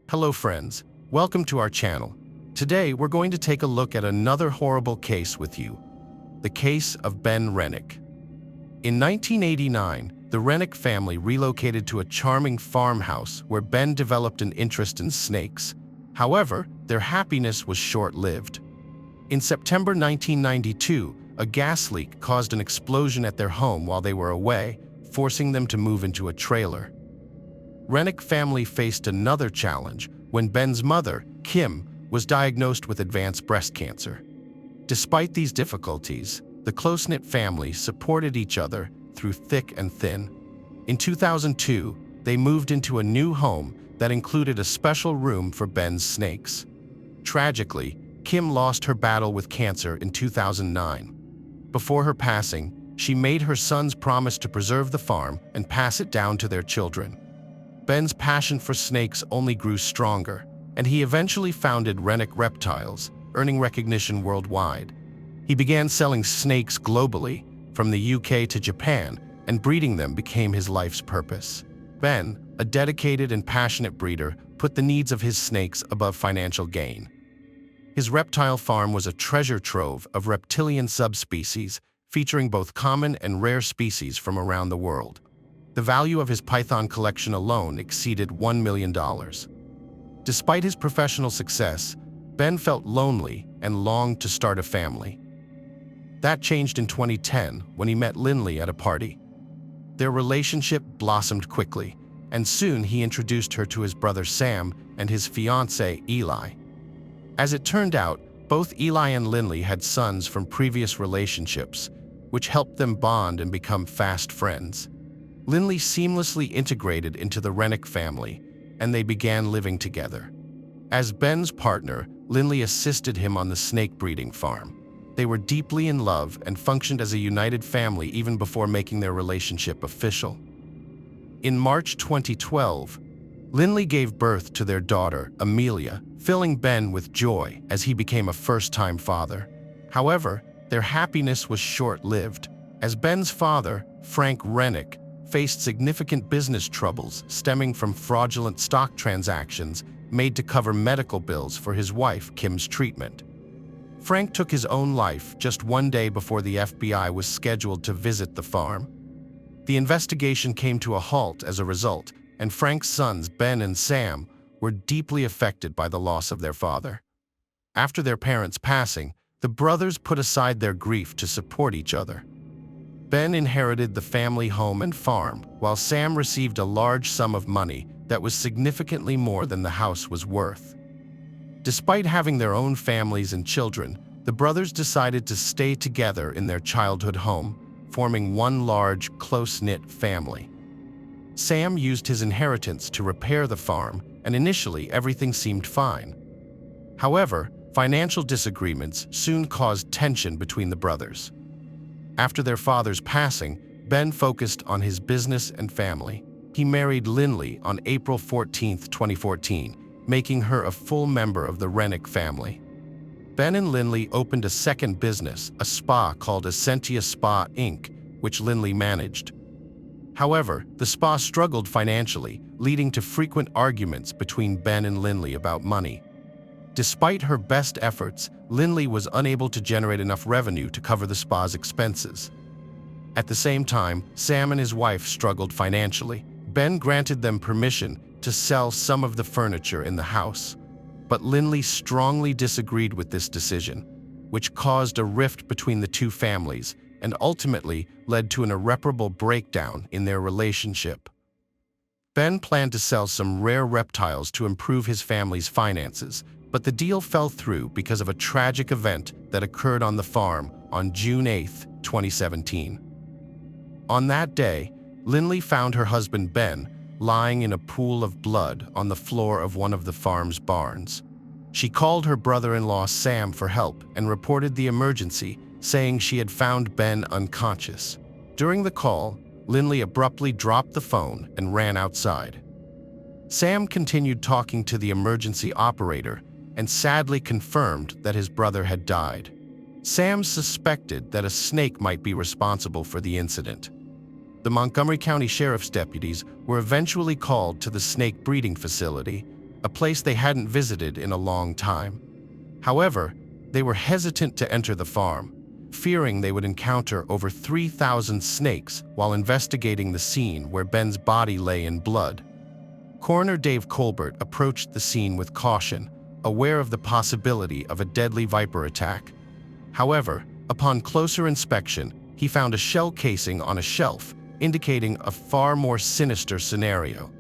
Hello friends, welcome to our channel. Today we're going to take a look at another horrible case with you, the case of Ben Renick. In 1989, the Renick family relocated to a charming farmhouse where Ben developed an interest in snakes. However, their happiness was short-lived. In September 1992, a gas leak caused an explosion at their home while they were away, forcing them to move into a trailer. Renick family faced another challenge when Ben's mother, Kim, was diagnosed with advanced breast cancer. Despite these difficulties, the close-knit family supported each other through thick and thin. In 2002, they moved into a new home that included a special room for Ben's snakes. Tragically, Kim lost her battle with cancer in 2009. Before her passing, she made her sons promise to preserve the farm and pass it down to their children. Ben's passion for snakes only grew stronger, and he eventually founded Renic Reptiles, earning recognition worldwide. He began selling snakes globally, from the UK to Japan, and breeding them became his life's purpose. Ben, a dedicated and passionate breeder, put the needs of his snakes above financial gain. His reptile farm was a treasure trove of reptilian subspecies, featuring both common and rare species from around the world. The value of his python collection alone exceeded $1 million. Despite his professional success, Ben felt lonely and longed to start a family. That changed in 2010 when he met Linley at a party. Their relationship blossomed quickly, and soon he introduced her to his brother Sam and his fiancée Eli. As it turned out, both Eli and Linley had sons from previous relationships, which helped them bond and become fast friends. Linley seamlessly integrated into the Renick family, and they began living together. As Ben's partner, Linley assisted him on the snake breeding farm. They were deeply in love and functioned as a united family even before making their relationship official. In March 2012, Linley gave birth to their daughter, Amelia, filling Ben with joy as he became a first-time father. However, their happiness was short-lived, as Ben's father, Frank Renick, faced significant business troubles stemming from fraudulent stock transactions made to cover medical bills for his wife, Kim's treatment. Frank took his own life just one day before the FBI was scheduled to visit the farm. The investigation came to a halt as a result, and Frank's sons, Ben and Sam, were deeply affected by the loss of their father. After their parents' passing, the brothers put aside their grief to support each other. Ben inherited the family home and farm, while Sam received a large sum of money that was significantly more than the house was worth. Despite having their own families and children, the brothers decided to stay together in their childhood home, forming one large, close-knit family. Sam used his inheritance to repair the farm, and initially everything seemed fine. However, financial disagreements soon caused tension between the brothers. After their father's passing, Ben focused on his business and family. He married Linley on April 14, 2014, making her a full member of the Renick family. Ben and Linley opened a second business, a spa called Essentia Spa Inc., which Linley managed. However, the spa struggled financially, leading to frequent arguments between Ben and Linley about money. Despite her best efforts, Linley was unable to generate enough revenue to cover the spa's expenses. At the same time, Sam and his wife struggled financially. Ben granted them permission to sell some of the furniture in the house, but Linley strongly disagreed with this decision, which caused a rift between the two families and ultimately led to an irreparable breakdown in their relationship. Ben planned to sell some rare reptiles to improve his family's finances, but the deal fell through because of a tragic event that occurred on the farm on June 8, 2017. On that day, Linley found her husband Ben lying in a pool of blood on the floor of one of the farm's barns. She called her brother-in-law Sam for help and reported the emergency, saying she had found Ben unconscious. During the call, Linley abruptly dropped the phone and ran outside. Sam continued talking to the emergency operator and sadly confirmed that his brother had died. Sam suspected that a snake might be responsible for the incident. The Montgomery County Sheriff's deputies were eventually called to the snake breeding facility, a place they hadn't visited in a long time. However, they were hesitant to enter the farm, fearing they would encounter over 3,000 snakes while investigating the scene where Ben's body lay in blood. Coroner Dave Colbert approached the scene with caution, aware of the possibility of a deadly viper attack. However, upon closer inspection, he found a shell casing on a shelf, indicating a far more sinister scenario.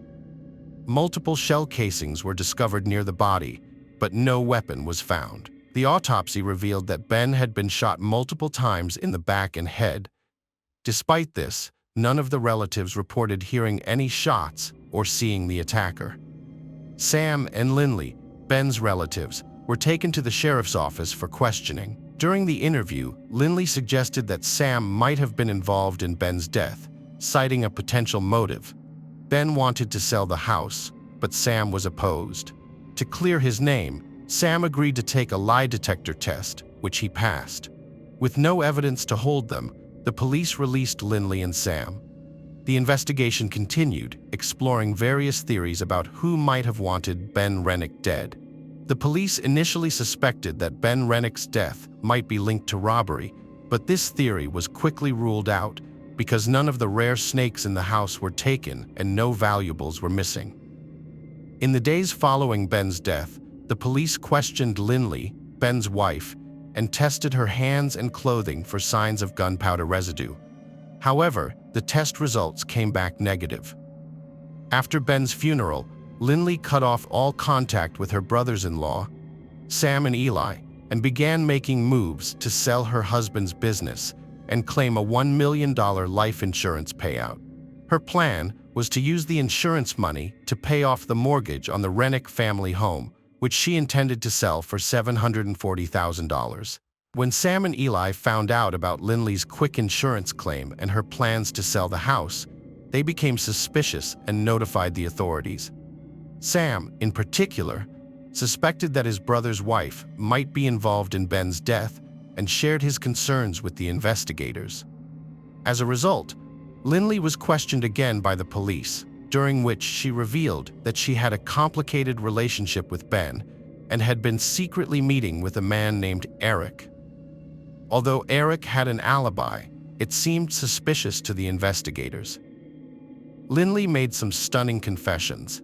Multiple shell casings were discovered near the body, but no weapon was found. The autopsy revealed that Ben had been shot multiple times in the back and head. Despite this, none of the relatives reported hearing any shots or seeing the attacker. Sam and Linley, Ben's relatives, were taken to the sheriff's office for questioning. During the interview, Linley suggested that Sam might have been involved in Ben's death, citing a potential motive. Ben wanted to sell the house, but Sam was opposed. To clear his name, Sam agreed to take a lie detector test, which he passed. With no evidence to hold them, the police released Linley and Sam. The investigation continued, exploring various theories about who might have wanted Ben Renick dead. The police initially suspected that Ben Renick's death might be linked to robbery, but this theory was quickly ruled out because none of the rare snakes in the house were taken and no valuables were missing. In the days following Ben's death, the police questioned Linley, Ben's wife, and tested her hands and clothing for signs of gunpowder residue. However, the test results came back negative. After Ben's funeral, Linley cut off all contact with her brothers-in-law, Sam and Eli, and began making moves to sell her husband's business and claim a $1 million life insurance payout. Her plan was to use the insurance money to pay off the mortgage on the Renick family home, which she intended to sell for $740,000. When Sam and Eli found out about Linley's quick insurance claim and her plans to sell the house, they became suspicious and notified the authorities. Sam, in particular, suspected that his brother's wife might be involved in Ben's death and shared his concerns with the investigators. As a result, Linley was questioned again by the police, during which she revealed that she had a complicated relationship with Ben and had been secretly meeting with a man named Eric. Although Eric had an alibi, it seemed suspicious to the investigators. Linley made some stunning confessions.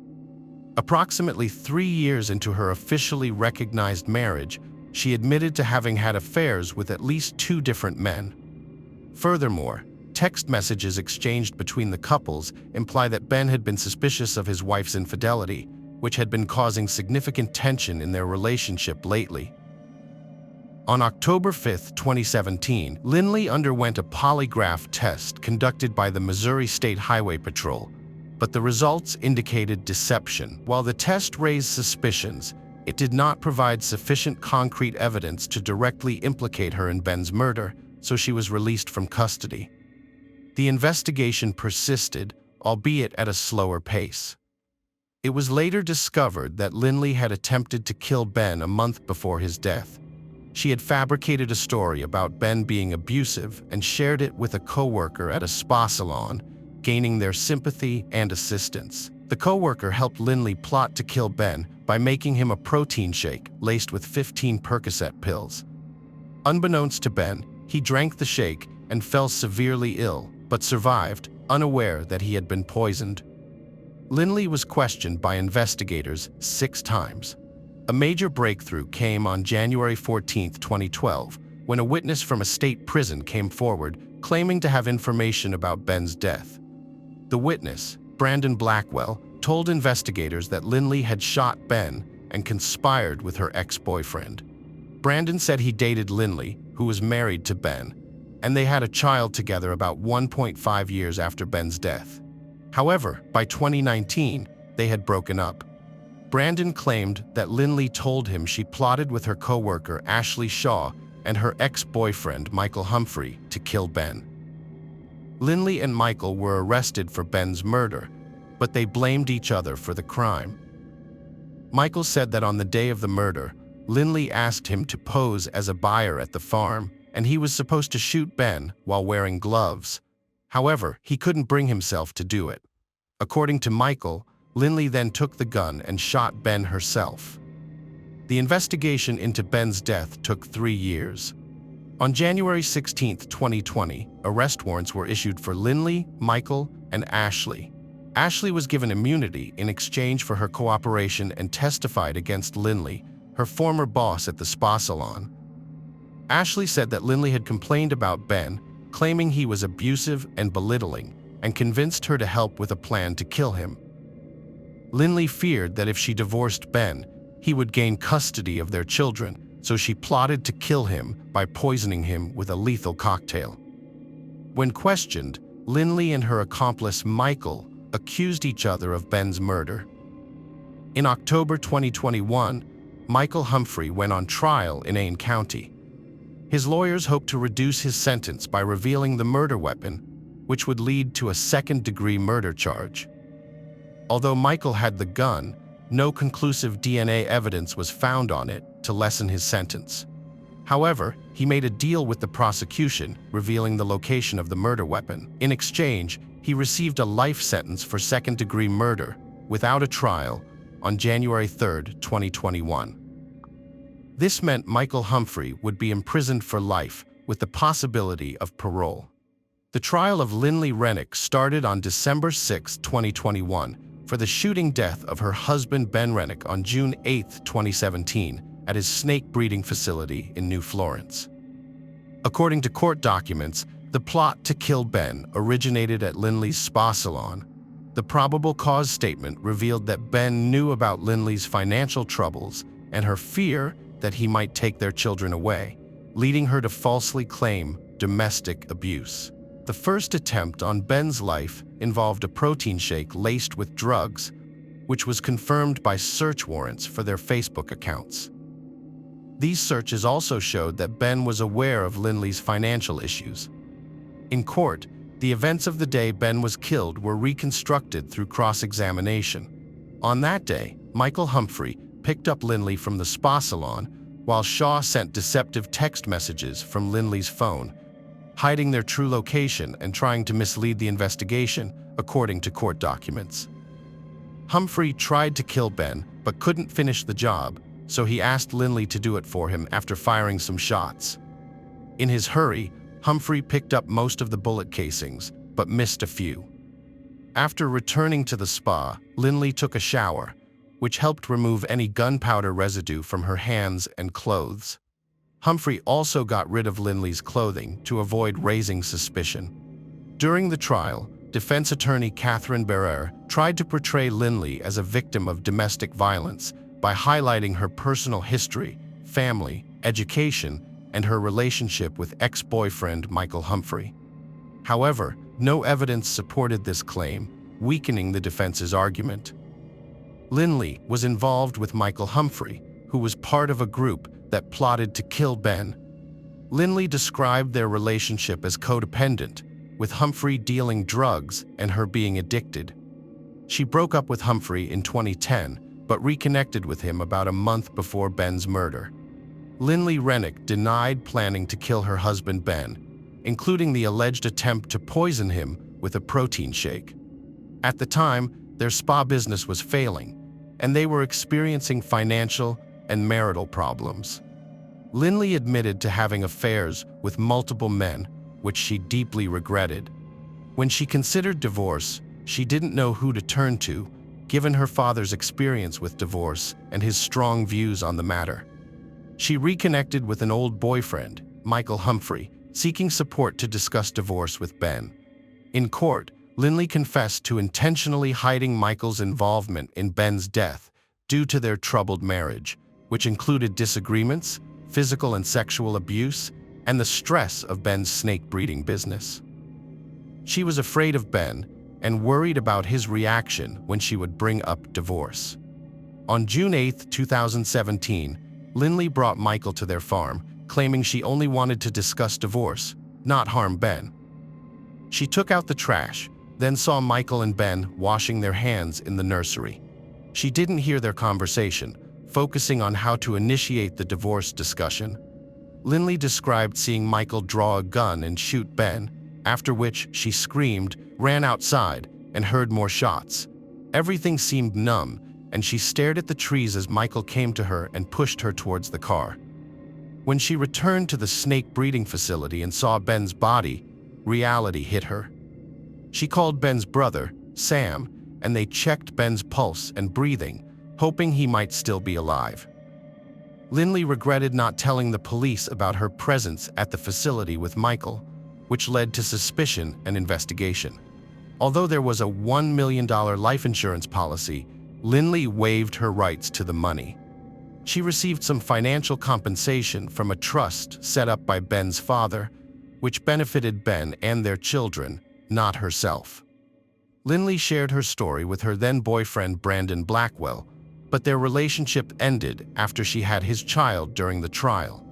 Approximately 3 years into her officially recognized marriage, she admitted to having had affairs with at least 2 different men. Furthermore, text messages exchanged between the couples imply that Ben had been suspicious of his wife's infidelity, which had been causing significant tension in their relationship lately. On October 5, 2017, Linley underwent a polygraph test conducted by the Missouri State Highway Patrol, but the results indicated deception. While the test raised suspicions, it did not provide sufficient concrete evidence to directly implicate her in Ben's murder, so she was released from custody. The investigation persisted, albeit at a slower pace. It was later discovered that Linley had attempted to kill Ben a month before his death. She had fabricated a story about Ben being abusive and shared it with a coworker at a spa salon, gaining their sympathy and assistance. The coworker helped Linley plot to kill Ben by making him a protein shake laced with 15 Percocet pills. Unbeknownst to Ben, he drank the shake and fell severely ill, but survived, unaware that he had been poisoned. Linley was questioned by investigators 6 times. A major breakthrough came on January 14, 2012, when a witness from a state prison came forward claiming to have information about Ben's death. The witness, Brandon Blackwell, told investigators that Linley had shot Ben and conspired with her ex-boyfriend. Brandon said he dated Linley, who was married to Ben, and they had a child together about 1.5 years after Ben's death. However, by 2019, they had broken up. Brandon claimed that Linley told him she plotted with her coworker Ashley Shaw and her ex-boyfriend Michael Humphrey to kill Ben. Linley and Michael were arrested for Ben's murder, but they blamed each other for the crime. Michael said that on the day of the murder, Linley asked him to pose as a buyer at the farm, and he was supposed to shoot Ben while wearing gloves. However, he couldn't bring himself to do it. According to Michael, Linley then took the gun and shot Ben herself. The investigation into Ben's death took 3 years. On January 16, 2020, arrest warrants were issued for Linley, Michael, and Ashley. Ashley was given immunity in exchange for her cooperation and testified against Linley, her former boss at the spa salon. Ashley said that Linley had complained about Ben, claiming he was abusive and belittling, and convinced her to help with a plan to kill him. Linley feared that if she divorced Ben, he would gain custody of their children, so she plotted to kill him by poisoning him with a lethal cocktail. When questioned, Linley and her accomplice Michael accused each other of Ben's murder. In October 2021, Michael Humphrey went on trial in Ain County. His lawyers hoped to reduce his sentence by revealing the murder weapon, which would lead to a second-degree murder charge. Although Michael had the gun, no conclusive DNA evidence was found on it to lessen his sentence. However, he made a deal with the prosecution, revealing the location of the murder weapon. In exchange, he received a life sentence for second-degree murder, without a trial, on January 3, 2021. This meant Michael Humphrey would be imprisoned for life, with the possibility of parole. The trial of Linley Renick started on December 6, 2021, for the shooting death of her husband Ben Renick on June 8, 2017, at his snake breeding facility in New Florence. According to court documents, the plot to kill Ben originated at Linley's spa salon. The probable cause statement revealed that Ben knew about Linley's financial troubles and her fear that he might take their children away, leading her to falsely claim domestic abuse. The first attempt on Ben's life involved a protein shake laced with drugs, which was confirmed by search warrants for their Facebook accounts. These searches also showed that Ben was aware of Linley's financial issues. In court, the events of the day Ben was killed were reconstructed through cross-examination. On that day, Michael Humphrey picked up Linley from the spa salon, while Shaw sent deceptive text messages from Linley's phone, hiding their true location and trying to mislead the investigation, according to court documents. Humphrey tried to kill Ben, but couldn't finish the job, so he asked Linley to do it for him after firing some shots. In his hurry, Humphrey picked up most of the bullet casings, but missed a few. After returning to the spa, Linley took a shower, which helped remove any gunpowder residue from her hands and clothes. Humphrey also got rid of Linley's clothing to avoid raising suspicion. During the trial, defense attorney Catherine Barrere tried to portray Linley as a victim of domestic violence by highlighting her personal history, family, education, and her relationship with ex-boyfriend Michael Humphrey. However, no evidence supported this claim, weakening the defense's argument. Linley was involved with Michael Humphrey, who was part of a group that plotted to kill Ben. Linley described their relationship as codependent, with Humphrey dealing drugs and her being addicted. She broke up with Humphrey in 2010, but reconnected with him about a month before Ben's murder. Linley Renick denied planning to kill her husband Ben, including the alleged attempt to poison him with a protein shake. At the time, their spa business was failing, and they were experiencing financial and marital problems. Linley admitted to having affairs with multiple men, which she deeply regretted. When she considered divorce, she didn't know who to turn to, given her father's experience with divorce and his strong views on the matter. She reconnected with an old boyfriend, Michael Humphrey, seeking support to discuss divorce with Ben. In court, Linley confessed to intentionally hiding Michael's involvement in Ben's death due to their troubled marriage, which included disagreements, physical and sexual abuse, and the stress of Ben's snake breeding business. She was afraid of Ben and worried about his reaction when she would bring up divorce. On June 8, 2017, Linley brought Michael to their farm, claiming she only wanted to discuss divorce, not harm Ben. She took out the trash, then saw Michael and Ben washing their hands in the nursery. She didn't hear their conversation, focusing on how to initiate the divorce discussion. Linley described seeing Michael draw a gun and shoot Ben, after which she screamed, ran outside, and heard more shots. Everything seemed numb, and she stared at the trees as Michael came to her and pushed her towards the car. When she returned to the snake breeding facility and saw Ben's body, reality hit her. She called Ben's brother, Sam, and they checked Ben's pulse and breathing, hoping he might still be alive. Linley regretted not telling the police about her presence at the facility with Michael, which led to suspicion and investigation. Although there was a $1 million life insurance policy, Linley waived her rights to the money. She received some financial compensation from a trust set up by Ben's father, which benefited Ben and their children, not herself. Linley shared her story with her then-boyfriend Brandon Blackwell, but their relationship ended after she had his child during the trial.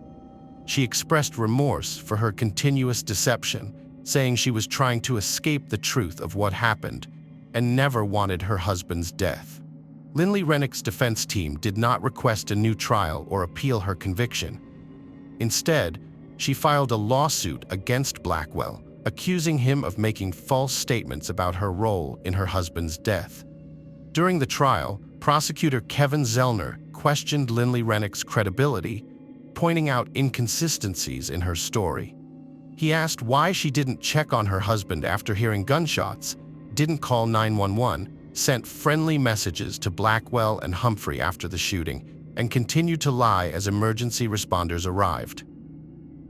She expressed remorse for her continuous deception, saying she was trying to escape the truth of what happened and never wanted her husband's death. Renick's defense team did not request a new trial or appeal her conviction. Instead, she filed a lawsuit against Blackwell, accusing him of making false statements about her role in her husband's death. During the trial, prosecutor Kevin Zellner questioned Renick's credibility, pointing out inconsistencies in her story. He asked why she didn't check on her husband after hearing gunshots, didn't call 911, sent friendly messages to Blackwell and Humphrey after the shooting, and continued to lie as emergency responders arrived.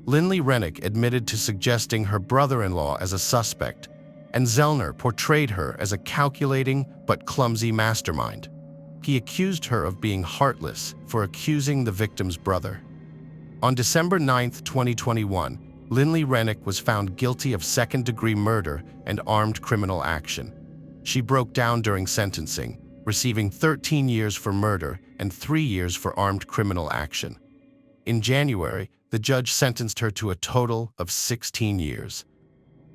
Renick admitted to suggesting her brother-in-law as a suspect, and Zellner portrayed her as a calculating but clumsy mastermind. He accused her of being heartless for accusing the victim's brother. On December 9, 2021, Renick was found guilty of second-degree murder and armed criminal action. She broke down during sentencing, receiving 13 years for murder and 3 years for armed criminal action. In January, the judge sentenced her to a total of 16 years.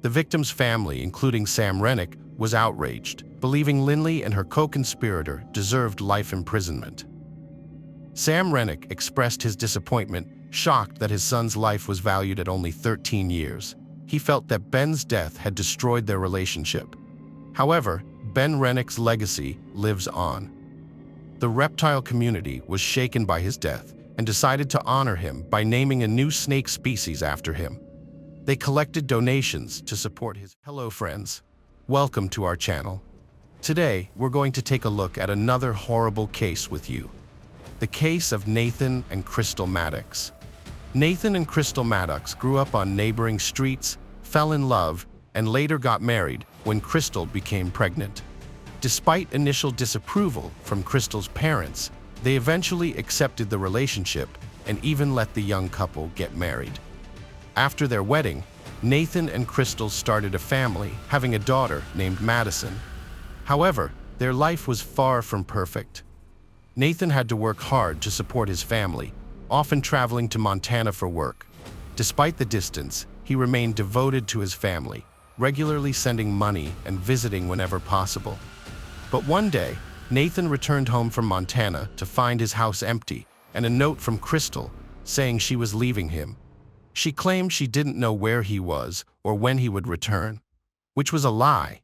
The victim's family, including Sam Renick, was outraged, believing Linley and her co-conspirator deserved life imprisonment. Sam Renick expressed his disappointment, shocked that his son's life was valued at only 13 years. He felt that Ben's death had destroyed their relationship. However, Ben Renick's legacy lives on. The reptile community was shaken by his death and decided to honor him by naming a new snake species after him. They collected donations to support his. Hello friends, welcome to our channel. Today, we're going to take a look at another horrible case with you. The case of Nathan and Crystal Maddox. Nathan and Crystal Maddox grew up on neighboring streets, fell in love, and later got married when Crystal became pregnant. Despite initial disapproval from Crystal's parents, they eventually accepted the relationship and even let the young couple get married. After their wedding, Nathan and Crystal started a family, having a daughter named Madison. However, their life was far from perfect. Nathan had to work hard to support his family, often traveling to Montana for work. Despite the distance, he remained devoted to his family, regularly sending money and visiting whenever possible. But one day, Nathan returned home from Montana to find his house empty and a note from Crystal saying she was leaving him. She claimed she didn't know where he was or when he would return, which was a lie,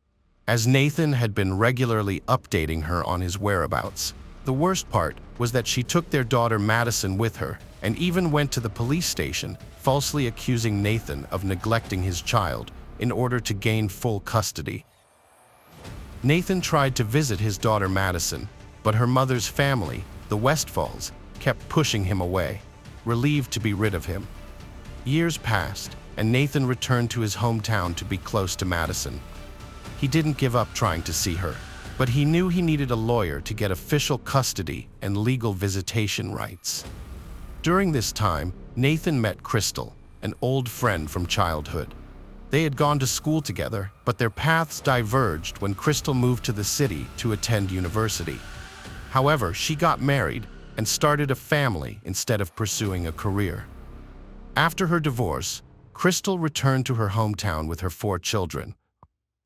as Nathan had been regularly updating her on his whereabouts. The worst part was that she took their daughter Madison with her and even went to the police station, falsely accusing Nathan of neglecting his child in order to gain full custody. Nathan tried to visit his daughter Madison, but her mother's family, the Westfalls, kept pushing him away, relieved to be rid of him. Years passed, and Nathan returned to his hometown to be close to Madison. He didn't give up trying to see her, but he knew he needed a lawyer to get official custody and legal visitation rights. During this time, Nathan met Crystal, an old friend from childhood. They had gone to school together, but their paths diverged when Crystal moved to the city to attend university. However, she got married and started a family instead of pursuing a career. After her divorce, Crystal returned to her hometown with her 4 children.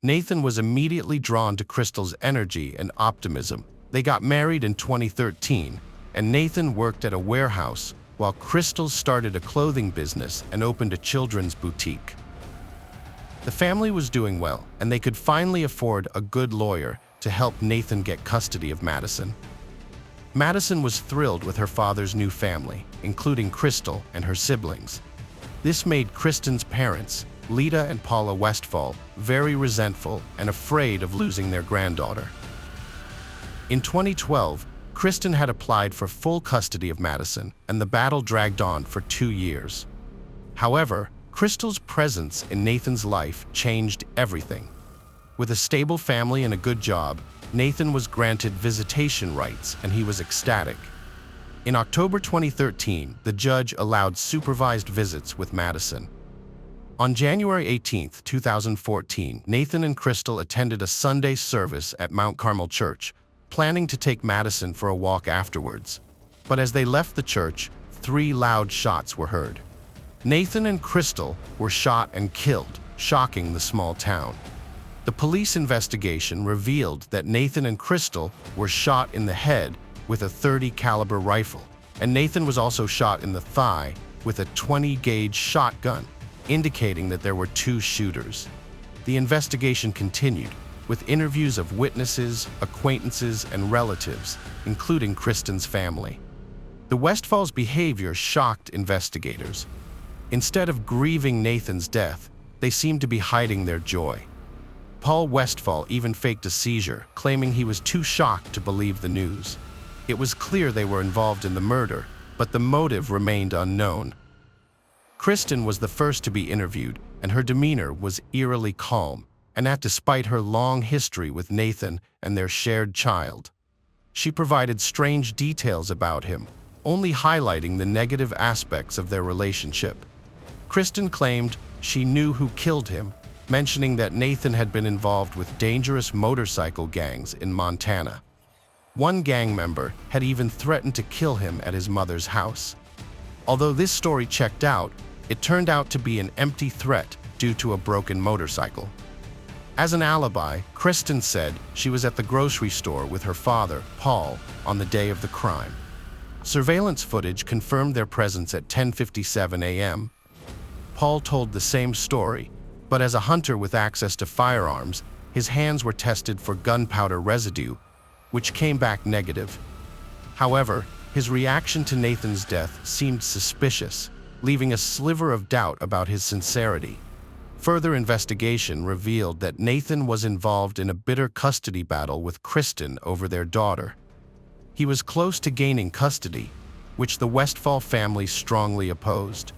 Nathan was immediately drawn to Crystal's energy and optimism. They got married in 2013, and Nathan worked at a warehouse while Crystal started a clothing business and opened a children's boutique. The family was doing well, and they could finally afford a good lawyer to help Nathan get custody of Madison. Madison was thrilled with her father's new family, including Crystal and her siblings. This made Kristen's parents, Lita and Paula Westfall, very resentful and afraid of losing their granddaughter. In 2012, Kristen had applied for full custody of Madison, and the battle dragged on for 2 years. However, Crystal's presence in Nathan's life changed everything. With a stable family and a good job, Nathan was granted visitation rights, and he was ecstatic. In October 2013, the judge allowed supervised visits with Madison. On January 18, 2014, Nathan and Crystal attended a Sunday service at Mount Carmel Church, planning to take Madison for a walk afterwards. But as they left the church, 3 loud shots were heard. Nathan and Crystal were shot and killed, shocking the small town. The police investigation revealed that Nathan and Crystal were shot in the head with a .30 caliber rifle, and Nathan was also shot in the thigh with a 20-gauge shotgun, indicating that there were 2 shooters. The investigation continued, with interviews of witnesses, acquaintances, and relatives, including Kristen's family. The Westfalls' behavior shocked investigators. Instead of grieving Nathan's death, they seemed to be hiding their joy. Paul Westfall even faked a seizure, claiming he was too shocked to believe the news. It was clear they were involved in the murder, but the motive remained unknown. Kristen was the first to be interviewed, and her demeanor was eerily calm, and that despite her long history with Nathan and their shared child. She provided strange details about him, only highlighting the negative aspects of their relationship. Kristen claimed she knew who killed him, mentioning that Nathan had been involved with dangerous motorcycle gangs in Montana. One gang member had even threatened to kill him at his mother's house. Although this story checked out, it turned out to be an empty threat due to a broken motorcycle. As an alibi, Kristen said she was at the grocery store with her father, Paul, on the day of the crime. Surveillance footage confirmed their presence at 10:57 a.m. Paul told the same story, but as a hunter with access to firearms, his hands were tested for gunpowder residue, which came back negative. However, his reaction to Nathan's death seemed suspicious, leaving a sliver of doubt about his sincerity. Further investigation revealed that Nathan was involved in a bitter custody battle with Kristen over their daughter. He was close to gaining custody, which the Westfall family strongly opposed.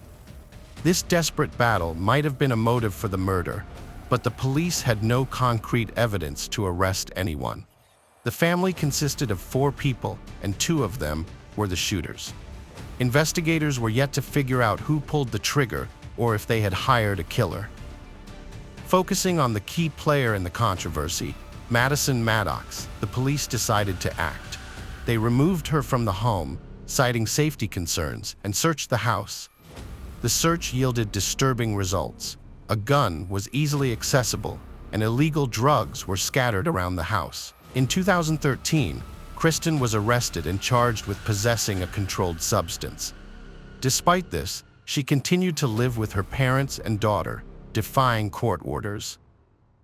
This desperate battle might have been a motive for the murder, but the police had no concrete evidence to arrest anyone. The family consisted of 4 people, and 2 of them were the shooters. Investigators were yet to figure out who pulled the trigger or if they had hired a killer. Focusing on the key player in the controversy, Madison Maddox, the police decided to act. They removed her from the home, citing safety concerns, and searched the house. The search yielded disturbing results. A gun was easily accessible, and illegal drugs were scattered around the house. In 2013, Kristen was arrested and charged with possessing a controlled substance. Despite this, she continued to live with her parents and daughter, defying court orders.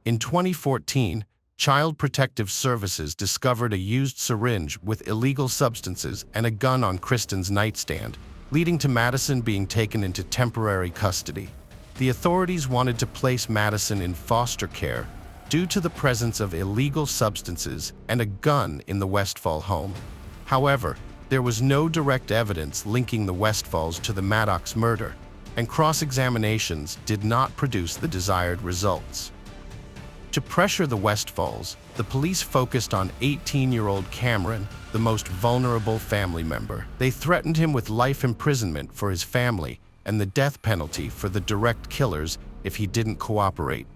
In 2014, Child Protective Services discovered a used syringe with illegal substances and a gun on Kristen's nightstand, leading to Madison being taken into temporary custody. The authorities wanted to place Madison in foster care due to the presence of illegal substances and a gun in the Westfall home. However, there was no direct evidence linking the Westfalls to the Maddox murder, and cross-examinations did not produce the desired results. To pressure the Westfalls, the police focused on 18-year-old Cameron, the most vulnerable family member. They threatened him with life imprisonment for his family and the death penalty for the direct killers if he didn't cooperate.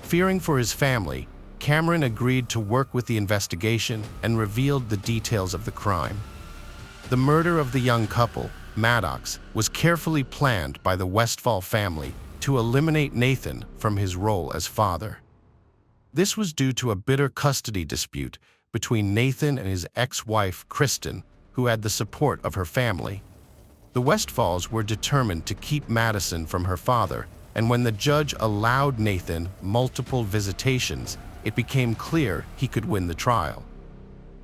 Fearing for his family, Cameron agreed to work with the investigation and revealed the details of the crime. The murder of the young couple, Maddox, was carefully planned by the Westfall family to eliminate Nathan from his role as father. This was due to a bitter custody dispute between Nathan and his ex-wife, Kristen, who had the support of her family. The Westfalls were determined to keep Madison from her father, and when the judge allowed Nathan multiple visitations, it became clear he could win the trial.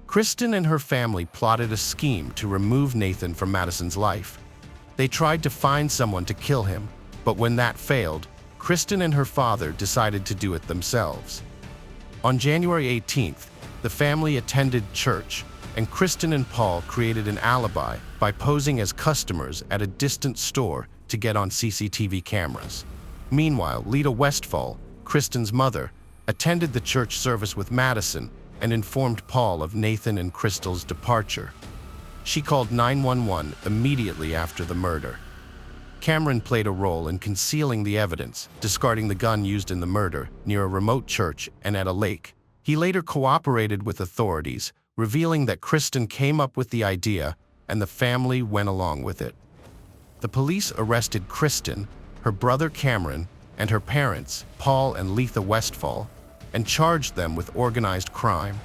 Kristen and her family plotted a scheme to remove Nathan from Madison's life. They tried to find someone to kill him, but when that failed, Kristen and her father decided to do it themselves. On January 18th, the family attended church, and Kristen and Paul created an alibi by posing as customers at a distant store to get on CCTV cameras. Meanwhile, Lita Westfall, Kristen's mother, attended the church service with Madison and informed Paul of Nathan and Crystal's departure. She called 911 immediately after the murder. Cameron played a role in concealing the evidence, discarding the gun used in the murder near a remote church and at a lake. He later cooperated with authorities, revealing that Kristen came up with the idea and the family went along with it. The police arrested Kristen, her brother Cameron, and her parents, Paul and Lita Westfall, and charged them with organized crime.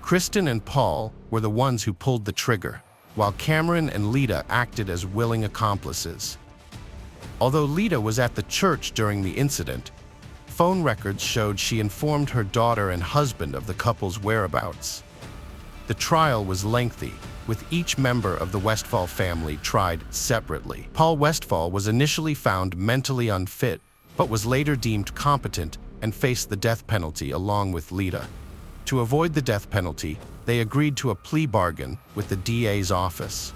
Kristen and Paul were the ones who pulled the trigger, while Cameron and Lita acted as willing accomplices. Although Lita was at the church during the incident, phone records showed she informed her daughter and husband of the couple's whereabouts. The trial was lengthy, with each member of the Westfall family tried separately. Paul Westfall was initially found mentally unfit, but was later deemed competent and faced the death penalty along with Lita. To avoid the death penalty, they agreed to a plea bargain with the DA's office.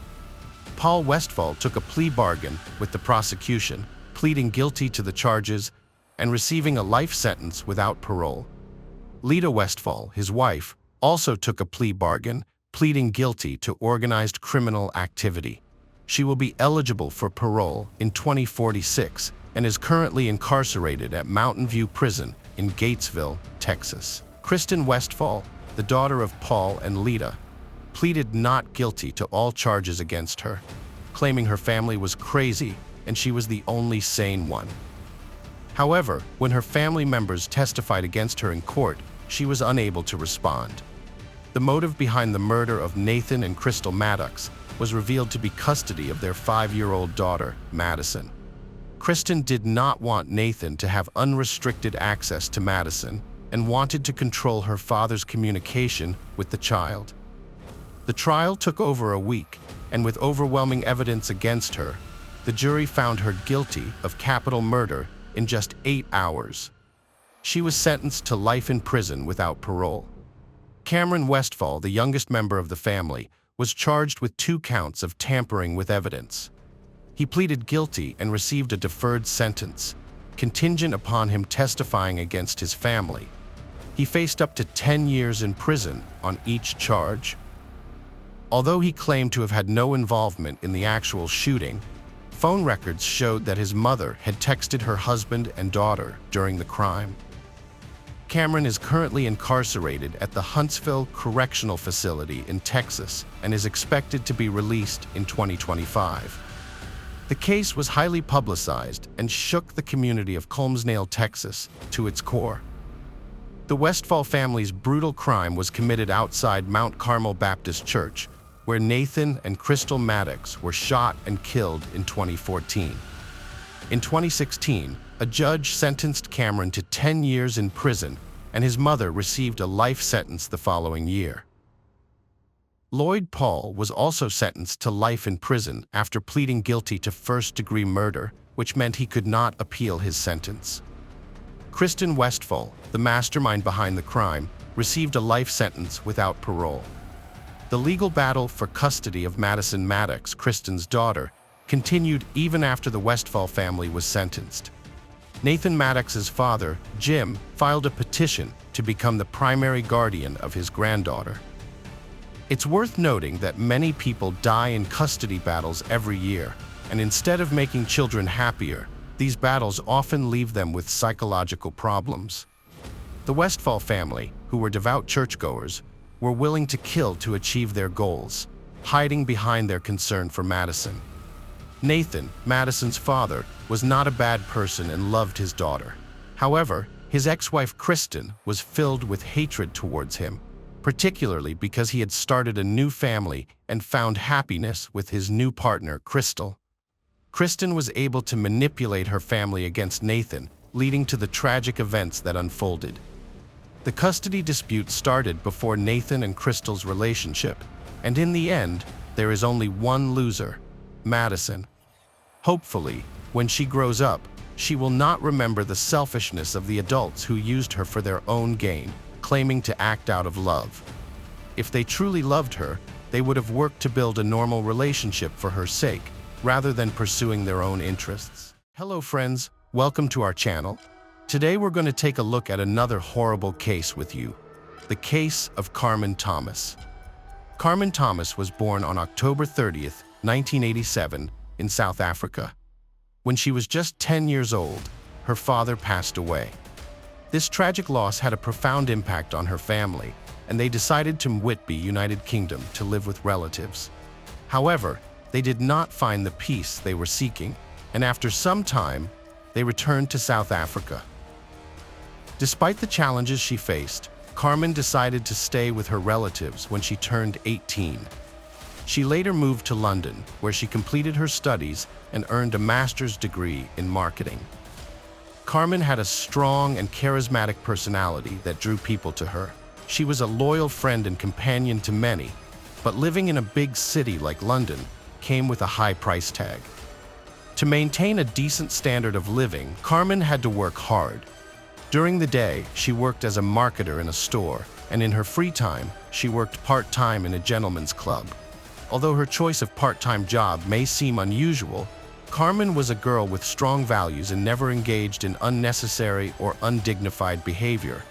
Paul Westfall took a plea bargain with the prosecution, pleading guilty to the charges and receiving a life sentence without parole. Lita Westfall, his wife, also took a plea bargain, pleading guilty to organized criminal activity. She will be eligible for parole in 2046 and is currently incarcerated at Mountain View Prison in Gatesville, Texas. Kristen Westfall, the daughter of Paul and Lita, pleaded not guilty to all charges against her, claiming her family was crazy and she was the only sane one. However, when her family members testified against her in court, she was unable to respond. The motive behind the murder of Nathan and Crystal Maddox was revealed to be custody of their 5-year-old daughter, Madison. Kristen did not want Nathan to have unrestricted access to Madison and wanted to control her father's communication with the child. The trial took over a week, and with overwhelming evidence against her, the jury found her guilty of capital murder in just 8 hours. She was sentenced to life in prison without parole. Cameron Westfall, the youngest member of the family, was charged with 2 counts of tampering with evidence. He pleaded guilty and received a deferred sentence, contingent upon him testifying against his family. He faced up to 10 years in prison on each charge. Although he claimed to have had no involvement in the actual shooting, phone records showed that his mother had texted her husband and daughter during the crime. Cameron is currently incarcerated at the Huntsville Correctional Facility in Texas and is expected to be released in 2025. The case was highly publicized and shook the community of Colmsnale, Texas, to its core. The Westfall family's brutal crime was committed outside Mount Carmel Baptist Church, where Nathan and Crystal Maddox were shot and killed in 2014. In 2016, a judge sentenced Cameron to 10 years in prison, and his mother received a life sentence the following year. Lloyd Paul was also sentenced to life in prison after pleading guilty to first-degree murder, which meant he could not appeal his sentence. Kristen Westfall, the mastermind behind the crime, received a life sentence without parole. The legal battle for custody of Madison Maddox, Kristen's daughter, continued even after the Westfall family was sentenced. Nathan Maddox's father, Jim, filed a petition to become the primary guardian of his granddaughter. It's worth noting that many people die in custody battles every year, and instead of making children happier, these battles often leave them with psychological problems. The Westfall family, who were devout churchgoers, were willing to kill to achieve their goals, hiding behind their concern for Madison. Nathan, Madison's father, was not a bad person and loved his daughter. However, his ex-wife Kristen was filled with hatred towards him, particularly because he had started a new family and found happiness with his new partner, Crystal. Kristen was able to manipulate her family against Nathan, leading to the tragic events that unfolded. The custody dispute started before Nathan and Crystal's relationship, and in the end, there is only one loser, Madison. Hopefully, when she grows up, she will not remember the selfishness of the adults who used her for their own gain, claiming to act out of love. If they truly loved her, they would have worked to build a normal relationship for her sake, rather than pursuing their own interests. Hello friends, welcome to our channel. Today we're going to take a look at another horrible case with you, the case of Carmen Thomas. Carmen Thomas was born on October 30th, 1987, in South Africa. When she was just 10 years old, her father passed away. This tragic loss had a profound impact on her family, and they decided to Whitby, United Kingdom, to live with relatives. However, they did not find the peace they were seeking, and after some time, they returned to South Africa. Despite the challenges she faced, Carmen decided to stay with her relatives when she turned 18. She later moved to London, where she completed her studies and earned a master's degree in marketing. Carmen had a strong and charismatic personality that drew people to her. She was a loyal friend and companion to many, but living in a big city like London came with a high price tag. To maintain a decent standard of living, Carmen had to work hard. During the day, she worked as a marketer in a store, and in her free time, she worked part-time in a gentleman's club. Although her choice of part-time job may seem unusual, Carmen was a girl with strong values and never engaged in unnecessary or undignified behavior,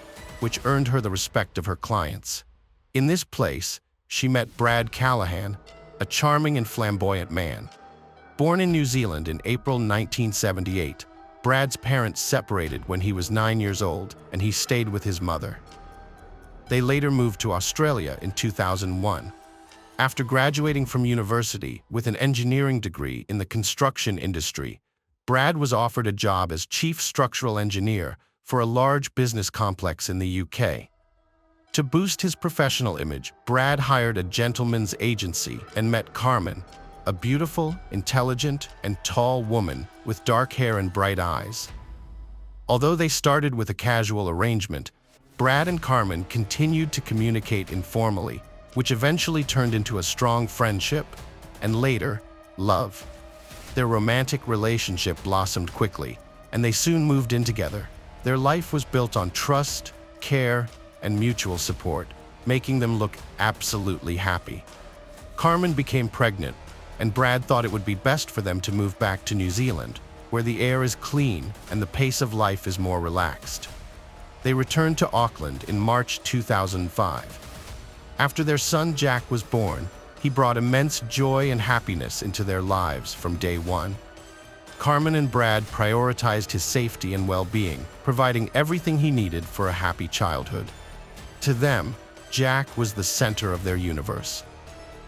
which earned her the respect of her clients. In this place, she met Brad Callahan, a charming and flamboyant man. Born in New Zealand in April 1978, Brad's parents separated when he was 9 years old, and he stayed with his mother. They later moved to Australia in 2001. After graduating from university with an engineering degree in the construction industry, Brad was offered a job as chief structural engineer for a large business complex in the UK. To boost his professional image, Brad hired a gentleman's agency and met Carmen, a beautiful, intelligent, and tall woman with dark hair and bright eyes. Although they started with a casual arrangement, Brad and Carmen continued to communicate informally, which eventually turned into a strong friendship, and later, love. Their romantic relationship blossomed quickly, and they soon moved in together. Their life was built on trust, care, and mutual support, making them look absolutely happy. Carmen became pregnant, and Brad thought it would be best for them to move back to New Zealand, where the air is clean and the pace of life is more relaxed. They returned to Auckland in March 2005. After their son Jack was born, he brought immense joy and happiness into their lives from day one. Carmen and Brad prioritized his safety and well-being, providing everything he needed for a happy childhood. To them, Jack was the center of their universe.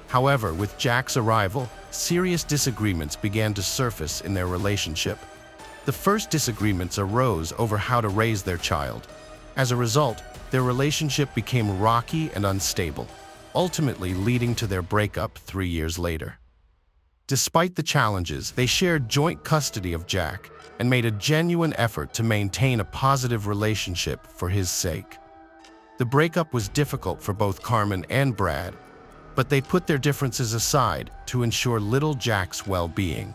However, with Jack's arrival, serious disagreements began to surface in their relationship. The first disagreements arose over how to raise their child. As a result, their relationship became rocky and unstable, ultimately leading to their breakup 3 years later. Despite the challenges, they shared joint custody of Jack and made a genuine effort to maintain a positive relationship for his sake. The breakup was difficult for both Carmen and Brad, but they put their differences aside to ensure little Jack's well-being.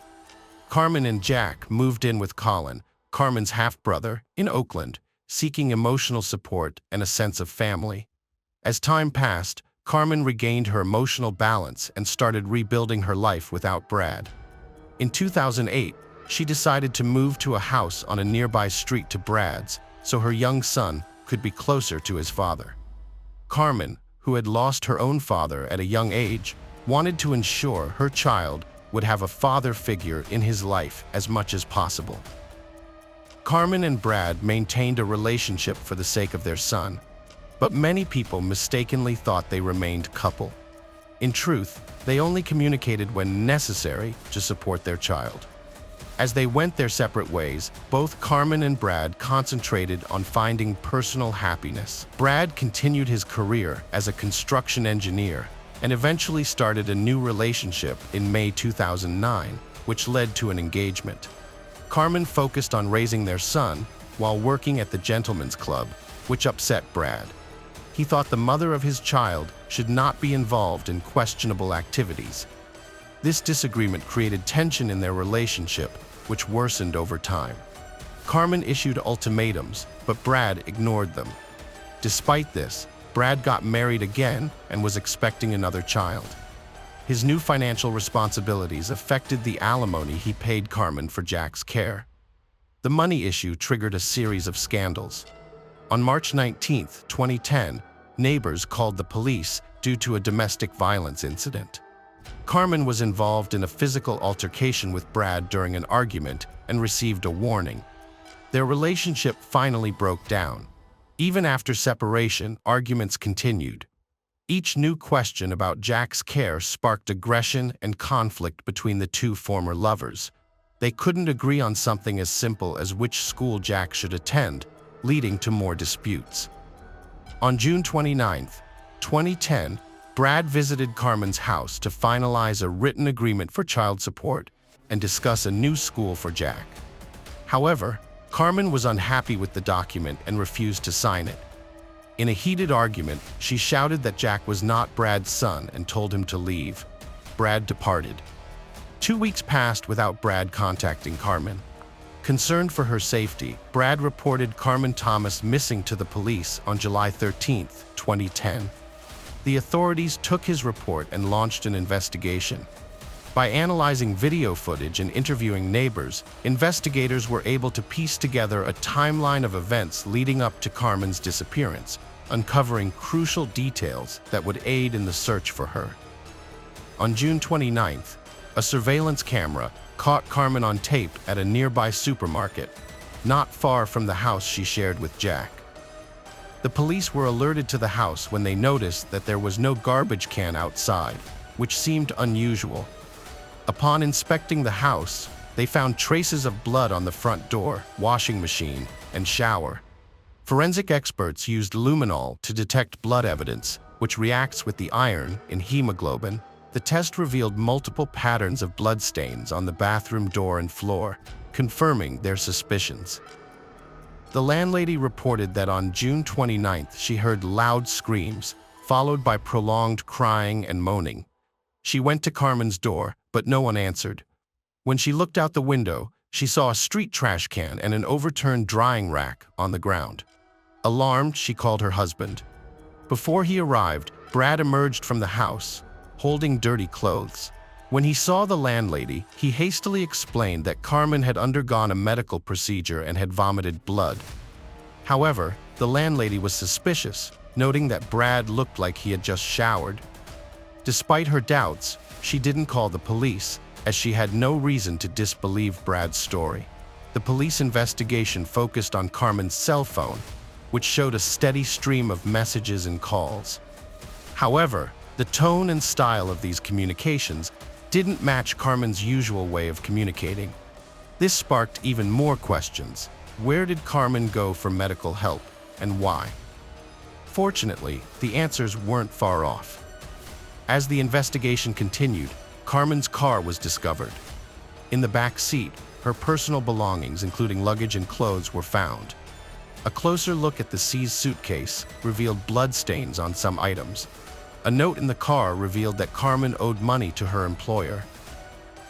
Carmen and Jack moved in with Colin, Carmen's half-brother, in Oakland, seeking emotional support and a sense of family. As time passed, Carmen regained her emotional balance and started rebuilding her life without Brad. In 2008, she decided to move to a house on a nearby street to Brad's so her young son could be closer to his father. Carmen, who had lost her own father at a young age, wanted to ensure her child would have a father figure in his life as much as possible. Carmen and Brad maintained a relationship for the sake of their son, but many people mistakenly thought they remained couple. In truth, they only communicated when necessary to support their child. As they went their separate ways, both Carmen and Brad concentrated on finding personal happiness. Brad continued his career as a construction engineer and eventually started a new relationship in May 2009, which led to an engagement. Carmen focused on raising their son while working at the Gentlemen's Club, which upset Brad. He thought the mother of his child should not be involved in questionable activities. This disagreement created tension in their relationship, which worsened over time. Carmen issued ultimatums, but Brad ignored them. Despite this, Brad got married again and was expecting another child. His new financial responsibilities affected the alimony he paid Carmen for Jack's care. The money issue triggered a series of scandals. On March 19, 2010, neighbors called the police due to a domestic violence incident. Carmen was involved in a physical altercation with Brad during an argument and received a warning. Their relationship finally broke down. Even after separation, arguments continued. Each new question about Jack's care sparked aggression and conflict between the two former lovers. They couldn't agree on something as simple as which school Jack should attend, leading to more disputes. On June 29, 2010, Brad visited Carmen's house to finalize a written agreement for child support and discuss a new school for Jack. However, Carmen was unhappy with the document and refused to sign it. In a heated argument, she shouted that Jack was not Brad's son and told him to leave. Brad departed. 2 weeks passed without Brad contacting Carmen. Concerned for her safety, Brad reported Carmen Thomas missing to the police on July 13, 2010. The authorities took his report and launched an investigation. By analyzing video footage and interviewing neighbors, investigators were able to piece together a timeline of events leading up to Carmen's disappearance, uncovering crucial details that would aid in the search for her. On June 29th, a surveillance camera caught Carmen on tape at a nearby supermarket, not far from the house she shared with Jack. The police were alerted to the house when they noticed that there was no garbage can outside, which seemed unusual. Upon inspecting the house, they found traces of blood on the front door, washing machine, and shower. Forensic experts used luminol to detect blood evidence, which reacts with the iron in hemoglobin. The test revealed multiple patterns of bloodstains on the bathroom door and floor, confirming their suspicions. The landlady reported that on June 29th she heard loud screams, followed by prolonged crying and moaning. She went to Carmen's door, but no one answered. When she looked out the window, she saw a street trash can and an overturned drying rack on the ground. Alarmed, she called her husband. Before he arrived, Brad emerged from the house, holding dirty clothes. When he saw the landlady, he hastily explained that Carmen had undergone a medical procedure and had vomited blood. However, the landlady was suspicious, noting that Brad looked like he had just showered. Despite her doubts, she didn't call the police, as she had no reason to disbelieve Brad's story. The police investigation focused on Carmen's cell phone, which showed a steady stream of messages and calls. However, the tone and style of these communications didn't match Carmen's usual way of communicating. This sparked even more questions. Where did Carmen go for medical help, and why? Fortunately, the answers weren't far off. As the investigation continued, Carmen's car was discovered. In the back seat, her personal belongings, including luggage and clothes, were found. A closer look at the seized suitcase revealed bloodstains on some items. A note in the car revealed that Carmen owed money to her employer.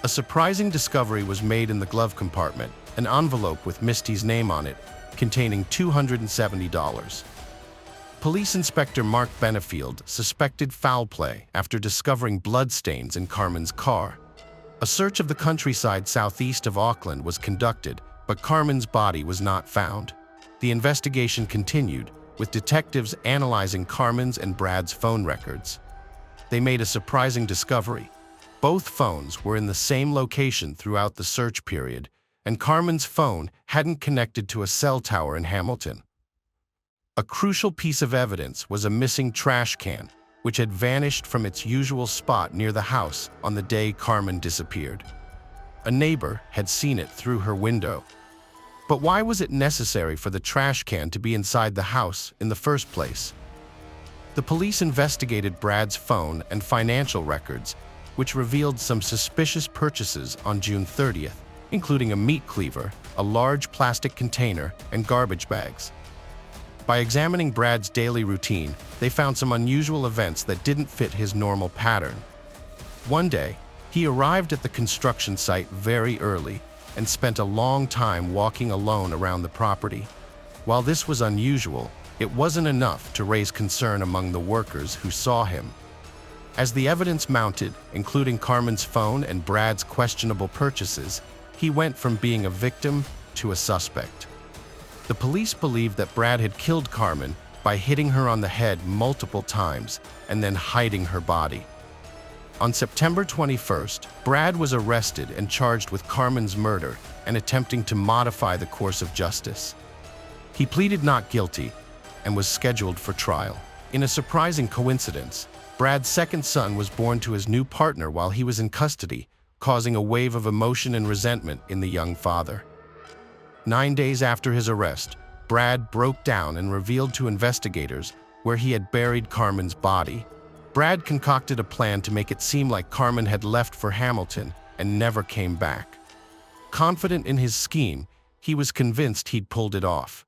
A surprising discovery was made in the glove compartment, an envelope with Misty's name on it, containing $270. Police Inspector Mark Benefield suspected foul play after discovering bloodstains in Carmen's car. A search of the countryside southeast of Auckland was conducted, but Carmen's body was not found. The investigation continued, with detectives analyzing Carmen's and Brad's phone records. They made a surprising discovery. Both phones were in the same location throughout the search period, and Carmen's phone hadn't connected to a cell tower in Hamilton. A crucial piece of evidence was a missing trash can, which had vanished from its usual spot near the house on the day Carmen disappeared. A neighbor had seen it through her window. But why was it necessary for the trash can to be inside the house in the first place? The police investigated Brad's phone and financial records, which revealed some suspicious purchases on June 30th, including a meat cleaver, a large plastic container, and garbage bags. By examining Brad's daily routine, they found some unusual events that didn't fit his normal pattern. One day, he arrived at the construction site very early and spent a long time walking alone around the property. While this was unusual, it wasn't enough to raise concern among the workers who saw him. As the evidence mounted, including Carmen's phone and Brad's questionable purchases, he went from being a victim to a suspect. The police believed that Brad had killed Carmen by hitting her on the head multiple times and then hiding her body. On September 21st, Brad was arrested and charged with Carmen's murder and attempting to modify the course of justice. He pleaded not guilty and was scheduled for trial. In a surprising coincidence, Brad's second son was born to his new partner while he was in custody, causing a wave of emotion and resentment in the young father. 9 days after his arrest, Brad broke down and revealed to investigators where he had buried Carmen's body. Brad concocted a plan to make it seem like Carmen had left for Hamilton and never came back. Confident in his scheme, he was convinced he'd pulled it off.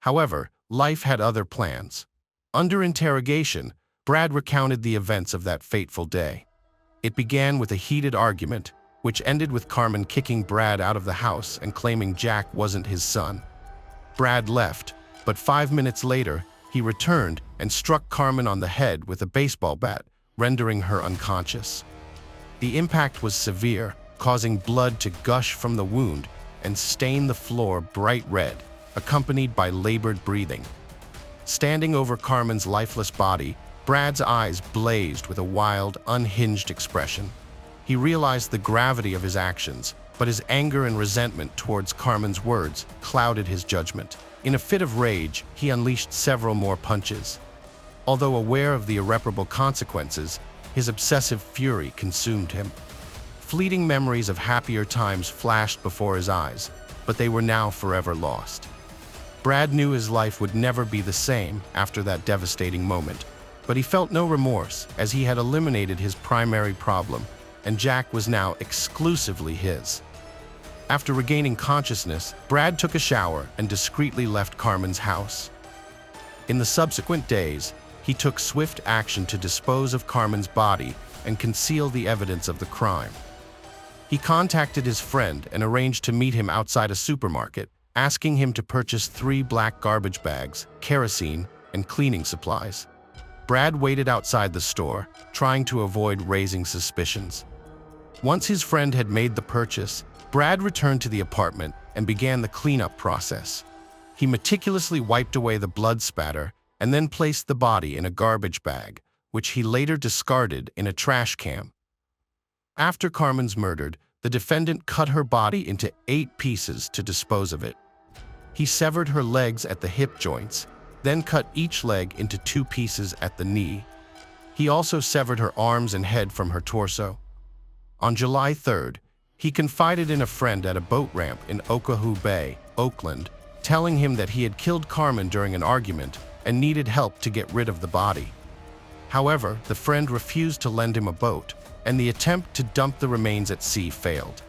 However, life had other plans. Under interrogation, Brad recounted the events of that fateful day. It began with a heated argument, which ended with Carmen kicking Brad out of the house and claiming Jack wasn't his son. Brad left, but 5 minutes later, he returned and struck Carmen on the head with a baseball bat, rendering her unconscious. The impact was severe, causing blood to gush from the wound and stain the floor bright red, accompanied by labored breathing. Standing over Carmen's lifeless body, Brad's eyes blazed with a wild, unhinged expression. He realized the gravity of his actions, but his anger and resentment towards Carmen's words clouded his judgment. In a fit of rage, he unleashed several more punches. Although aware of the irreparable consequences, his obsessive fury consumed him. Fleeting memories of happier times flashed before his eyes, but they were now forever lost. Brad knew his life would never be the same after that devastating moment, but he felt no remorse as he had eliminated his primary problem, and Jack was now exclusively his. After regaining consciousness, Brad took a shower and discreetly left Carmen's house. In the subsequent days, he took swift action to dispose of Carmen's body and conceal the evidence of the crime. He contacted his friend and arranged to meet him outside a supermarket, asking him to purchase 3 black garbage bags, kerosene, and cleaning supplies. Brad waited outside the store, trying to avoid raising suspicions. Once his friend had made the purchase, Brad returned to the apartment and began the cleanup process. He meticulously wiped away the blood spatter and then placed the body in a garbage bag, which he later discarded in a trash can. After Carmen's murdered, the defendant cut her body into 8 pieces to dispose of it. He severed her legs at the hip joints, then cut each leg into 2 pieces at the knee. He also severed her arms and head from her torso. On July 3rd, he confided in a friend at a boat ramp in Oahu Bay, Oakland, telling him that he had killed Carmen during an argument and needed help to get rid of the body. However, the friend refused to lend him a boat, and the attempt to dump the remains at sea failed.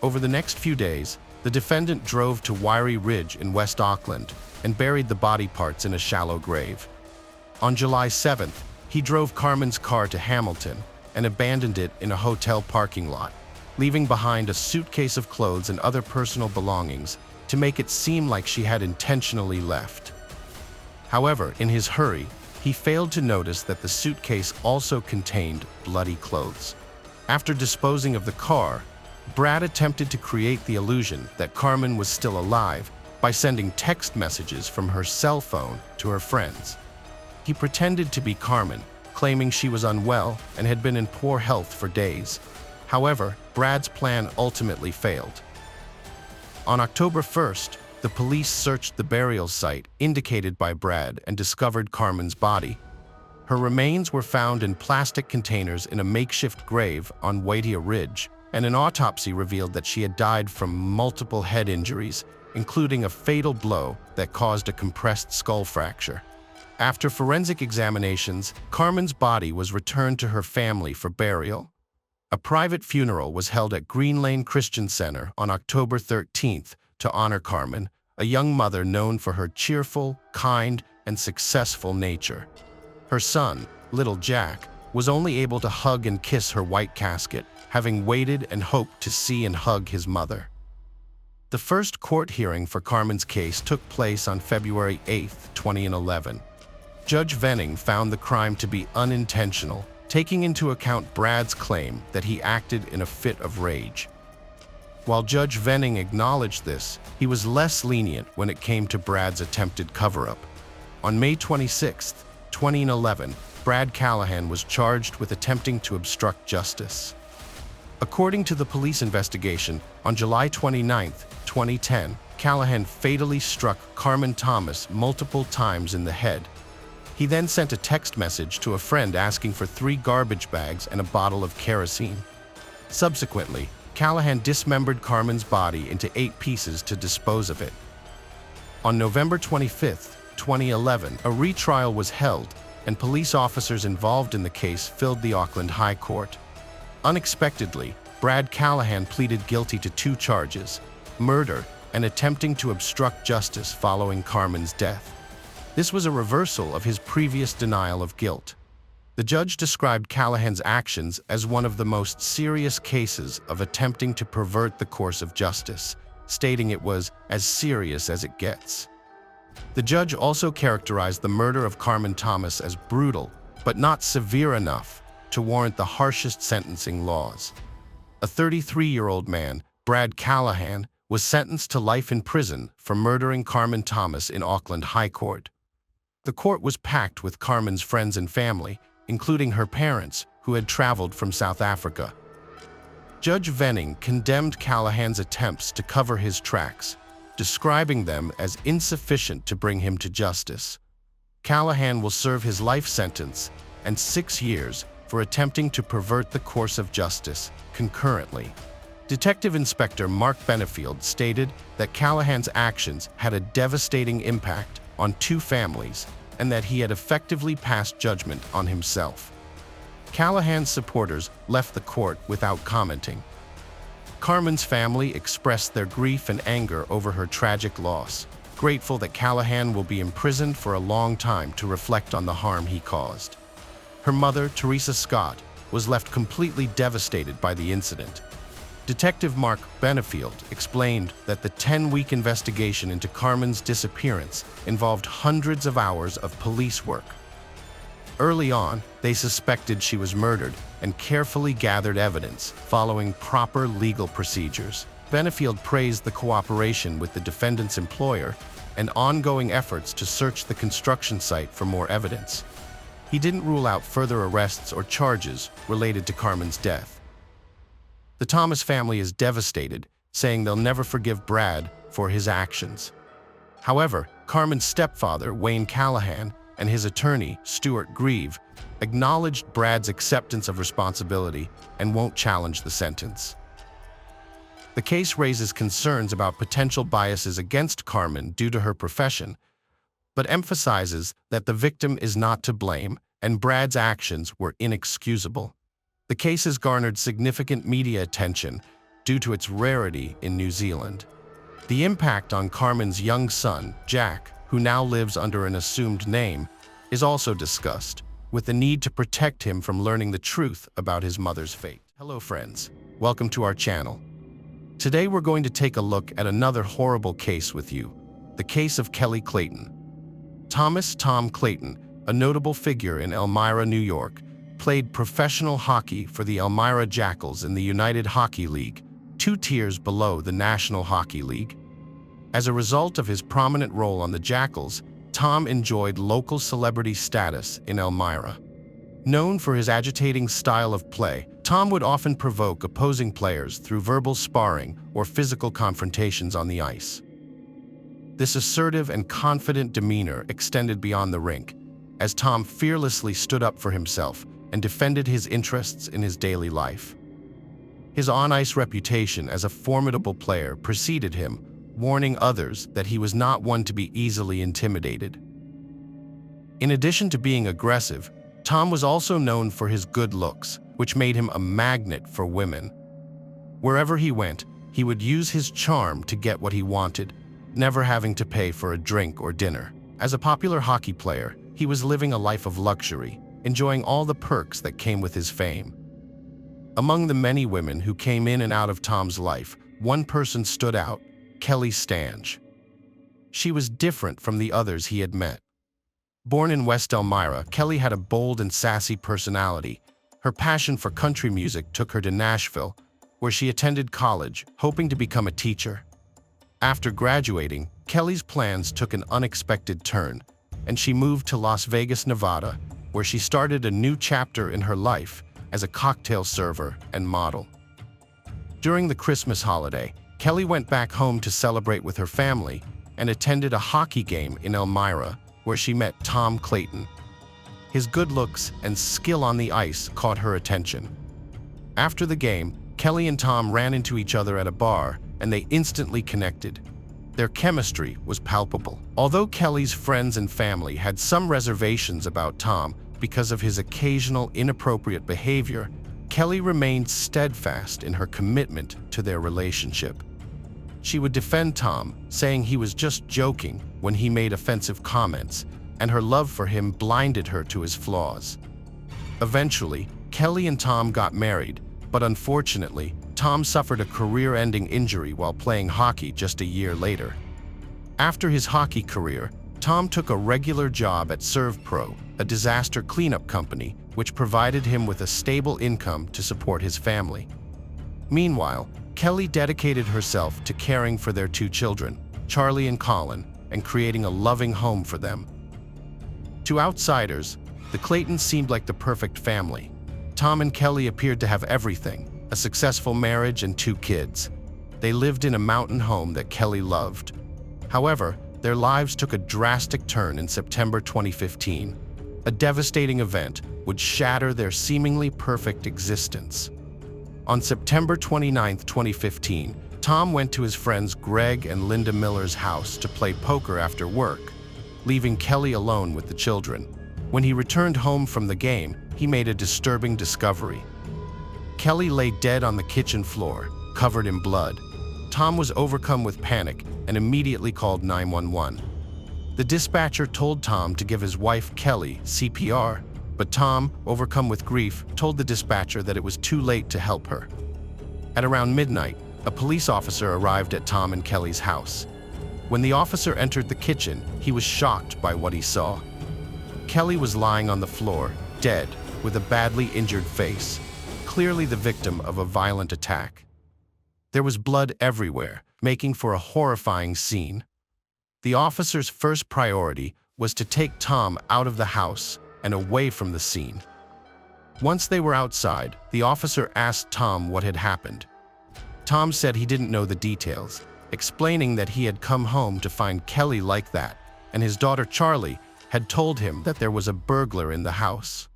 Over the next few days, the defendant drove to Wyrie Ridge in West Auckland and buried the body parts in a shallow grave. On July 7th, he drove Carmen's car to Hamilton and abandoned it in a hotel parking lot, leaving behind a suitcase of clothes and other personal belongings to make it seem like she had intentionally left. However, in his hurry, he failed to notice that the suitcase also contained bloody clothes. After disposing of the car, Brad attempted to create the illusion that Carmen was still alive by sending text messages from her cell phone to her friends. He pretended to be Carmen, claiming she was unwell and had been in poor health for days. However, Brad's plan ultimately failed. On October 1st, the police searched the burial site indicated by Brad and discovered Carmen's body. Her remains were found in plastic containers in a makeshift grave on Wyrie Ridge, and an autopsy revealed that she had died from multiple head injuries, including a fatal blow that caused a compressed skull fracture. After forensic examinations, Carmen's body was returned to her family for burial. A private funeral was held at Green Lane Christian Center on October 13th to honor Carmen, a young mother known for her cheerful, kind, and successful nature. Her son, little Jack, was only able to hug and kiss her white casket, having waited and hoped to see and hug his mother. The first court hearing for Carmen's case took place on February 8, 2011. Judge Venning found the crime to be unintentional, taking into account Brad's claim that he acted in a fit of rage. While Judge Venning acknowledged this, he was less lenient when it came to Brad's attempted cover-up. On May 26, 2011, Brad Callahan was charged with attempting to obstruct justice. According to the police investigation, on July 29, 2010, Callahan fatally struck Carmen Thomas multiple times in the head. He then sent a text message to a friend asking for 3 garbage bags and a bottle of kerosene. Subsequently, Callahan dismembered Carmen's body into 8 pieces to dispose of it. On November 25, 2011, a retrial was held, and police officers involved in the case filled the Auckland High Court. Unexpectedly, Brad Callahan pleaded guilty to 2 charges: murder and attempting to obstruct justice following Carmen's death. This was a reversal of his previous denial of guilt. The judge described Callahan's actions as one of the most serious cases of attempting to pervert the course of justice, stating it was as serious as it gets. The judge also characterized the murder of Carmen Thomas as brutal, but not severe enough to warrant the harshest sentencing laws. A 33-year-old man, Brad Callahan, was sentenced to life in prison for murdering Carmen Thomas in Auckland High Court. The court was packed with Carmen's friends and family, including her parents, who had traveled from South Africa. Judge Venning condemned Callahan's attempts to cover his tracks, describing them as insufficient to bring him to justice. Callahan will serve his life sentence and 6 years for attempting to pervert the course of justice concurrently. Detective Inspector Mark Benefield stated that Callahan's actions had a devastating impact on 2 families and that he had effectively passed judgment on himself. Callahan's supporters left the court without commenting. Carmen's family expressed their grief and anger over her tragic loss, grateful that Callahan will be imprisoned for a long time to reflect on the harm he caused. Her mother, Teresa Scott, was left completely devastated by the incident. Detective Mark Benefield explained that the 10-week investigation into Carmen's disappearance involved hundreds of hours of police work. Early on, they suspected she was murdered and carefully gathered evidence following proper legal procedures. Benefield praised the cooperation with the defendant's employer and ongoing efforts to search the construction site for more evidence. He didn't rule out further arrests or charges related to Carmen's death. The Thomas family is devastated, saying they'll never forgive Brad for his actions. However, Carmen's stepfather, Wayne Callahan, and his attorney, Stuart Grieve, acknowledged Brad's acceptance of responsibility and won't challenge the sentence. The case raises concerns about potential biases against Carmen due to her profession, but emphasizes that the victim is not to blame and Brad's actions were inexcusable. The case has garnered significant media attention due to its rarity in New Zealand. The impact on Carmen's young son, Jack, who now lives under an assumed name, is also discussed, with the need to protect him from learning the truth about his mother's fate. Hello friends, welcome to our channel. Today we're going to take a look at another horrible case with you, the case of Kelly Clayton. Thomas "Tom" Clayton, a notable figure in Elmira, New York, played professional hockey for the Elmira Jackals in the United Hockey League, 2 tiers below the National Hockey League. As a result of his prominent role on the Jackals, Tom enjoyed local celebrity status in Elmira. Known for his agitating style of play, Tom would often provoke opposing players through verbal sparring or physical confrontations on the ice. This assertive and confident demeanor extended beyond the rink, as Tom fearlessly stood up for himself and defended his interests in his daily life. His on-ice reputation as a formidable player preceded him, warning others that he was not one to be easily intimidated. In addition to being aggressive, Tom was also known for his good looks, which made him a magnet for women. Wherever he went, he would use his charm to get what he wanted, never having to pay for a drink or dinner. As a popular hockey player, he was living a life of luxury, enjoying all the perks that came with his fame. Among the many women who came in and out of Tom's life, one person stood out: Kelly Stange. She was different from the others he had met. Born in West Elmira, Kelly had a bold and sassy personality. Her passion for country music took her to Nashville, where she attended college, hoping to become a teacher. After graduating, Kelly's plans took an unexpected turn, and she moved to Las Vegas, Nevada, where she started a new chapter in her life as a cocktail server and model. During the Christmas holiday, Kelly went back home to celebrate with her family and attended a hockey game in Elmira, where she met Tom Clayton. His good looks and skill on the ice caught her attention. After the game, Kelly and Tom ran into each other at a bar, and they instantly connected. Their chemistry was palpable. Although Kelly's friends and family had some reservations about Tom because of his occasional inappropriate behavior, Kelly remained steadfast in her commitment to their relationship. She would defend Tom, saying he was just joking when he made offensive comments, and her love for him blinded her to his flaws. Eventually, Kelly and Tom got married, but unfortunately, Tom suffered a career-ending injury while playing hockey just a year later. After his hockey career, Tom took a regular job at ServPro, a disaster cleanup company, which provided him with a stable income to support his family. Meanwhile, Kelly dedicated herself to caring for their two children, Charlie and Colin, and creating a loving home for them. To outsiders, the Claytons seemed like the perfect family. Tom and Kelly appeared to have everything: a successful marriage and two kids. They lived in a mountain home that Kelly loved. However, their lives took a drastic turn in September 2015. A devastating event would shatter their seemingly perfect existence. On September 29, 2015, Tom went to his friends Greg and Linda Miller's house to play poker after work, leaving Kelly alone with the children. When he returned home from the game, he made a disturbing discovery. Kelly lay dead on the kitchen floor, covered in blood. Tom was overcome with panic and immediately called 911. The dispatcher told Tom to give his wife, Kelly, CPR, but Tom, overcome with grief, told the dispatcher that it was too late to help her. At around midnight, a police officer arrived at Tom and Kelly's house. When the officer entered the kitchen, he was shocked by what he saw. Kelly was lying on the floor, dead, with a badly injured face, clearly the victim of a violent attack. There was blood everywhere, making for a horrifying scene. The officer's first priority was to take Tom out of the house and away from the scene. Once they were outside, the officer asked Tom what had happened. Tom said he didn't know the details, explaining that he had come home to find Kelly like that, and his daughter Charlie had told him that there was a burglar in the house.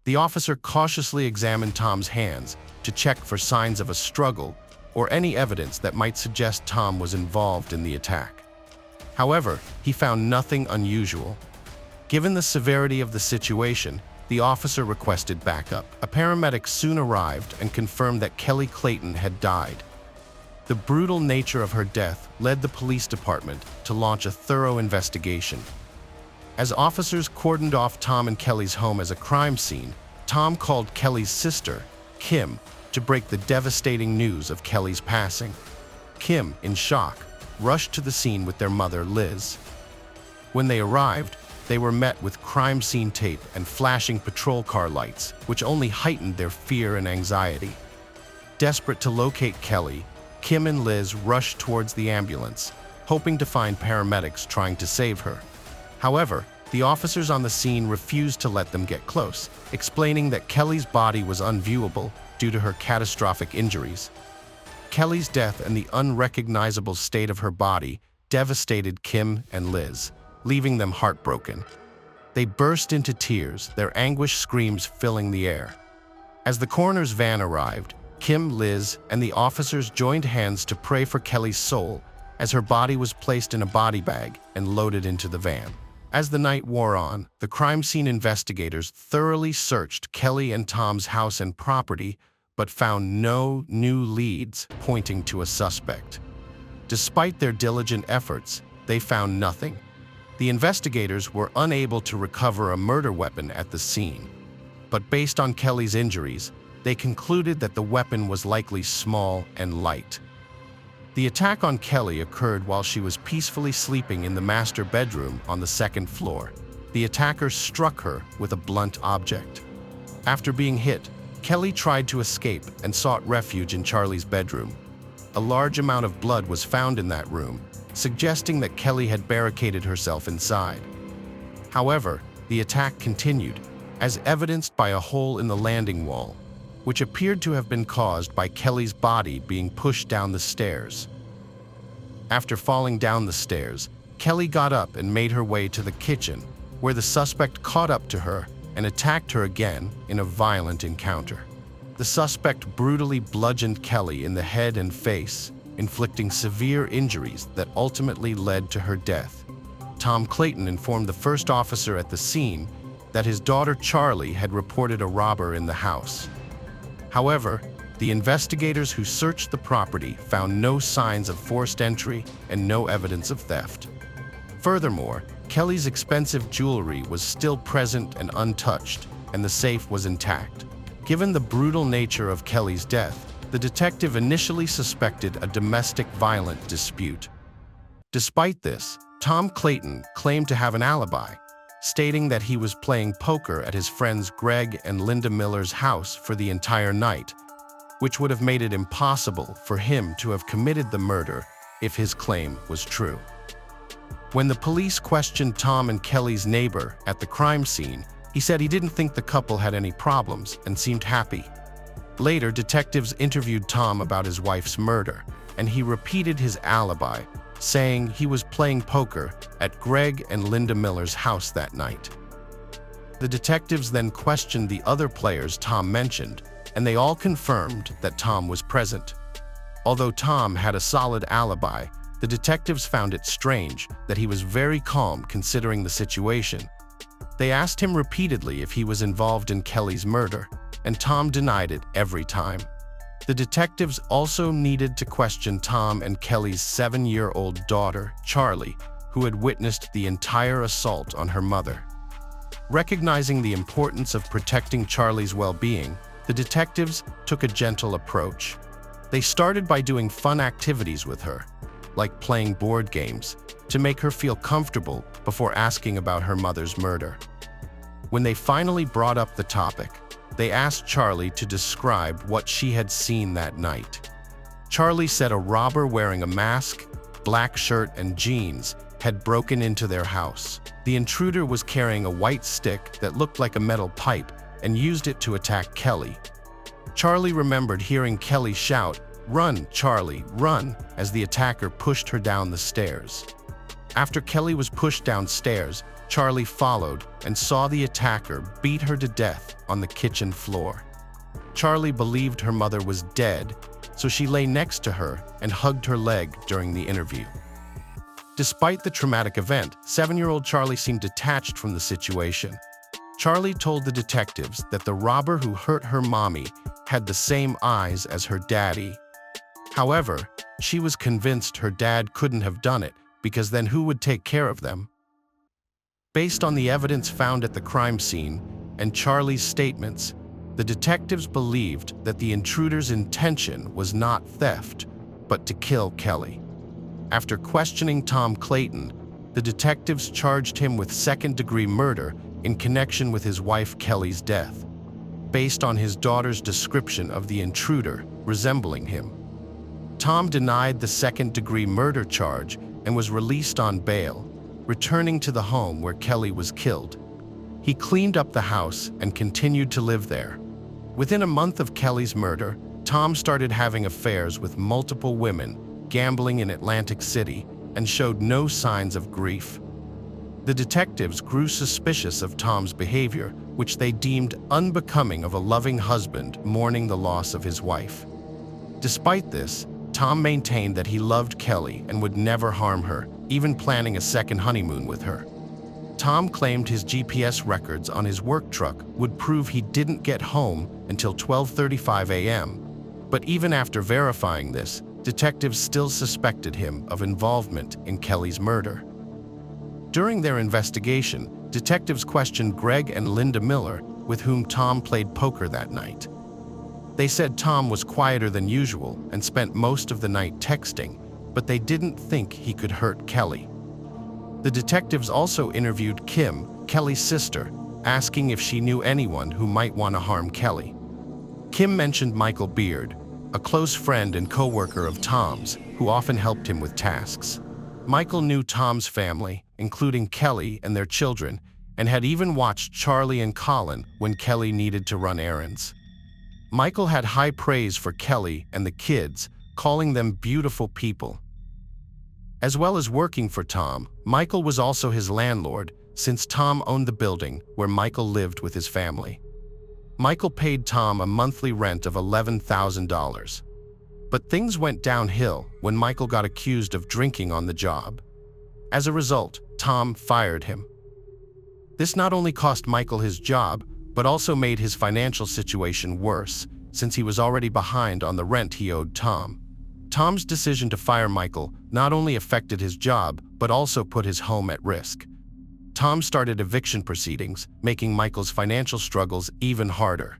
The officer cautiously examined Tom's hands to check for signs of a struggle or any evidence that might suggest Tom was involved in the attack. However, he found nothing unusual. Given the severity of the situation, the officer requested backup. A paramedic soon arrived and confirmed that Kelly Clayton had died. The brutal nature of her death led the police department to launch a thorough investigation. As officers cordoned off Tom and Kelly's home as a crime scene, Tom called Kelly's sister, Kim, to break the devastating news of Kelly's passing. Kim, in shock, rushed to the scene with their mother, Liz. When they arrived, they were met with crime scene tape and flashing patrol car lights, which only heightened their fear and anxiety. Desperate to locate Kelly, Kim and Liz rushed towards the ambulance, hoping to find paramedics trying to save her. However, the officers on the scene refused to let them get close, explaining that Kelly's body was unviewable due to her catastrophic injuries. Kelly's death and the unrecognizable state of her body devastated Kim and Liz, leaving them heartbroken. They burst into tears, their anguished screams filling the air. As the coroner's van arrived, Kim, Liz, and the officers joined hands to pray for Kelly's soul as her body was placed in a body bag and loaded into the van. As the night wore on, the crime scene investigators thoroughly searched Kelly and Tom's house and property, but found no new leads pointing to a suspect. Despite their diligent efforts, they found nothing. The investigators were unable to recover a murder weapon at the scene, but based on Kelly's injuries, they concluded that the weapon was likely small and light. The attack on Kelly occurred while she was peacefully sleeping in the master bedroom on the second floor. The attacker struck her with a blunt object. After being hit, Kelly tried to escape and sought refuge in Charlie's bedroom. A large amount of blood was found in that room, suggesting that Kelly had barricaded herself inside. However, the attack continued, as evidenced by a hole in the landing wall, which appeared to have been caused by Kelly's body being pushed down the stairs. After falling down the stairs, Kelly got up and made her way to the kitchen, where the suspect caught up to her and attacked her again in a violent encounter. The suspect brutally bludgeoned Kelly in the head and face, inflicting severe injuries that ultimately led to her death. Tom Clayton informed the first officer at the scene that his daughter Charlie had reported a robber in the house. However, the investigators who searched the property found no signs of forced entry and no evidence of theft. Furthermore, Kelly's expensive jewelry was still present and untouched, and the safe was intact. Given the brutal nature of Kelly's death, the detective initially suspected a domestic violence dispute. Despite this, Tom Clayton claimed to have an alibi, stating that he was playing poker at his friends Greg and Linda Miller's house for the entire night, which would have made it impossible for him to have committed the murder if his claim was true. When the police questioned Tom and Kelly's neighbor at the crime scene, he said he didn't think the couple had any problems and seemed happy. Later, detectives interviewed Tom about his wife's murder, and he repeated his alibi, saying he was playing poker at Greg and Linda Miller's house that night. The detectives then questioned the other players Tom mentioned, and they all confirmed that Tom was present. Although Tom had a solid alibi, the detectives found it strange that he was very calm considering the situation. They asked him repeatedly if he was involved in Kelly's murder, and Tom denied it every time. The detectives also needed to question Tom and Kelly's 7-year-old daughter, Charlie, who had witnessed the entire assault on her mother. Recognizing the importance of protecting Charlie's well-being, the detectives took a gentle approach. They started by doing fun activities with her, like playing board games, to make her feel comfortable before asking about her mother's murder. When they finally brought up the topic, they asked Charlie to describe what she had seen that night. Charlie said a robber wearing a mask, black shirt, and jeans had broken into their house. The intruder was carrying a white stick that looked like a metal pipe and used it to attack Kelly. Charlie remembered hearing Kelly shout, "Run, Charlie, run," as the attacker pushed her down the stairs. After Kelly was pushed downstairs, Charlie followed and saw the attacker beat her to death on the kitchen floor. Charlie believed her mother was dead, so she lay next to her and hugged her leg during the interview. Despite the traumatic event, 7-year-old Charlie seemed detached from the situation. Charlie told the detectives that the robber who hurt her mommy had the same eyes as her daddy. However, she was convinced her dad couldn't have done it because then who would take care of them? Based on the evidence found at the crime scene and Charlie's statements, the detectives believed that the intruder's intention was not theft, but to kill Kelly. After questioning Tom Clayton, the detectives charged him with second-degree murder in connection with his wife Kelly's death, based on his daughter's description of the intruder resembling him. Tom denied the second-degree murder charge and was released on bail, returning to the home where Kelly was killed. He cleaned up the house and continued to live there. Within a month of Kelly's murder, Tom started having affairs with multiple women, gambling in Atlantic City, and showed no signs of grief. The detectives grew suspicious of Tom's behavior, which they deemed unbecoming of a loving husband mourning the loss of his wife. Despite this, Tom maintained that he loved Kelly and would never harm her, even planning a second honeymoon with her. Tom claimed his GPS records on his work truck would prove he didn't get home until 12:35 a.m., but even after verifying this, detectives still suspected him of involvement in Kelly's murder. During their investigation, detectives questioned Greg and Linda Miller, with whom Tom played poker that night. They said Tom was quieter than usual and spent most of the night texting, but they didn't think he could hurt Kelly. The detectives also interviewed Kim, Kelly's sister, asking if she knew anyone who might want to harm Kelly. Kim mentioned Michael Beard, a close friend and co-worker of Tom's, who often helped him with tasks. Michael knew Tom's family, including Kelly and their children, and had even watched Charlie and Colin when Kelly needed to run errands. Michael had high praise for Kelly and the kids, calling them beautiful people. As well as working for Tom, Michael was also his landlord, since Tom owned the building where Michael lived with his family. Michael paid Tom a monthly rent of $11,000. But things went downhill when Michael got accused of drinking on the job. As a result, Tom fired him. This not only cost Michael his job, but also made his financial situation worse, since he was already behind on the rent he owed Tom. Tom's decision to fire Michael not only affected his job, but also put his home at risk. Tom started eviction proceedings, making Michael's financial struggles even harder.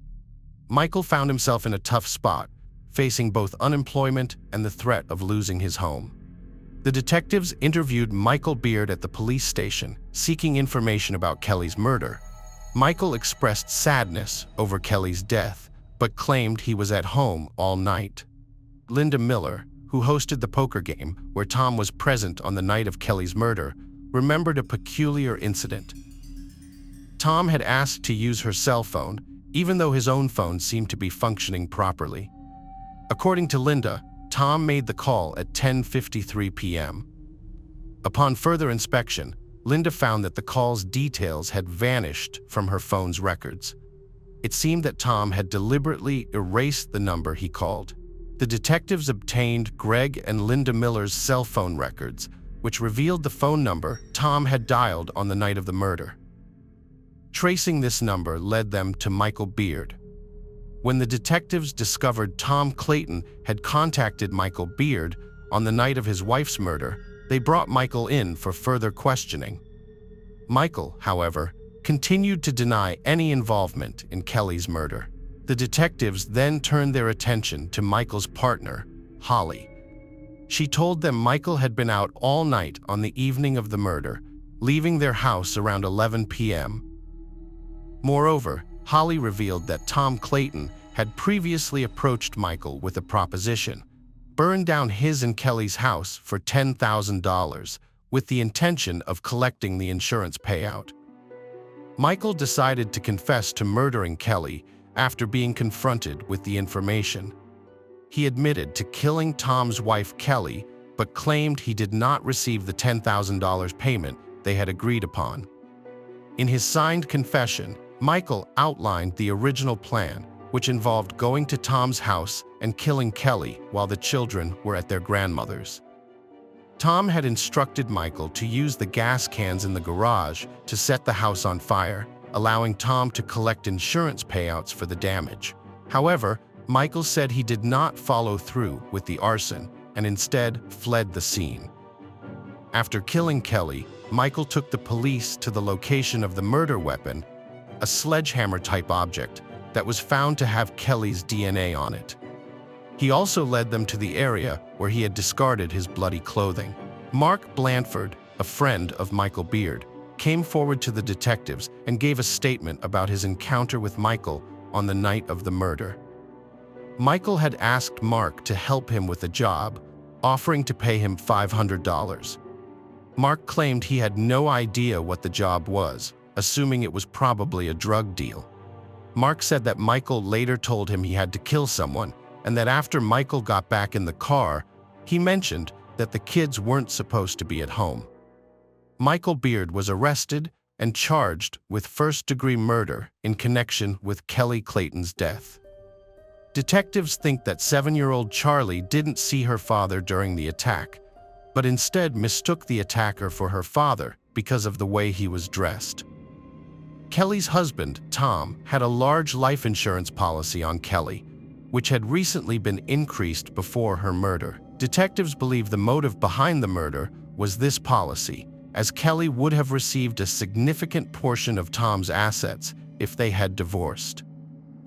Michael found himself in a tough spot, facing both unemployment and the threat of losing his home. The detectives interviewed Michael Beard at the police station, seeking information about Kelly's murder. Michael expressed sadness over Kelly's death, but claimed he was at home all night. Linda Miller, who hosted the poker game where Tom was present on the night of Kelly's murder, remembered a peculiar incident. Tom had asked to use her cell phone, even though his own phone seemed to be functioning properly. According to Linda, Tom made the call at 10:53 p.m. Upon further inspection, Linda found that the call's details had vanished from her phone's records. It seemed that Tom had deliberately erased the number he called. The detectives obtained Greg and Linda Miller's cell phone records, which revealed the phone number Tom had dialed on the night of the murder. Tracing this number led them to Michael Beard. When the detectives discovered Tom Clayton had contacted Michael Beard on the night of his wife's murder, they brought Michael in for further questioning. Michael, however, continued to deny any involvement in Kelly's murder. The detectives then turned their attention to Michael's partner, Holly. She told them Michael had been out all night on the evening of the murder, leaving their house around 11 p.m. Moreover, Holly revealed that Tom Clayton had previously approached Michael with a proposition: burn down his and Kelly's house for $10,000 with the intention of collecting the insurance payout. Michael decided to confess to murdering Kelly after being confronted with the information. He admitted to killing Tom's wife Kelly, but claimed he did not receive the $10,000 payment they had agreed upon. In his signed confession, Michael outlined the original plan, which involved going to Tom's house and killing Kelly while the children were at their grandmother's. Tom had instructed Michael to use the gas cans in the garage to set the house on fire, allowing Tom to collect insurance payouts for the damage. However, Michael said he did not follow through with the arson and instead fled the scene. After killing Kelly, Michael took the police to the location of the murder weapon, a sledgehammer-type object that was found to have Kelly's DNA on it. He also led them to the area where he had discarded his bloody clothing. Mark Blanford, a friend of Michael Beard, came forward to the detectives and gave a statement about his encounter with Michael on the night of the murder. Michael had asked Mark to help him with a job, offering to pay him $500. Mark claimed he had no idea what the job was, assuming it was probably a drug deal. Mark said that Michael later told him he had to kill someone, and that after Michael got back in the car, he mentioned that the kids weren't supposed to be at home. Michael Beard was arrested and charged with first-degree murder in connection with Kelly Clayton's death. Detectives think that 7-year-old Charlie didn't see her father during the attack, but instead mistook the attacker for her father because of the way he was dressed. Kelly's husband, Tom, had a large life insurance policy on Kelly, which had recently been increased before her murder. Detectives believe the motive behind the murder was this policy, as Kelly would have received a significant portion of Tom's assets if they had divorced.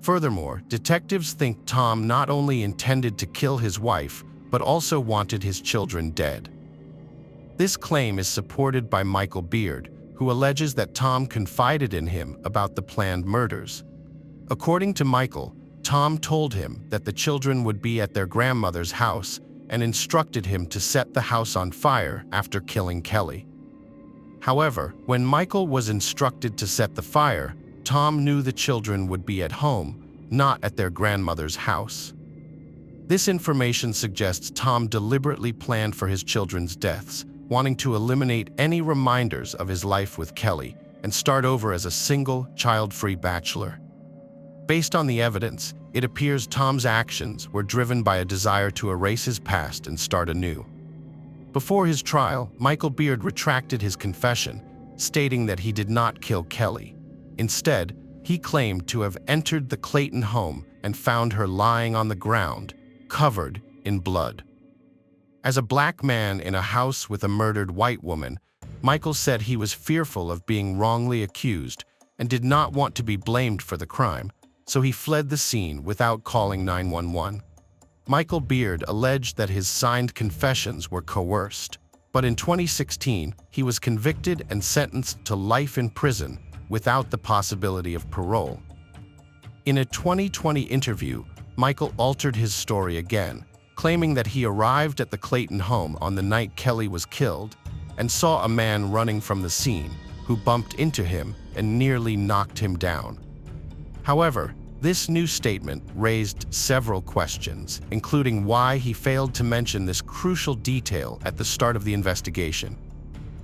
Furthermore, detectives think Tom not only intended to kill his wife, but also wanted his children dead. This claim is supported by Michael Beard, who alleges that Tom confided in him about the planned murders. According to Michael, Tom told him that the children would be at their grandmother's house and instructed him to set the house on fire after killing Kelly. However, when Michael was instructed to set the fire, Tom knew the children would be at home, not at their grandmother's house. This information suggests Tom deliberately planned for his children's deaths, wanting to eliminate any reminders of his life with Kelly and start over as a single, child-free bachelor. Based on the evidence, it appears Tom's actions were driven by a desire to erase his past and start anew. Before his trial, Michael Beard retracted his confession, stating that he did not kill Kelly. Instead, he claimed to have entered the Clayton home and found her lying on the ground, covered in blood. As a black man in a house with a murdered white woman, Michael said he was fearful of being wrongly accused and did not want to be blamed for the crime, so he fled the scene without calling 911. Michael Beard alleged that his signed confessions were coerced, but in 2016, he was convicted and sentenced to life in prison without the possibility of parole. In a 2020 interview, Michael altered his story again, claiming that he arrived at the Clayton home on the night Kelly was killed and saw a man running from the scene who bumped into him and nearly knocked him down. However, this new statement raised several questions, including why he failed to mention this crucial detail at the start of the investigation.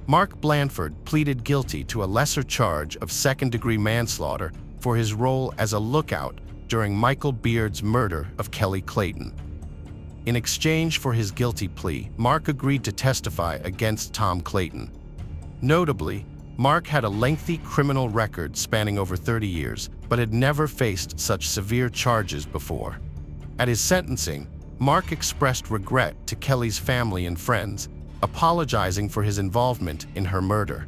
Mark Blanford pleaded guilty to a lesser charge of second-degree manslaughter for his role as a lookout during Michael Beard's murder of Kelly Clayton. In exchange for his guilty plea, Mark agreed to testify against Tom Clayton. Notably, Mark had a lengthy criminal record spanning over 30 years, but had never faced such severe charges before. At his sentencing, Mark expressed regret to Kelly's family and friends, apologizing for his involvement in her murder.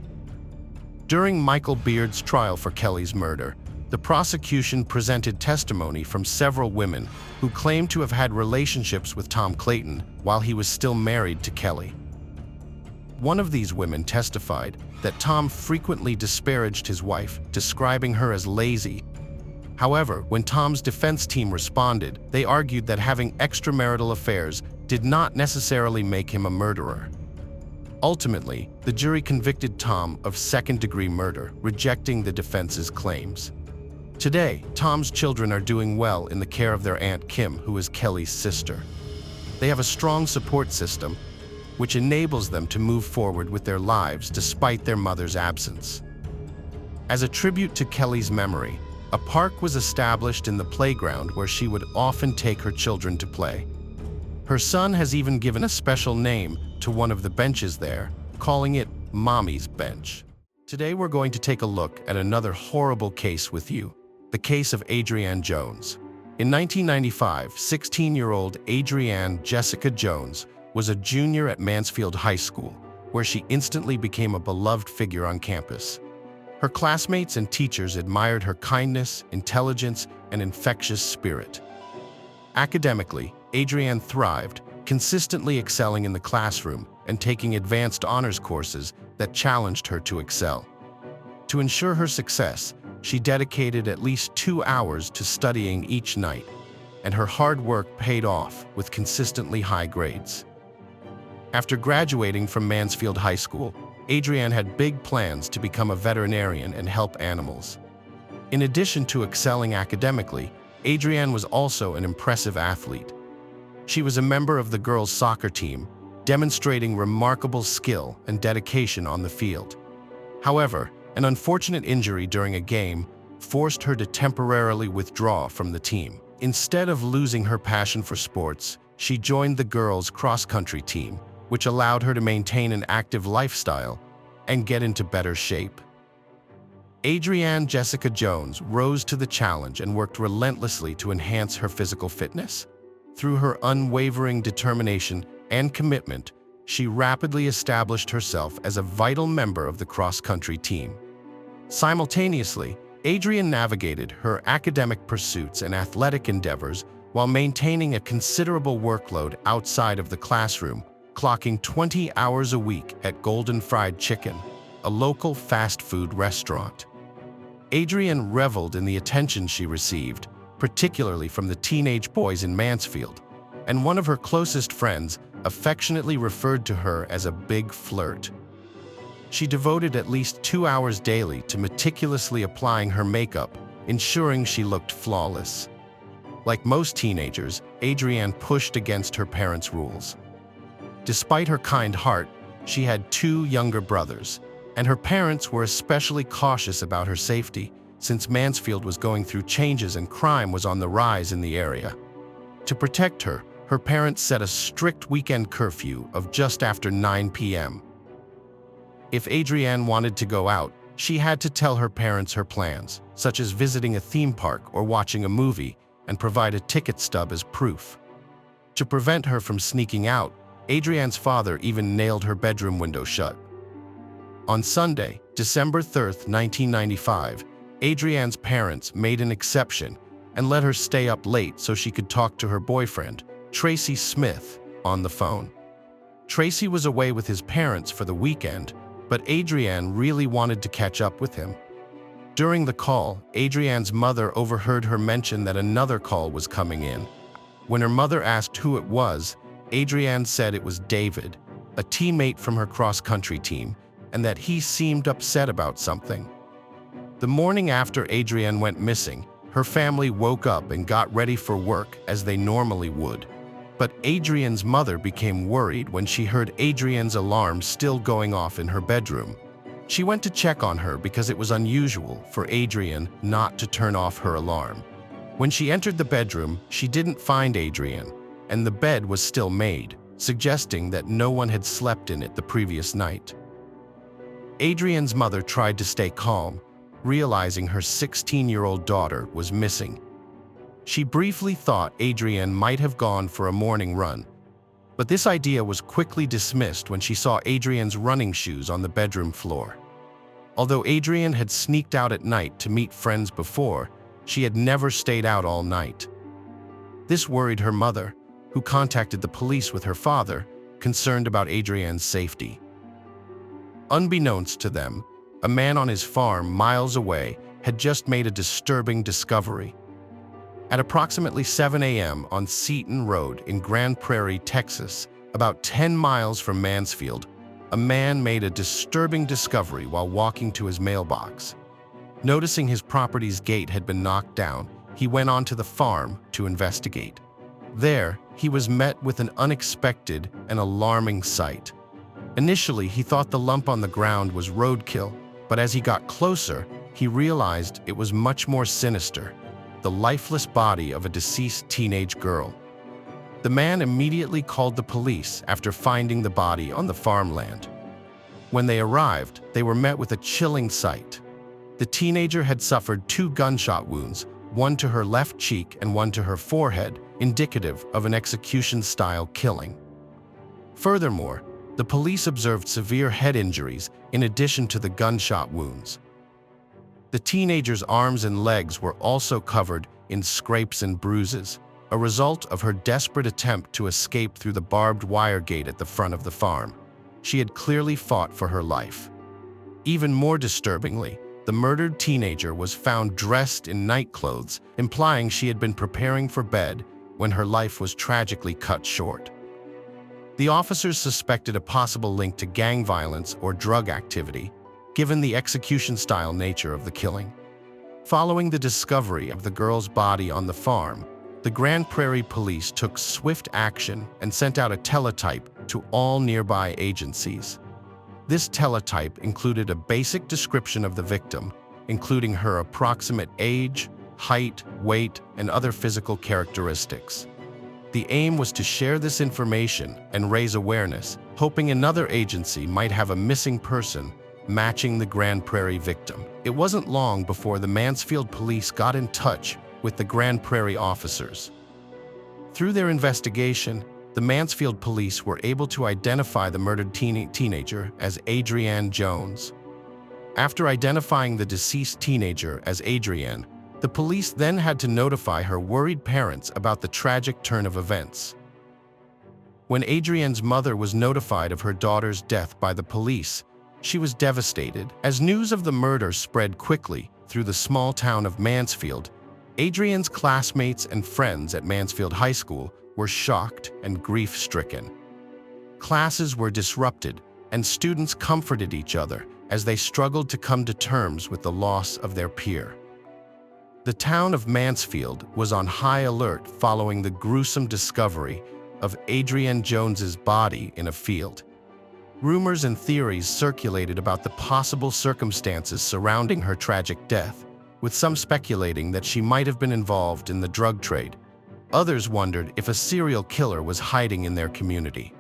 During Michael Beard's trial for Kelly's murder, the prosecution presented testimony from several women who claimed to have had relationships with Tom Clayton while he was still married to Kelly. One of these women testified that Tom frequently disparaged his wife, describing her as lazy. However, when Tom's defense team responded, they argued that having extramarital affairs did not necessarily make him a murderer. Ultimately, the jury convicted Tom of second-degree murder, rejecting the defense's claims. Today, Tom's children are doing well in the care of their Aunt Kim, who is Kelly's sister. They have a strong support system, which enables them to move forward with their lives despite their mother's absence. As a tribute to Kelly's memory, a park was established in the playground where she would often take her children to play. Her son has even given a special name to one of the benches there, calling it Mommy's Bench. Today we're going to take a look at another horrible case with you, the case of Adrienne Jones. In 1995, 16-year-old Adrienne Jessica Jones was a junior at Mansfield High School, where she instantly became a beloved figure on campus. Her classmates and teachers admired her kindness, intelligence, and infectious spirit. Academically, Adrienne thrived, consistently excelling in the classroom and taking advanced honors courses that challenged her to excel. To ensure her success, she dedicated at least 2 hours to studying each night, and her hard work paid off with consistently high grades. After graduating from Mansfield High School, Adrienne had big plans to become a veterinarian and help animals. In addition to excelling academically, Adrienne was also an impressive athlete. She was a member of the girls' soccer team, demonstrating remarkable skill and dedication on the field. However, an unfortunate injury during a game forced her to temporarily withdraw from the team. Instead of losing her passion for sports, she joined the girls' cross-country team, which allowed her to maintain an active lifestyle and get into better shape. Adrienne Jessica Jones rose to the challenge and worked relentlessly to enhance her physical fitness. Through her unwavering determination, and commitment, she rapidly established herself as a vital member of the cross-country team. Simultaneously, Adrienne navigated her academic pursuits and athletic endeavors while maintaining a considerable workload outside of the classroom, clocking 20 hours a week at Golden Fried Chicken, a local fast food restaurant. Adrienne reveled in the attention she received, particularly from the teenage boys in Mansfield, and one of her closest friends affectionately referred to her as a big flirt. She devoted at least 2 hours daily to meticulously applying her makeup, ensuring she looked flawless. Like most teenagers, Adrienne pushed against her parents' rules. Despite her kind heart, she had 2 younger brothers, and her parents were especially cautious about her safety, since Mansfield was going through changes and crime was on the rise in the area. To protect her, her parents set a strict weekend curfew of just after 9 p.m. If Adrienne wanted to go out, she had to tell her parents her plans, such as visiting a theme park or watching a movie, and provide a ticket stub as proof. To prevent her from sneaking out, Adrienne's father even nailed her bedroom window shut. On Sunday, December 3rd, 1995, Adrienne's parents made an exception and let her stay up late so she could talk to her boyfriend, Tracy Smith, on the phone. Tracy was away with his parents for the weekend, but Adrienne really wanted to catch up with him. During the call, Adrienne's mother overheard her mention that another call was coming in. When her mother asked who it was, Adrienne said it was David, a teammate from her cross-country team, and that he seemed upset about something. The morning after Adrienne went missing, her family woke up and got ready for work as they normally would. But Adrienne's mother became worried when she heard Adrienne's alarm still going off in her bedroom. She went to check on her because it was unusual for Adrienne not to turn off her alarm. When she entered the bedroom, she didn't find Adrienne, and the bed was still made, suggesting that no one had slept in it the previous night. Adrienne's mother tried to stay calm, realizing her 16-year-old daughter was missing. She briefly thought Adrienne might have gone for a morning run, but this idea was quickly dismissed when she saw Adrienne's running shoes on the bedroom floor. Although Adrienne had sneaked out at night to meet friends before, she had never stayed out all night. This worried her mother, who contacted the police with her father, concerned about Adrienne's safety. Unbeknownst to them, a man on his farm miles away had just made a disturbing discovery. At approximately 7 a.m. on Seton Road in Grand Prairie, Texas, about 10 miles from Mansfield, a man made a disturbing discovery while walking to his mailbox. Noticing his property's gate had been knocked down, he went onto the farm to investigate. There, he was met with an unexpected and alarming sight. Initially, he thought the lump on the ground was roadkill, but as he got closer, he realized it was much more sinister: the lifeless body of a deceased teenage girl. The man immediately called the police after finding the body on the farmland. When they arrived, they were met with a chilling sight. The teenager had suffered 2 gunshot wounds, one to her left cheek and one to her forehead, indicative of an execution-style killing. Furthermore, the police observed severe head injuries in addition to the gunshot wounds. The teenager's arms and legs were also covered in scrapes and bruises, a result of her desperate attempt to escape through the barbed wire gate at the front of the farm. She had clearly fought for her life. Even more disturbingly, the murdered teenager was found dressed in night clothes, implying she had been preparing for bed when her life was tragically cut short. The officers suspected a possible link to gang violence or drug activity, given the execution-style nature of the killing. Following the discovery of the girl's body on the farm, the Grand Prairie Police took swift action and sent out a teletype to all nearby agencies. This teletype included a basic description of the victim, including her approximate age, height, weight, and other physical characteristics. The aim was to share this information and raise awareness, hoping another agency might have a missing person matching the Grand Prairie victim. It wasn't long before the Mansfield police got in touch with the Grand Prairie officers. Through their investigation, the Mansfield police were able to identify the murdered teenager as Adrienne Jones. After identifying the deceased teenager as Adrienne, the police then had to notify her worried parents about the tragic turn of events. When Adrienne's mother was notified of her daughter's death by the police, she was devastated. As news of the murder spread quickly through the small town of Mansfield, Adrienne's classmates and friends at Mansfield High School were shocked and grief-stricken. Classes were disrupted, and students comforted each other as they struggled to come to terms with the loss of their peer. The town of Mansfield was on high alert following the gruesome discovery of Adrienne Jones's body in a field. Rumors and theories circulated about the possible circumstances surrounding her tragic death, with some speculating that she might have been involved in the drug trade. Others wondered if a serial killer was hiding in their community.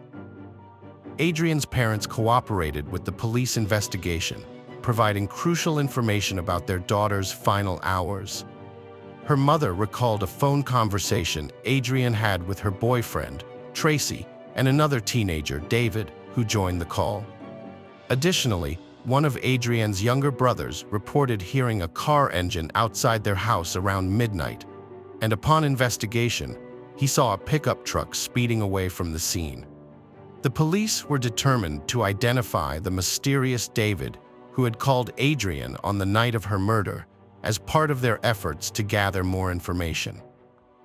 Adrienne's parents cooperated with the police investigation, providing crucial information about their daughter's final hours. Her mother recalled a phone conversation Adrienne had with her boyfriend, Tracy, and another teenager, David, who joined the call. Additionally, one of Adrienne's younger brothers reported hearing a car engine outside their house around midnight, and upon investigation, he saw a pickup truck speeding away from the scene. The police were determined to identify the mysterious David who had called Adrienne on the night of her murder as part of their efforts to gather more information.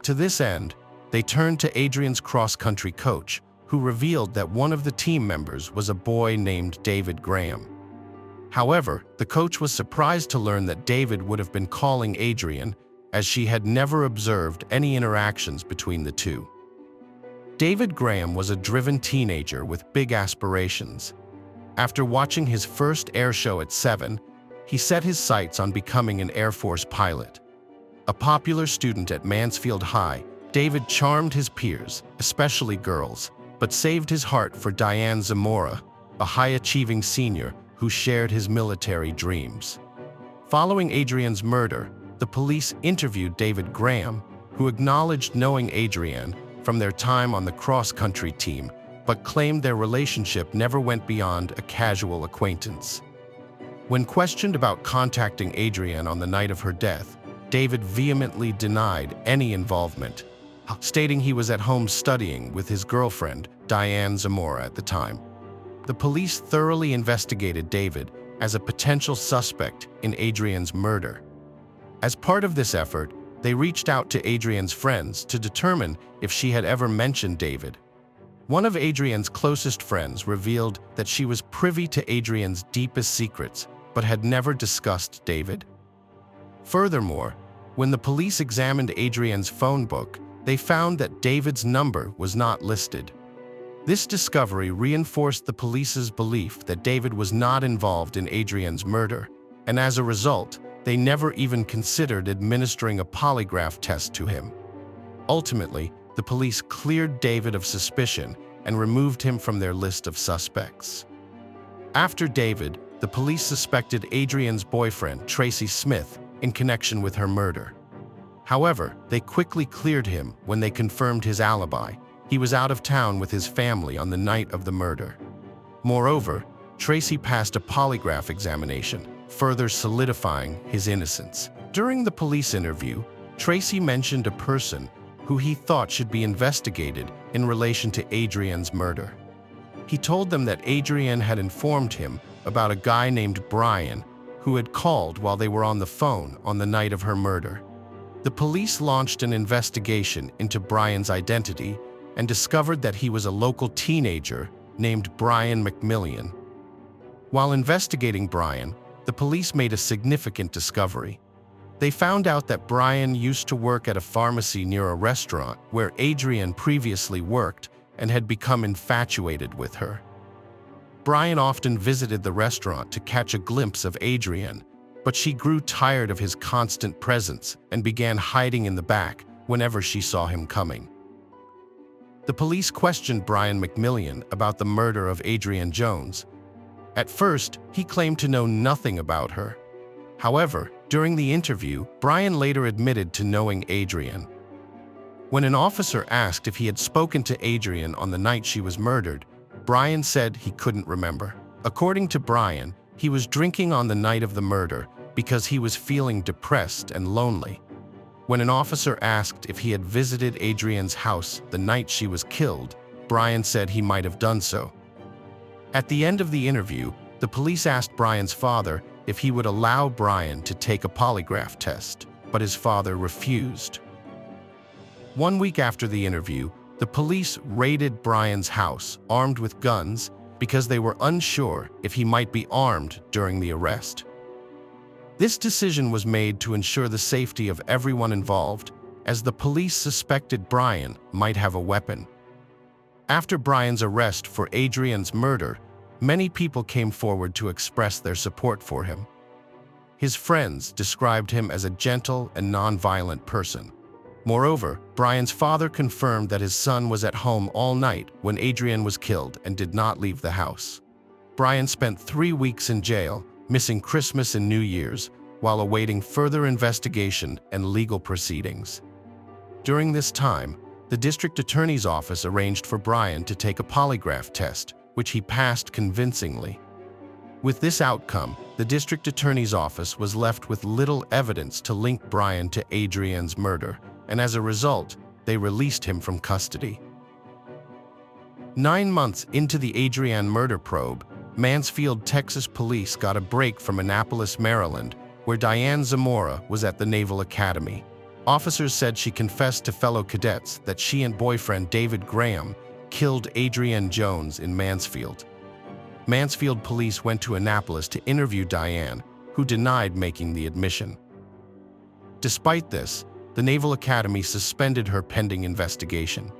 To this end, they turned to Adrienne's cross-country coach, who revealed that one of the team members was a boy named David Graham. However, the coach was surprised to learn that David would have been calling Adrienne, as she had never observed any interactions between the two. David Graham was a driven teenager with big aspirations. After watching his first air show at 7, he set his sights on becoming an Air Force pilot. A popular student at Mansfield High, David charmed his peers, especially girls, but saved his heart for Diane Zamora, a high-achieving senior who shared his military dreams. Following Adrienne's murder, the police interviewed David Graham, who acknowledged knowing Adrienne from their time on the cross-country team, but claimed their relationship never went beyond a casual acquaintance. When questioned about contacting Adrienne on the night of her death, David vehemently denied any involvement, stating he was at home studying with his girlfriend, Diane Zamora, at the time. The police thoroughly investigated David as a potential suspect in Adrienne's murder. As part of this effort, they reached out to Adrienne's friends to determine if she had ever mentioned David. One of Adrienne's closest friends revealed that she was privy to Adrienne's deepest secrets, but had never discussed David. Furthermore, when the police examined Adrienne's phone book, they found that David's number was not listed. This discovery reinforced the police's belief that David was not involved in Adrienne's murder, and as a result, they never even considered administering a polygraph test to him. Ultimately, the police cleared David of suspicion and removed him from their list of suspects. After David, the police suspected Adrienne's boyfriend, Tracy Smith, in connection with her murder. However, they quickly cleared him when they confirmed his alibi. He was out of town with his family on the night of the murder. Moreover, Tracy passed a polygraph examination, further solidifying his innocence. During the police interview, Tracy mentioned a person who he thought should be investigated in relation to Adrienne's murder. He told them that Adrienne had informed him about a guy named Brian who had called while they were on the phone on the night of her murder. The police launched an investigation into Brian's identity and discovered that he was a local teenager named Brian McMillian. While investigating Brian, the police made a significant discovery. They found out that Brian used to work at a pharmacy near a restaurant where Adrienne previously worked and had become infatuated with her. Brian often visited the restaurant to catch a glimpse of Adrienne, but she grew tired of his constant presence and began hiding in the back whenever she saw him coming. The police questioned Brian McMillian about the murder of Adrienne Jones. At first, he claimed to know nothing about her. However, during the interview, Brian later admitted to knowing Adrienne. When an officer asked if he had spoken to Adrian on the night she was murdered, Brian said he couldn't remember. According to Brian, he was drinking on the night of the murder because he was feeling depressed and lonely. When an officer asked if he had visited Adrian's house the night she was killed, Brian said he might have done so. At the end of the interview, the police asked Brian's father if he would allow Brian to take a polygraph test, but his father refused. 1 week after the interview, the police raided Brian's house, armed with guns, because they were unsure if he might be armed during the arrest. This decision was made to ensure the safety of everyone involved, as the police suspected Brian might have a weapon. After Brian's arrest for Adrian's murder, many people came forward to express their support for him. His friends described him as a gentle and non-violent person. Moreover, Brian's father confirmed that his son was at home all night when Adrian was killed and did not leave the house. Brian spent 3 weeks in jail, missing Christmas and New Year's, while awaiting further investigation and legal proceedings. During this time, the district attorney's office arranged for Brian to take a polygraph test, which he passed convincingly. With this outcome, the district attorney's office was left with little evidence to link Brian to Adrian's murder, and as a result, they released him from custody. 9 months into the Adrian murder probe, Mansfield, Texas police got a break from Annapolis, Maryland, where Diane Zamora was at the Naval Academy. Officers said she confessed to fellow cadets that she and boyfriend David Graham killed Adrian Jones in Mansfield. Mansfield police went to Annapolis to interview Diane, who denied making the admission. Despite this, the Naval Academy suspended her pending investigation.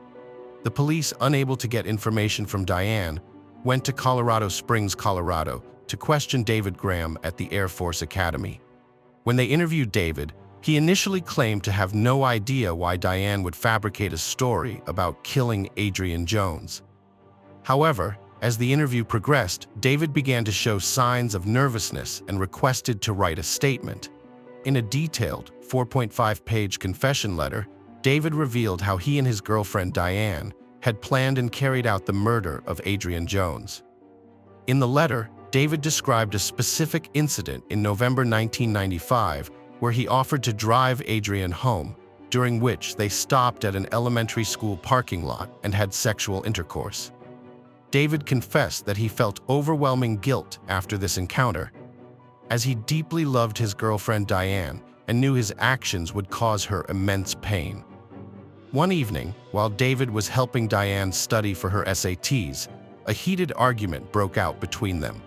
The police, unable to get information from Diane, went to Colorado Springs, Colorado, to question David Graham at the Air Force Academy. When they interviewed David, he initially claimed to have no idea why Diane would fabricate a story about killing Adrian Jones. However, as the interview progressed, David began to show signs of nervousness and requested to write a statement. In a detailed 4.5-page confession letter, David revealed how he and his girlfriend Diane had planned and carried out the murder of Adrian Jones. In the letter, David described a specific incident in November 1995 where he offered to drive Adrian home, during which they stopped at an elementary school parking lot and had sexual intercourse. David confessed that he felt overwhelming guilt after this encounter, as he deeply loved his girlfriend Diane and knew his actions would cause her immense pain. One evening, while David was helping Diane study for her SATs, a heated argument broke out between them.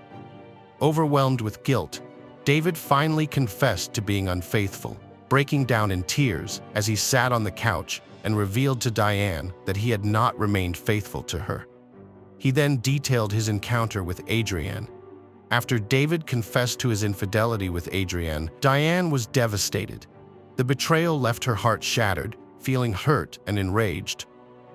Overwhelmed with guilt, David finally confessed to being unfaithful, breaking down in tears as he sat on the couch and revealed to Diane that he had not remained faithful to her. He then detailed his encounter with Adrian. After David confessed to his infidelity with Adrian, Diane was devastated. The betrayal left her heart shattered, feeling hurt and enraged.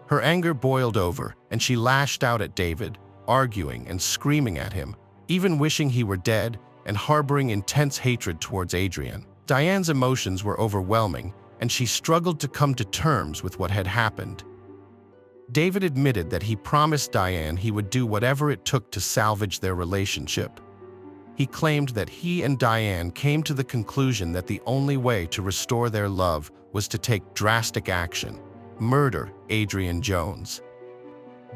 Her anger boiled over, and she lashed out at David, arguing and screaming at him, even wishing he were dead and harboring intense hatred towards Adrian. Diane's emotions were overwhelming, and she struggled to come to terms with what had happened. David admitted that he promised Diane he would do whatever it took to salvage their relationship. He claimed that he and Diane came to the conclusion that the only way to restore their love was to take drastic action: murder Adrian Jones.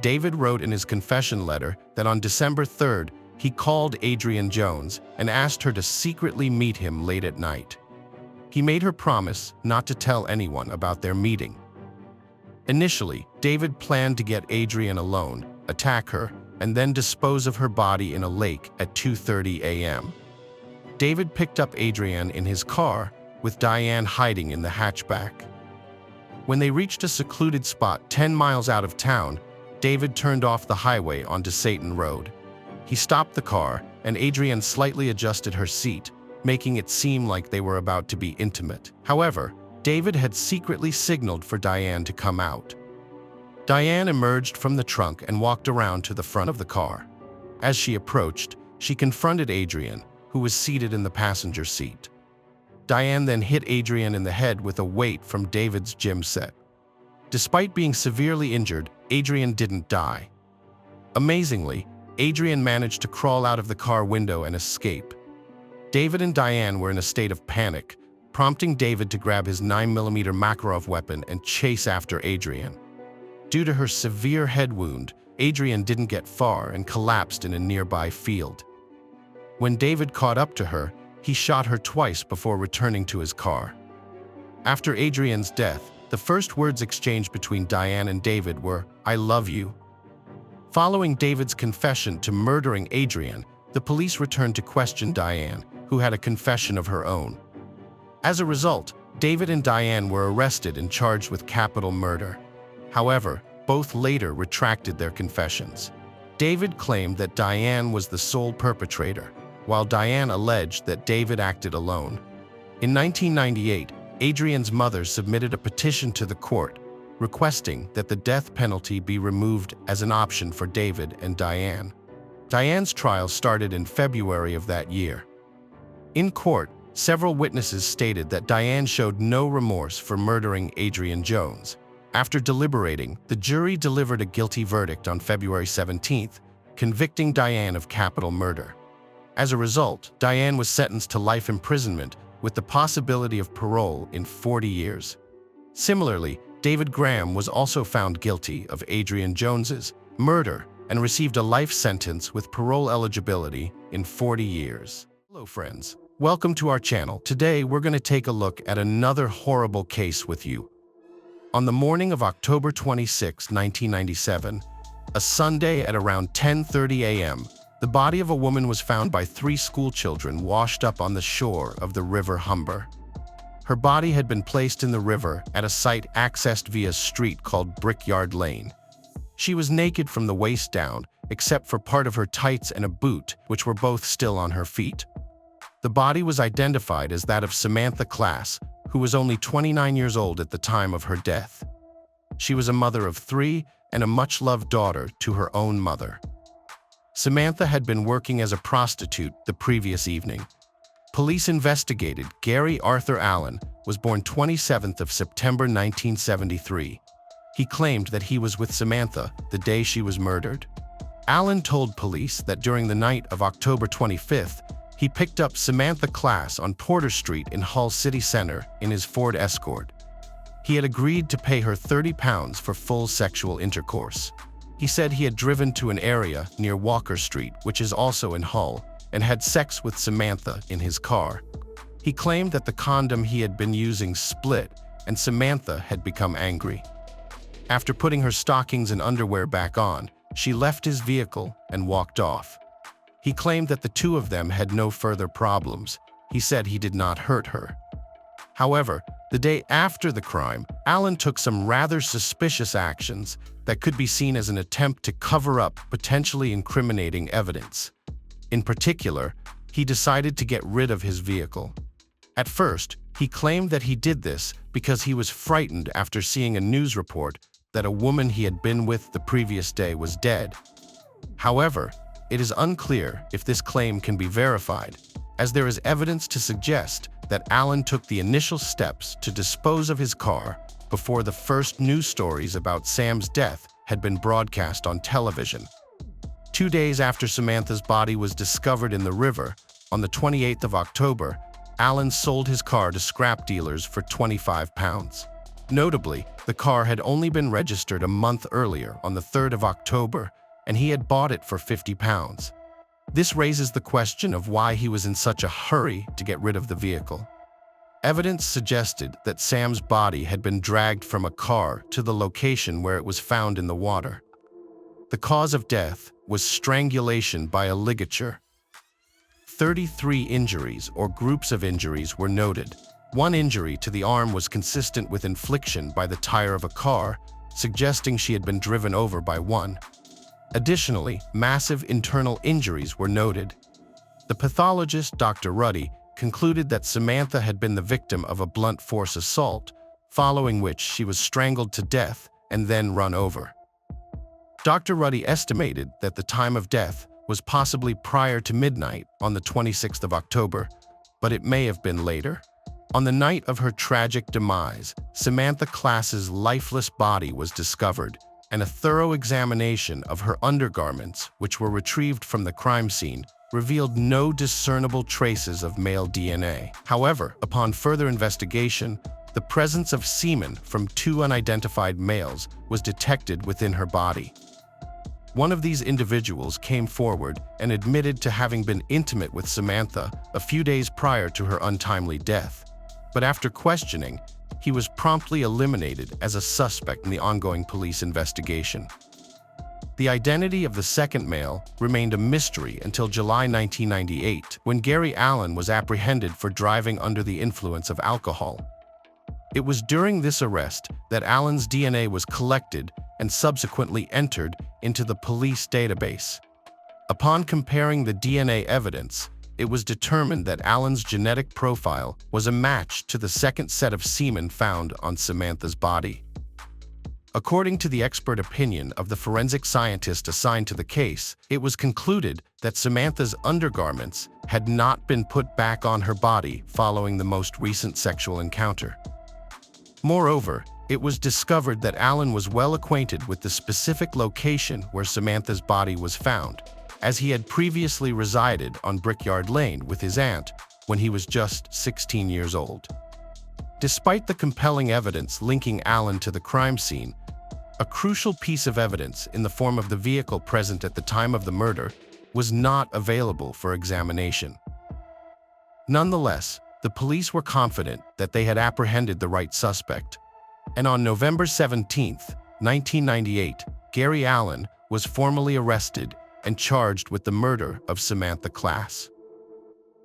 David wrote in his confession letter that on December 3rd, he called Adrian Jones and asked her to secretly meet him late at night. He made her promise not to tell anyone about their meeting. Initially, David planned to get Adrian alone, attack her, and then dispose of her body in a lake at 2:30 a.m. David picked up Adrian in his car, with Diane hiding in the hatchback. When they reached a secluded spot 10 miles out of town, David turned off the highway onto Satan Road. He stopped the car, and Adrian slightly adjusted her seat, making it seem like they were about to be intimate. However, David had secretly signaled for Diane to come out. Diane emerged from the trunk and walked around to the front of the car. As she approached, she confronted Adrian, who was seated in the passenger seat. Diane then hit Adrian in the head with a weight from David's gym set. Despite being severely injured, Adrian didn't die. Amazingly, Adrian managed to crawl out of the car window and escape. David and Diane were in a state of panic, prompting David to grab his 9mm Makarov weapon and chase after Adrian. Due to her severe head wound, Adrian didn't get far and collapsed in a nearby field. When David caught up to her, he shot her twice before returning to his car. After Adrian's death, the first words exchanged between Diane and David were, "I love you." Following David's confession to murdering Adrian, the police returned to question Diane, who had a confession of her own. As a result, David and Diane were arrested and charged with capital murder. However, both later retracted their confessions. David claimed that Diane was the sole perpetrator, while Diane alleged that David acted alone. In 1998, Adrian's mother submitted a petition to the court, requesting that the death penalty be removed as an option for David and Diane. Diane's trial started in February of that year. In court, several witnesses stated that Diane showed no remorse for murdering Adrian Jones. After deliberating, the jury delivered a guilty verdict on February 17th, convicting Diane of capital murder. As a result, Diane was sentenced to life imprisonment with the possibility of parole in 40 years. Similarly, David Graham was also found guilty of Adrian Jones's murder and received a life sentence with parole eligibility in 40 years. Hello friends, welcome to our channel. Today we're going to take a look at another horrible case with you. On the morning of October 26, 1997, a Sunday at around 10:30 a.m., the body of a woman was found by 3 school children washed up on the shore of the River Humber. Her body had been placed in the river at a site accessed via a street called Brickyard Lane. She was naked from the waist down, except for part of her tights and a boot, which were both still on her feet. The body was identified as that of Samantha Class, who was only 29 years old at the time of her death. She was a mother of 3 and a much-loved daughter to her own mother. Samantha had been working as a prostitute the previous evening. Police investigated Gary Arthur Allen was born 27th of September 1973. He claimed that he was with Samantha the day she was murdered. Allen told police that during the night of October 25th, he picked up Samantha Class on Porter Street in Hull City Center in his Ford Escort. He had agreed to pay her £30 for full sexual intercourse. He said he had driven to an area near Walker Street, which is also in Hull, and had sex with Samantha in his car. He claimed that the condom he had been using split, and Samantha had become angry. After putting her stockings and underwear back on, she left his vehicle and walked off. He claimed that the two of them had no further problems. He said he did not hurt her. However, the day after the crime, Allen took some rather suspicious actions that could be seen as an attempt to cover up potentially incriminating evidence. In particular, he decided to get rid of his vehicle. At first, he claimed that he did this because he was frightened after seeing a news report that a woman he had been with the previous day was dead. However, it is unclear if this claim can be verified, as there is evidence to suggest that Allen took the initial steps to dispose of his car before the first news stories about Sam's death had been broadcast on television. 2 days after Samantha's body was discovered in the river, on the 28th of October, Allen sold his car to scrap dealers for £25. Notably, the car had only been registered a month earlier, on the 3rd of October, and he had bought it for £50. This raises the question of why he was in such a hurry to get rid of the vehicle. Evidence suggested that Sam's body had been dragged from a car to the location where it was found in the water. The cause of death was strangulation by a ligature. 33 injuries or groups of injuries were noted. One injury to the arm was consistent with infliction by the tire of a car, suggesting she had been driven over by one. Additionally, massive internal injuries were noted. The pathologist, Dr. Ruddy, concluded that Samantha had been the victim of a blunt force assault, following which she was strangled to death and then run over. Dr. Ruddy estimated that the time of death was possibly prior to midnight on the 26th of October, but it may have been later. On the night of her tragic demise, Samantha Class's lifeless body was discovered, and a thorough examination of her undergarments, which were retrieved from the crime scene, revealed no discernible traces of male DNA. However, upon further investigation, the presence of semen from two unidentified males was detected within her body. One of these individuals came forward and admitted to having been intimate with Samantha a few days prior to her untimely death. But after questioning, he was promptly eliminated as a suspect in the ongoing police investigation. The identity of the second male remained a mystery until July 1998, when Gary Allen was apprehended for driving under the influence of alcohol. It was during this arrest that Allen's DNA was collected and subsequently entered into the police database. Upon comparing the DNA evidence, it was determined that Allen's genetic profile was a match to the second set of semen found on Samantha's body. According to the expert opinion of the forensic scientist assigned to the case, it was concluded that Samantha's undergarments had not been put back on her body following the most recent sexual encounter. Moreover, it was discovered that Allen was well acquainted with the specific location where Samantha's body was found, as he had previously resided on Brickyard Lane with his aunt when he was just 16 years old. Despite the compelling evidence linking Allen to the crime scene, a crucial piece of evidence in the form of the vehicle present at the time of the murder was not available for examination. Nonetheless, the police were confident that they had apprehended the right suspect, and on November 17, 1998, Gary Allen was formally arrested and charged with the murder of Samantha Class.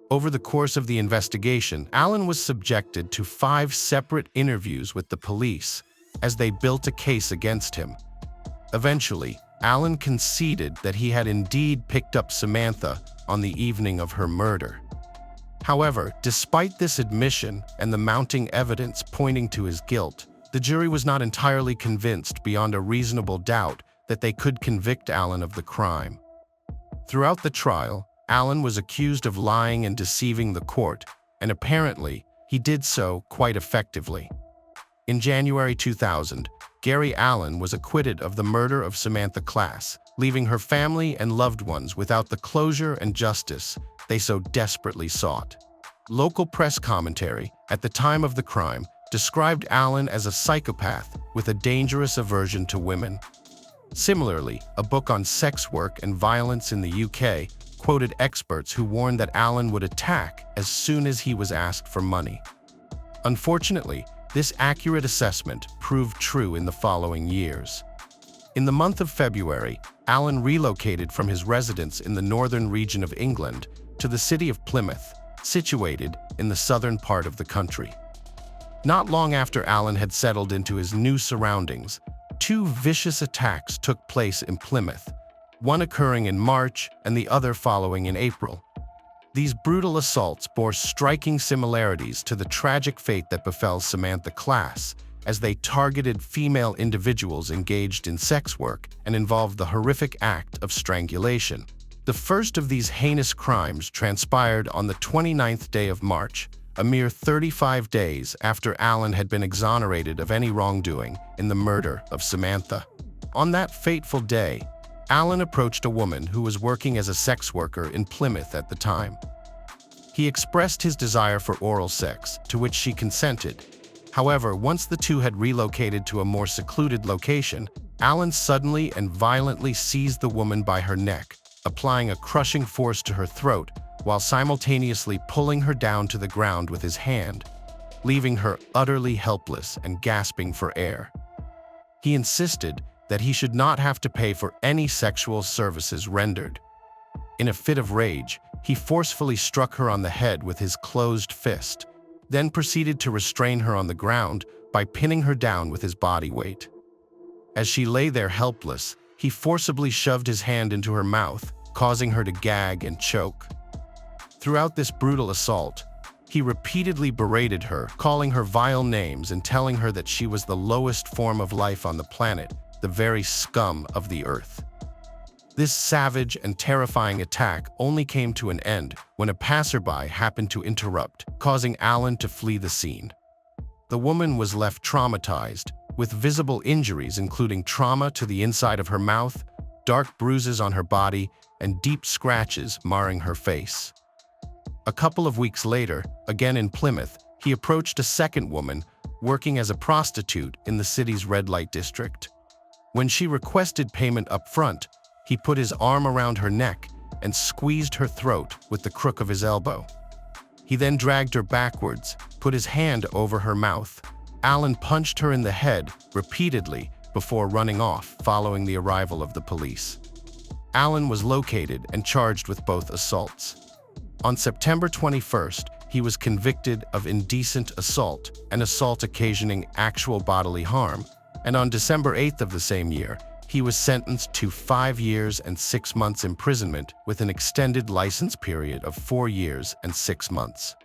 Over the course of the investigation, Allen was subjected to 5 separate interviews with the police as they built a case against him. Eventually, Allen conceded that he had indeed picked up Samantha on the evening of her murder. However, despite this admission and the mounting evidence pointing to his guilt, the jury was not entirely convinced beyond a reasonable doubt that they could convict Allen of the crime. Throughout the trial, Allen was accused of lying and deceiving the court, and apparently, he did so quite effectively. In January 2000, Gary Allen was acquitted of the murder of Samantha Class, leaving her family and loved ones without the closure and justice they so desperately sought. Local press commentary at the time of the crime described Allen as a psychopath with a dangerous aversion to women. Similarly, a book on sex work and violence in the UK quoted experts who warned that Allen would attack as soon as he was asked for money. Unfortunately, this accurate assessment proved true in the following years. In the month of February, Allen relocated from his residence in the northern region of England to the city of Plymouth, situated in the southern part of the country. Not long after Allen had settled into his new surroundings, 2 vicious attacks took place in Plymouth, one occurring in March and the other following in April. These brutal assaults bore striking similarities to the tragic fate that befell Samantha Class, as they targeted female individuals engaged in sex work and involved the horrific act of strangulation. The first of these heinous crimes transpired on the 29th day of March, a mere 35 days after Allen had been exonerated of any wrongdoing in the murder of Samantha. On that fateful day, Allen approached a woman who was working as a sex worker in Plymouth at the time. He expressed his desire for oral sex, to which she consented. However, once the two had relocated to a more secluded location, Allen suddenly and violently seized the woman by her neck, applying a crushing force to her throat while simultaneously pulling her down to the ground with his hand, leaving her utterly helpless and gasping for air. He insisted that he should not have to pay for any sexual services rendered. In a fit of rage, he forcefully struck her on the head with his closed fist, then proceeded to restrain her on the ground by pinning her down with his body weight. As she lay there helpless, he forcibly shoved his hand into her mouth, causing her to gag and choke. Throughout this brutal assault, he repeatedly berated her, calling her vile names and telling her that she was the lowest form of life on the planet, the very scum of the earth. This savage and terrifying attack only came to an end when a passerby happened to interrupt, causing Alan to flee the scene. The woman was left traumatized, with visible injuries including trauma to the inside of her mouth, dark bruises on her body, and deep scratches marring her face. A couple of weeks later, again in Plymouth, he approached a second woman working as a prostitute in the city's red light district. When she requested payment up front, he put his arm around her neck and squeezed her throat with the crook of his elbow. He then dragged her backwards, put his hand over her mouth. Alan punched her in the head repeatedly before running off following the arrival of the police. Alan was located and charged with both assaults. On September 21st, he was convicted of indecent assault and assault occasioning actual bodily harm, and on December 8th of the same year, he was sentenced to 5 years and 6 months imprisonment with an extended license period of 4 years and 6 months.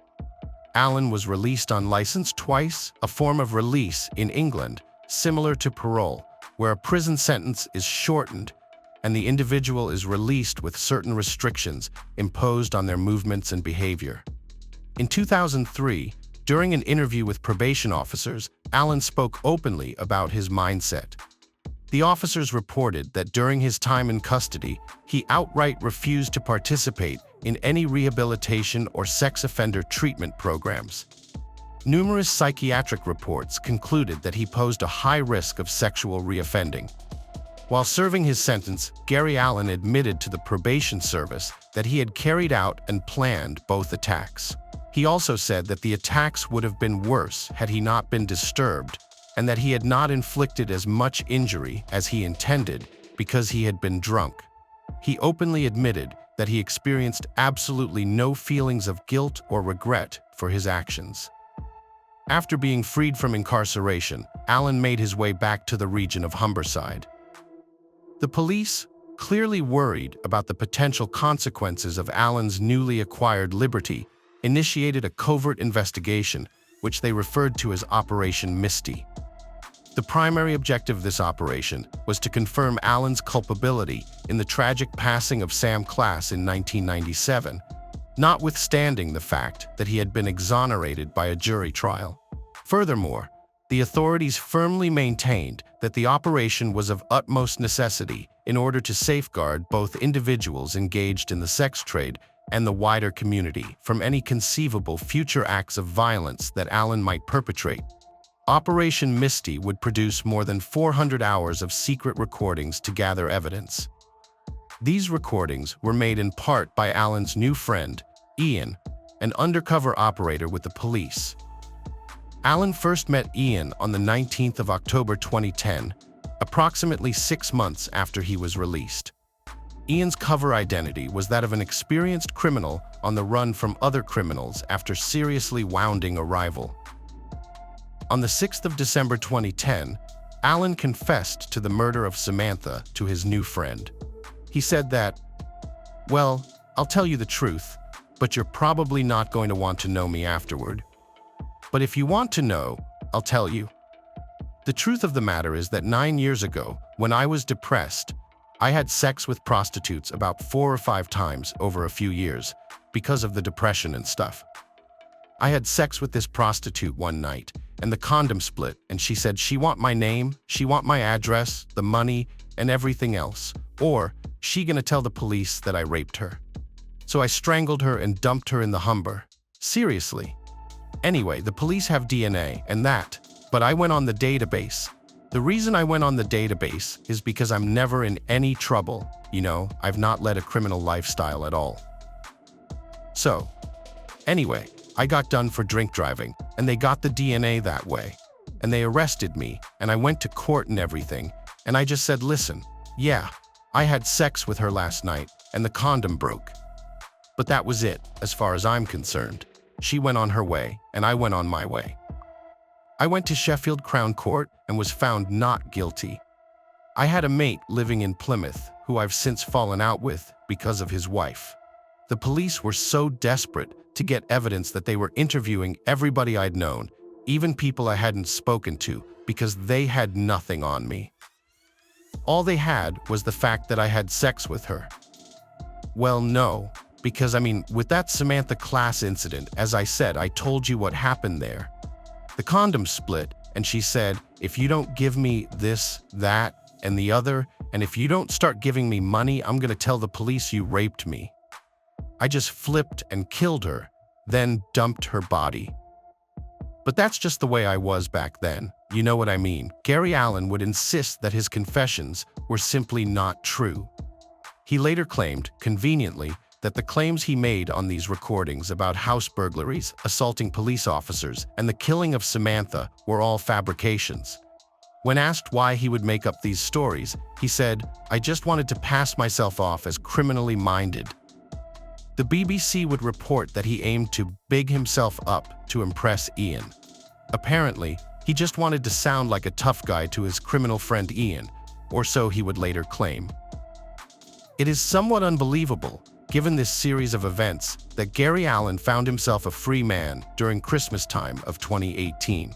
Alan was released on license twice, a form of release in England, similar to parole, where a prison sentence is shortened and the individual is released with certain restrictions imposed on their movements and behavior. In 2003, during an interview with probation officers, Alan spoke openly about his mindset. The officers reported that during his time in custody, he outright refused to participate in any rehabilitation or sex offender treatment programs. Numerous psychiatric reports concluded that he posed a high risk of sexual reoffending. While serving his sentence, Gary Allen admitted to the probation service that he had carried out and planned both attacks. He also said that the attacks would have been worse had he not been disturbed, and that he had not inflicted as much injury as he intended because he had been drunk. He openly admitted that he experienced absolutely no feelings of guilt or regret for his actions. After being freed from incarceration, Alan made his way back to the region of Humberside. The police, clearly worried about the potential consequences of Alan's newly acquired liberty, initiated a covert investigation, which they referred to as Operation Misty. The primary objective of this operation was to confirm Alan's culpability in the tragic passing of Sam Class in 1997, notwithstanding the fact that he had been exonerated by a jury trial. Furthermore, the authorities firmly maintained that the operation was of utmost necessity in order to safeguard both individuals engaged in the sex trade and the wider community from any conceivable future acts of violence that Alan might perpetrate. Operation Misty would produce more than 400 hours of secret recordings to gather evidence. These recordings were made in part by Alan's new friend, Ian, an undercover operator with the police. Alan first met Ian on the 19th of October 2010, approximately 6 months after he was released. Ian's cover identity was that of an experienced criminal on the run from other criminals after seriously wounding a rival. On the 6th of December 2010, Alan confessed to the murder of Samantha to his new friend. He said that, "Well, I'll tell you the truth, but you're probably not going to want to know me afterward. But if you want to know, I'll tell you. The truth of the matter is that 9 years ago, when I was depressed, I had sex with prostitutes about 4 or 5 times over a few years because of the depression and stuff. I had sex with this prostitute one night, and the condom split, and she said she want my name, she want my address, the money, and everything else, or she gonna tell the police that I raped her. So I strangled her and dumped her in the Humber. Seriously. Anyway, the police have DNA and that, but I went on the database. The reason I went on the database is because I'm never in any trouble. You know, I've not led a criminal lifestyle at all. So, anyway, I got done for drink driving, and they got the DNA that way. And they arrested me, and I went to court and everything, and I just said, listen, yeah, I had sex with her last night, and the condom broke. But that was it, as far as I'm concerned. She went on her way, and I went on my way. I went to Sheffield Crown Court and was found not guilty. I had a mate living in Plymouth who I've since fallen out with because of his wife. The police were so desperate to get evidence that they were interviewing everybody I'd known, even people I hadn't spoken to, because they had nothing on me. All they had was the fact that I had sex with her. Well, no, because with that Samantha class incident, as I said, I told you what happened there. The condom split, and she said, if you don't give me this, that, and the other, and if you don't start giving me money, I'm gonna tell the police you raped me. I just flipped and killed her, then dumped her body. But that's just the way I was back then. You know what I mean? Gary Allen would insist that his confessions were simply not true. He later claimed, conveniently, that the claims he made on these recordings about house burglaries, assaulting police officers, and the killing of Samantha were all fabrications. When asked why he would make up these stories, he said, "I just wanted to pass myself off as criminally minded." The BBC would report that he aimed to big himself up to impress Ian. Apparently, he just wanted to sound like a tough guy to his criminal friend Ian, or so he would later claim. It is somewhat unbelievable, given this series of events, that Gary Allen found himself a free man during Christmas time of 2018.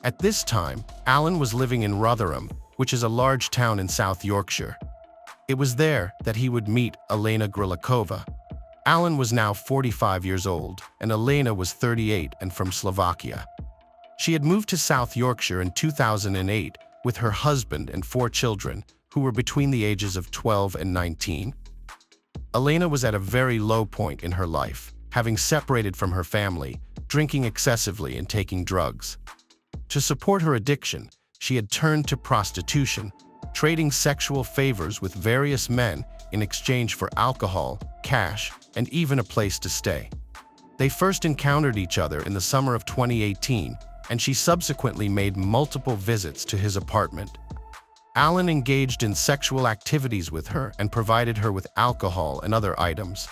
At this time, Allen was living in Rotherham, which is a large town in South Yorkshire. It was there that he would meet Elena Grilikova. Allen was now 45 years old, and Elena was 38 and from Slovakia. She had moved to South Yorkshire in 2008 with her husband and 4 children, who were between the ages of 12 and 19. Elena was at a very low point in her life, having separated from her family, drinking excessively and taking drugs. To support her addiction, she had turned to prostitution, trading sexual favors with various men in exchange for alcohol, cash, and even a place to stay. They first encountered each other in the summer of 2018, and she subsequently made multiple visits to his apartment. Allen engaged in sexual activities with her and provided her with alcohol and other items.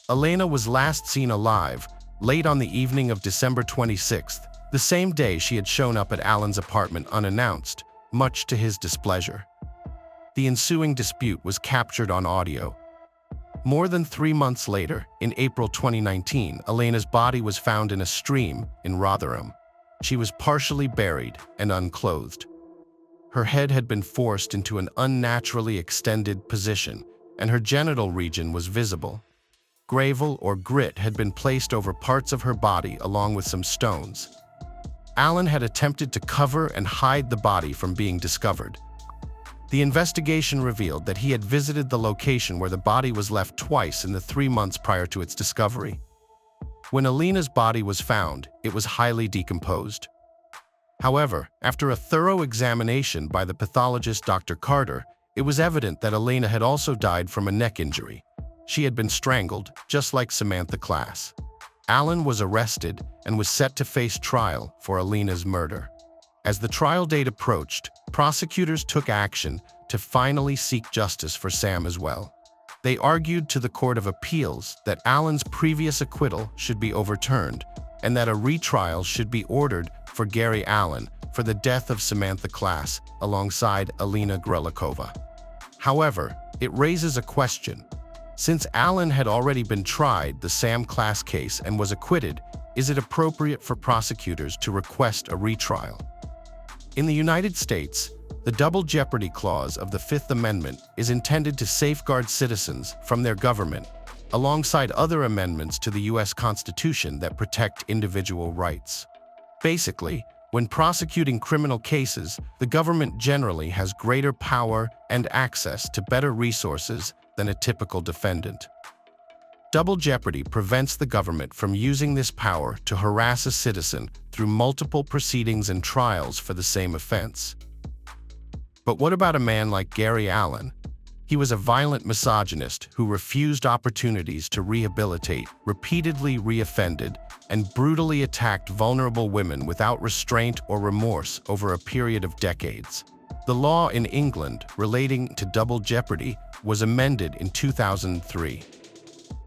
Elena was last seen alive late on the evening of December 26th, the same day she had shown up at Allen's apartment unannounced, much to his displeasure. The ensuing dispute was captured on audio. More than 3 months later, in April 2019, Elena's body was found in a stream in Rotherham. She was partially buried and unclothed. Her head had been forced into an unnaturally extended position, and her genital region was visible. Gravel or grit had been placed over parts of her body along with some stones. Allen had attempted to cover and hide the body from being discovered. The investigation revealed that he had visited the location where the body was left twice in the 3 months prior to its discovery. When Elena's body was found, it was highly decomposed. However, after a thorough examination by the pathologist Dr. Carter, it was evident that Elena had also died from a neck injury. She had been strangled, just like Samantha Class. Allen was arrested and was set to face trial for Elena's murder. As the trial date approached, prosecutors took action to finally seek justice for Sam as well. They argued to the Court of Appeals that Allen's previous acquittal should be overturned and that a retrial should be ordered for Gary Allen for the death of Samantha Class alongside Elena Grilikova. However, it raises a question. Since Allen had already been tried the Sam Class case and was acquitted, is it appropriate for prosecutors to request a retrial? In the United States, the Double Jeopardy Clause of the Fifth Amendment is intended to safeguard citizens from their government, alongside other amendments to the U.S. Constitution that protect individual rights. Basically, when prosecuting criminal cases, the government generally has greater power and access to better resources than a typical defendant. Double jeopardy prevents the government from using this power to harass a citizen through multiple proceedings and trials for the same offense. But what about a man like Gary Allen? He was a violent misogynist who refused opportunities to rehabilitate, repeatedly reoffended, and brutally attacked vulnerable women without restraint or remorse over a period of decades. The law in England relating to double jeopardy was amended in 2003.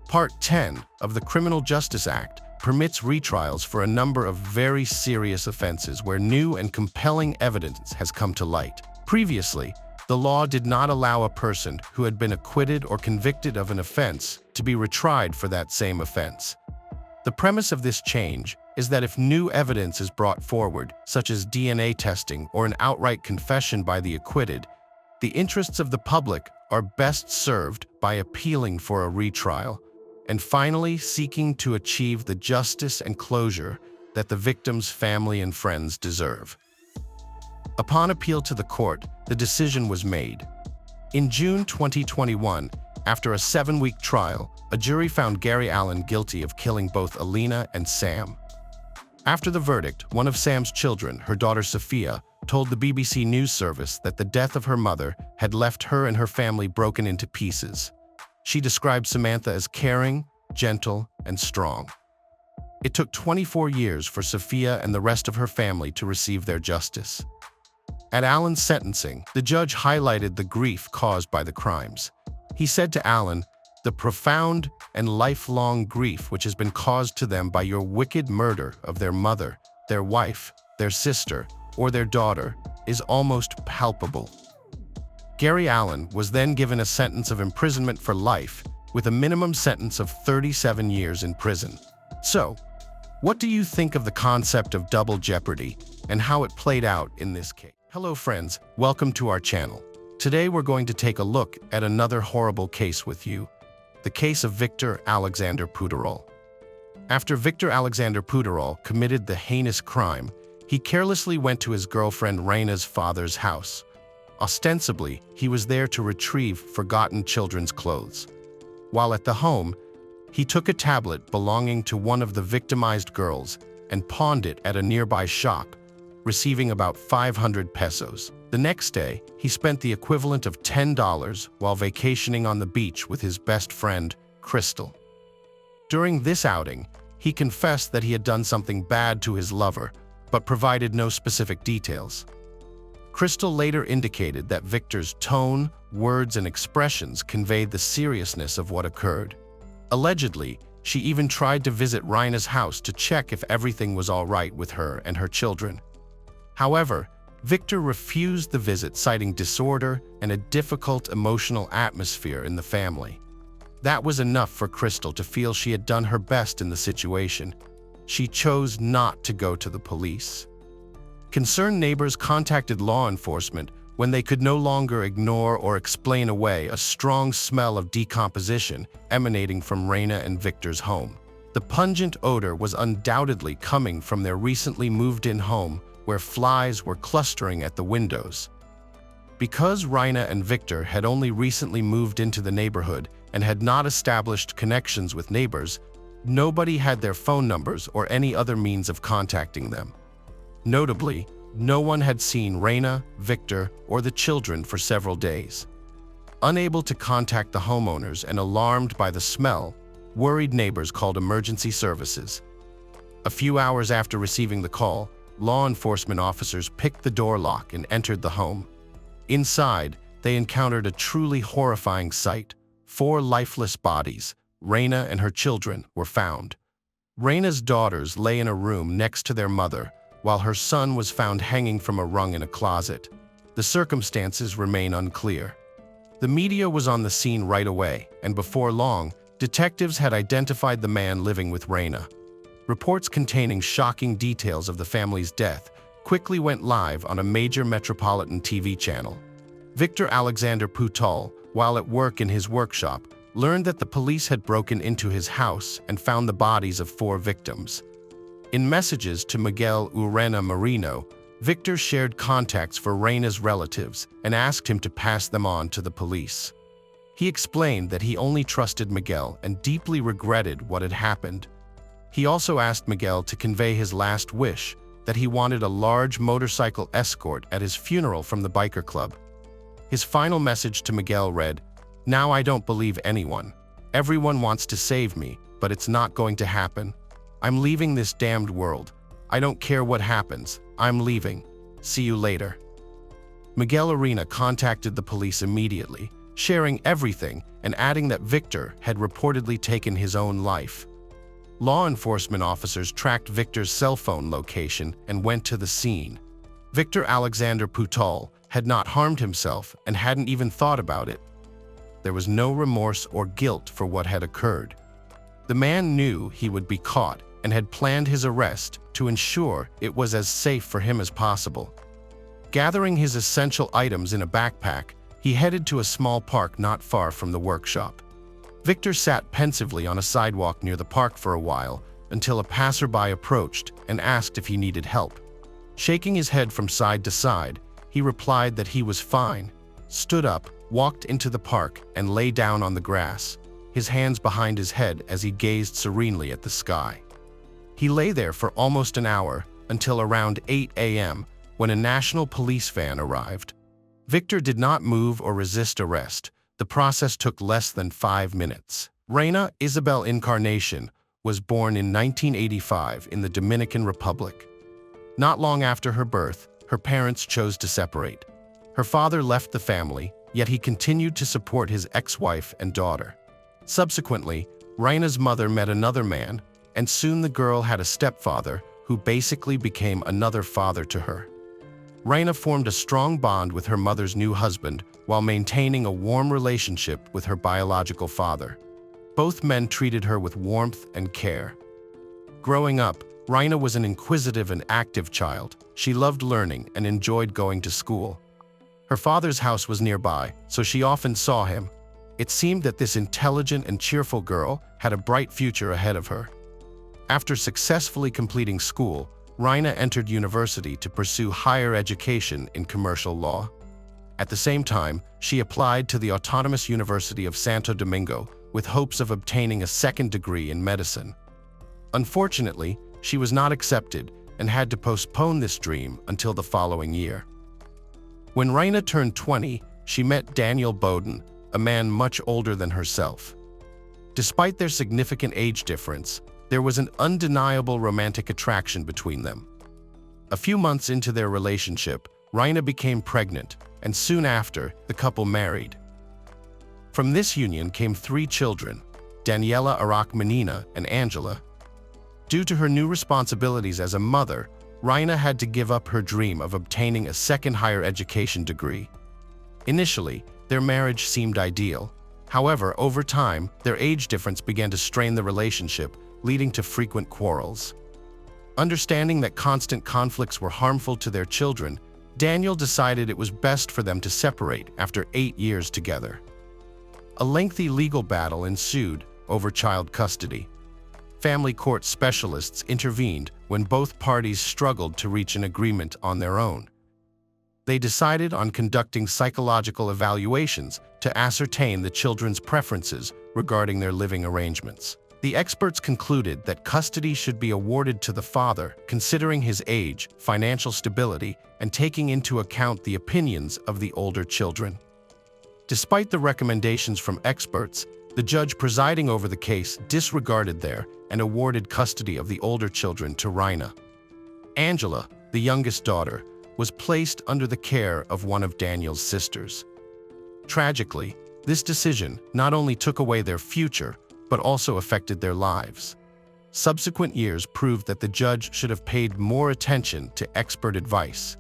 Part 10 of the Criminal Justice Act permits retrials for a number of very serious offenses where new and compelling evidence has come to light. Previously, the law did not allow a person who had been acquitted or convicted of an offense to be retried for that same offense. The premise of this change is that if new evidence is brought forward, such as DNA testing or an outright confession by the acquitted, The interests of the public are best served by appealing for a retrial and finally seeking to achieve the justice and closure that the victim's family and friends deserve. Upon appeal to the court, the decision was made. In June 2021, after a 7-week trial, a jury found Gary Allen guilty of killing both Alina and Sam. After the verdict, one of Sam's children, her daughter Sophia, told the BBC News Service that the death of her mother had left her and her family broken into pieces. She described Samantha as caring, gentle, and strong. It took 24 years for Sophia and the rest of her family to receive their justice. At Allen's sentencing, the judge highlighted the grief caused by the crimes. He said to Allen, "The profound and lifelong grief which has been caused to them by your wicked murder of their mother, their wife, their sister, or their daughter is almost palpable." Gary Allen was then given a sentence of imprisonment for life, with a minimum sentence of 37 years in prison. So, what do you think of the concept of double jeopardy and how it played out in this case? Hello friends, welcome to our channel. Today we're going to take a look at another horrible case with you, the case of Victor Alexander Puderol. After Victor Alexander Puderol committed the heinous crime, he carelessly went to his girlfriend Raina's father's house. Ostensibly, he was there to retrieve forgotten children's clothes. While at the home, he took a tablet belonging to one of the victimized girls and pawned it at a nearby shop, receiving about 500 pesos. The next day, he spent the equivalent of $10 while vacationing on the beach with his best friend, Crystal. During this outing, he confessed that he had done something bad to his lover, but provided no specific details. Crystal later indicated that Victor's tone, words, and expressions conveyed the seriousness of what occurred. Allegedly, she even tried to visit Raina's house to check if everything was all right with her and her children. However, Victor refused the visit, citing disorder and a difficult emotional atmosphere in the family. That was enough for Crystal to feel she had done her best in the situation. She chose not to go to the police. Concerned neighbors contacted law enforcement when they could no longer ignore or explain away a strong smell of decomposition emanating from Raina and Victor's home. The pungent odor was undoubtedly coming from their recently moved-in home, where flies were clustering at the windows. Because Raina and Victor had only recently moved into the neighborhood and had not established connections with neighbors, nobody had their phone numbers or any other means of contacting them. Notably, no one had seen Raina, Victor, or the children for several days. Unable to contact the homeowners and alarmed by the smell, worried neighbors called emergency services. A few hours after receiving the call, law enforcement officers picked the door lock and entered the home. Inside, they encountered a truly horrifying sight. 4 lifeless bodies, Raina and her children, were found. Raina's daughters lay in a room next to their mother, while her son was found hanging from a rung in a closet. The circumstances remain unclear. The media was on the scene right away, and before long, detectives had identified the man living with Raina. Reports containing shocking details of the family's death quickly went live on a major metropolitan TV channel. Victor Alexander Puderol, while at work in his workshop, learned that the police had broken into his house and found the bodies of 4 victims. In messages to Miguel Urena Marino, Victor shared contacts for Raina's relatives and asked him to pass them on to the police. He explained that he only trusted Miguel and deeply regretted what had happened. He also asked Miguel to convey his last wish, that he wanted a large motorcycle escort at his funeral from the biker club. His final message to Miguel read, "Now I don't believe anyone. Everyone wants to save me, but it's not going to happen. I'm leaving this damned world. I don't care what happens. I'm leaving. See you later." Miguel Urena contacted the police immediately, sharing everything and adding that Victor had reportedly taken his own life. Law enforcement officers tracked Victor's cell phone location and went to the scene. Victor Alexander Puderol had not harmed himself and hadn't even thought about it. There was no remorse or guilt for what had occurred. The man knew he would be caught and had planned his arrest to ensure it was as safe for him as possible. Gathering his essential items in a backpack, he headed to a small park not far from the workshop. Victor sat pensively on a sidewalk near the park for a while until a passerby approached and asked if he needed help. Shaking his head from side to side, he replied that he was fine, stood up, walked into the park, and lay down on the grass, his hands behind his head as he gazed serenely at the sky. He lay there for almost an hour until around 8 a.m. when a national police van arrived. Victor did not move or resist arrest. The process took less than 5 minutes. Reina Isabel Encarnacion was born in 1985 in the Dominican Republic. Not long after her birth, her parents chose to separate. Her father left the family, yet he continued to support his ex-wife and daughter. Subsequently, Reina's mother met another man, and soon the girl had a stepfather who basically became another father to her. Reina formed a strong bond with her mother's new husband while maintaining a warm relationship with her biological father. Both men treated her with warmth and care. Growing up, Reina was an inquisitive and active child. She loved learning and enjoyed going to school. Her father's house was nearby, so she often saw him. It seemed that this intelligent and cheerful girl had a bright future ahead of her. After successfully completing school, Reina entered university to pursue higher education in commercial law. At the same time, she applied to the Autonomous University of Santo Domingo with hopes of obtaining a second degree in medicine. Unfortunately, she was not accepted and had to postpone this dream until the following year. When Reina turned 20, she met Daniel Bowden, a man much older than herself. Despite their significant age difference, there was an undeniable romantic attraction between them. A few months into their relationship, Reina became pregnant, and soon after, the couple married. From this union came 3 children, Daniela Aracmanina and Angela. Due to her new responsibilities as a mother, Reina had to give up her dream of obtaining a second higher education degree. Initially, their marriage seemed ideal. However, over time, their age difference began to strain the relationship, leading to frequent quarrels. Understanding that constant conflicts were harmful to their children, Daniel decided it was best for them to separate after 8 years together. A lengthy legal battle ensued over child custody. Family court specialists intervened when both parties struggled to reach an agreement on their own. They decided on conducting psychological evaluations to ascertain the children's preferences regarding their living arrangements. The experts concluded that custody should be awarded to the father, considering his age, financial stability, and taking into account the opinions of the older children. Despite the recommendations from experts, the judge presiding over the case disregarded their and awarded custody of the older children to Reina. Angela, the youngest daughter, was placed under the care of one of Daniel's sisters. Tragically, this decision not only took away their future, but also affected their lives. Subsequent years proved that the judge should have paid more attention to expert advice.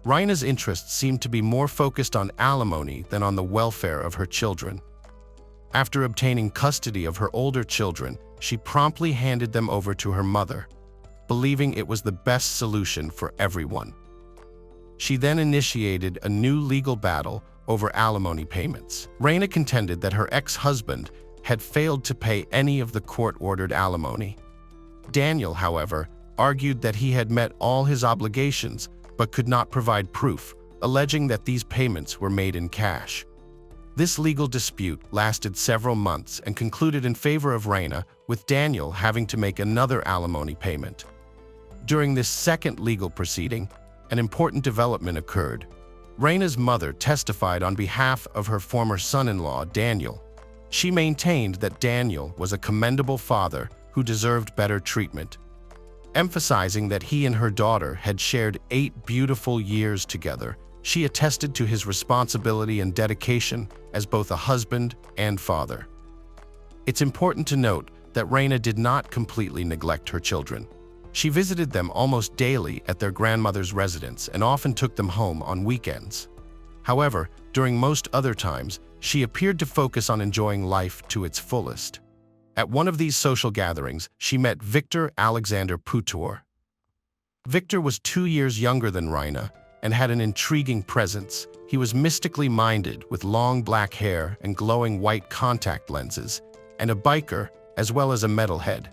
Reina's interests seemed to be more focused on alimony than on the welfare of her children. After obtaining custody of her older children, she promptly handed them over to her mother, believing it was the best solution for everyone. She then initiated a new legal battle over alimony payments. Reina contended that her ex-husband had failed to pay any of the court-ordered alimony. Daniel, however, argued that he had met all his obligations but could not provide proof, alleging that these payments were made in cash. This legal dispute lasted several months and concluded in favor of Reina, with Daniel having to make another alimony payment. During this second legal proceeding, an important development occurred. Reina's mother testified on behalf of her former son-in-law, Daniel. She maintained that Daniel was a commendable father who deserved better treatment, emphasizing that he and her daughter had shared 8 beautiful years together. She attested to his responsibility and dedication as both a husband and father. It's important to note that Reina did not completely neglect her children. She visited them almost daily at their grandmother's residence and often took them home on weekends. However, during most other times, she appeared to focus on enjoying life to its fullest. At one of these social gatherings, she met Victor Alexander Putor. Victor was 2 years younger than Reina and had an intriguing presence. he was mystically minded with long black hair and glowing white contact lenses, and a biker as well as a metalhead.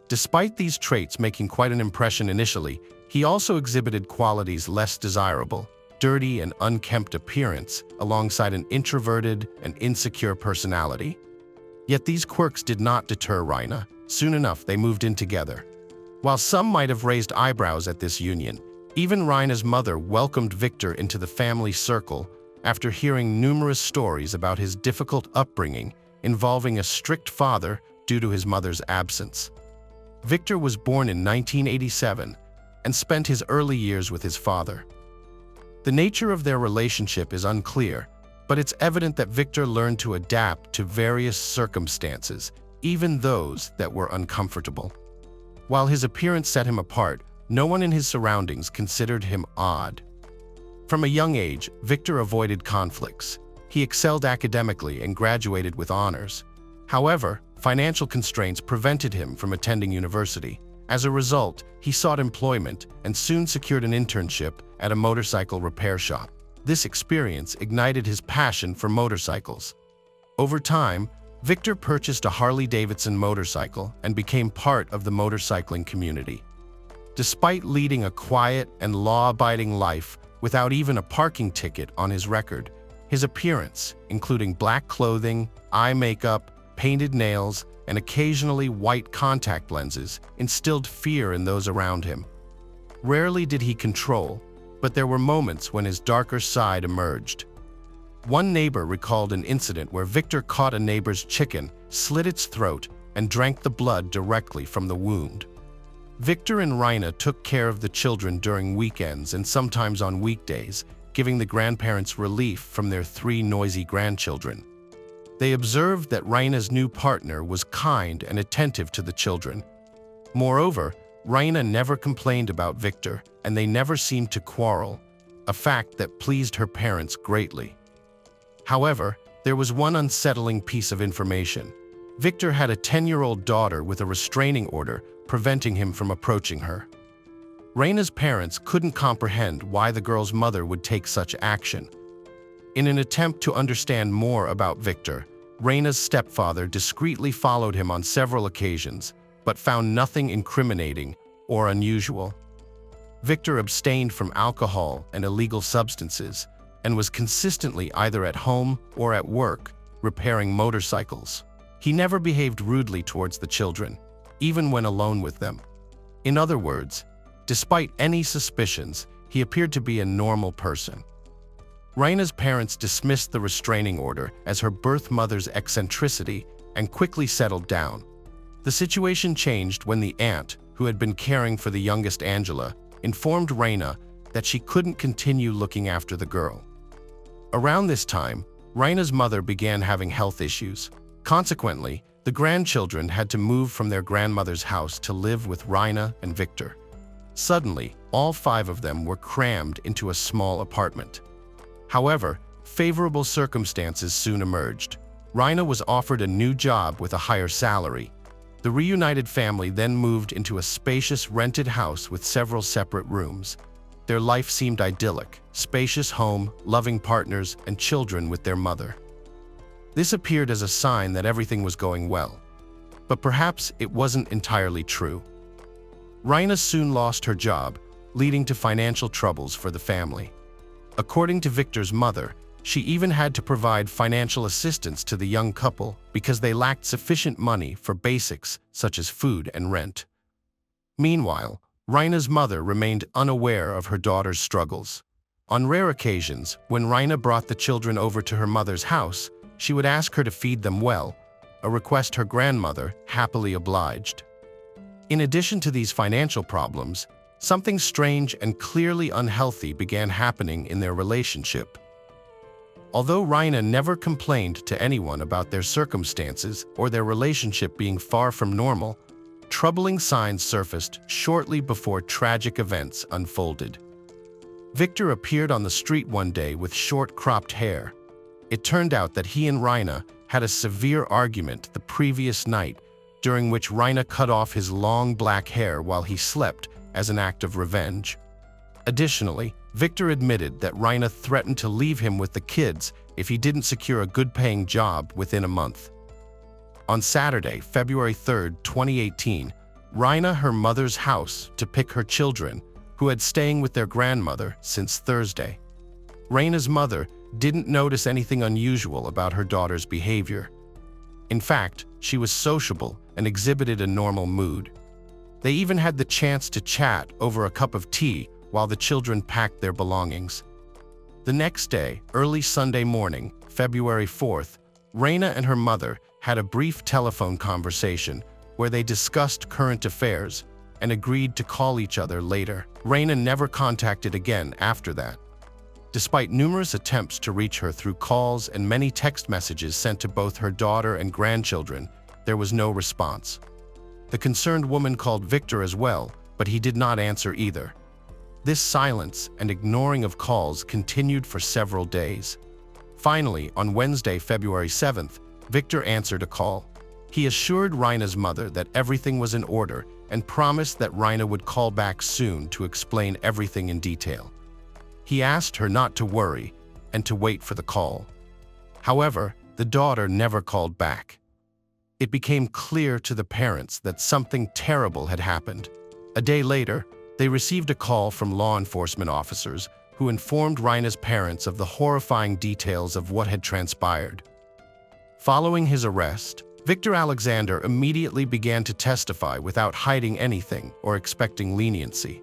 Despite these traits making quite an impression initially, he also exhibited qualities less desirable: dirty and unkempt appearance, alongside an introverted and insecure personality. Yet these quirks did not deter Renick. Soon enough, they moved in together. While some might have raised eyebrows at this union, even Renick's mother welcomed Victor into the family circle after hearing numerous stories about his difficult upbringing involving a strict father due to his mother's absence. Victor was born in 1987 and spent his early years with his father. The nature of their relationship is unclear, but it's evident that Victor learned to adapt to various circumstances, even those that were uncomfortable. While his appearance set him apart, no one in his surroundings considered him odd. From a young age, Victor avoided conflicts. He excelled academically and graduated with honors. However, financial constraints prevented him from attending university. As a result, he sought employment and soon secured an internship at a motorcycle repair shop. This experience ignited his passion for motorcycles. Over time, Victor purchased a Harley-Davidson motorcycle and became part of the motorcycling community. Despite leading a quiet and law-abiding life without even a parking ticket on his record, his appearance, including black clothing, eye makeup, painted nails, and occasionally white contact lenses, instilled fear in those around him. Rarely did he control, but there were moments when his darker side emerged. One neighbor recalled an incident where Victor caught a neighbor's chicken, slit its throat, and drank the blood directly from the wound. Victor and Renick took care of the children during weekends and sometimes on weekdays, giving the grandparents relief from their 3 noisy grandchildren. They observed that Renick's new partner was kind and attentive to the children. Moreover, Renick never complained about Victor, and they never seemed to quarrel, a fact that pleased her parents greatly. However, there was one unsettling piece of information. Victor had a 10-year-old daughter with a restraining order preventing him from approaching her. Renick's parents couldn't comprehend why the girl's mother would take such action. In an attempt to understand more about Victor, Renick's stepfather discreetly followed him on several occasions, but found nothing incriminating or unusual. Victor abstained from alcohol and illegal substances and was consistently either at home or at work, repairing motorcycles. He never behaved rudely towards the children, even when alone with them. In other words, despite any suspicions, he appeared to be a normal person. Renick's parents dismissed the restraining order as her birth mother's eccentricity and quickly settled down. The situation changed when the aunt, who had been caring for the youngest Angela, informed Renick that she couldn't continue looking after the girl. Around this time, Renick's mother began having health issues. Consequently, the grandchildren had to move from their grandmother's house to live with Renick and Victor. Suddenly, all 5 of them were crammed into a small apartment. However, favorable circumstances soon emerged. Renick was offered a new job with a higher salary. The reunited family then moved into a spacious rented house with several separate rooms. Their life seemed idyllic: spacious home, loving partners, and children with their mother. This appeared as a sign that everything was going well. But perhaps it wasn't entirely true. Renick soon lost her job, leading to financial troubles for the family. According to Victor's mother, she even had to provide financial assistance to the young couple because they lacked sufficient money for basics such as food and rent. Meanwhile, Renick's mother remained unaware of her daughter's struggles. On rare occasions, when Renick brought the children over to her mother's house, she would ask her to feed them well, a request her grandmother happily obliged. In addition to these financial problems, something strange and clearly unhealthy began happening in their relationship. Although Renick never complained to anyone about their circumstances or their relationship being far from normal, troubling signs surfaced shortly before tragic events unfolded. Victor appeared on the street one day with short cropped hair. It turned out that he and Renick had a severe argument the previous night, during which Renick cut off his long black hair while he slept as an act of revenge. Additionally, Victor admitted that Renick threatened to leave him with the kids if he didn't secure a good-paying job within a month. On Saturday, February 3, 2018, Renick her mother's house to pick her children, who had staying with their grandmother since Thursday. Renick's mother didn't notice anything unusual about her daughter's behavior. In fact, she was sociable and exhibited a normal mood. They even had the chance to chat over a cup of tea while the children packed their belongings. The next day, early Sunday morning, February 4th, Renick and her mother had a brief telephone conversation where they discussed current affairs and agreed to call each other later. Renick never contacted again after that. Despite numerous attempts to reach her through calls and many text messages sent to both her daughter and grandchildren, there was no response. The concerned woman called Victor as well, but he did not answer either. This silence and ignoring of calls continued for several days. Finally, on Wednesday, February 7th, Victor answered a call. He assured Renick's mother that everything was in order and promised that Renick would call back soon to explain everything in detail. He asked her not to worry and to wait for the call. However, the daughter never called back. It became clear to the parents that something terrible had happened. A day later, they received a call from law enforcement officers who informed Renick's parents of the horrifying details of what had transpired. Following his arrest, Victor Alexander immediately began to testify without hiding anything or expecting leniency.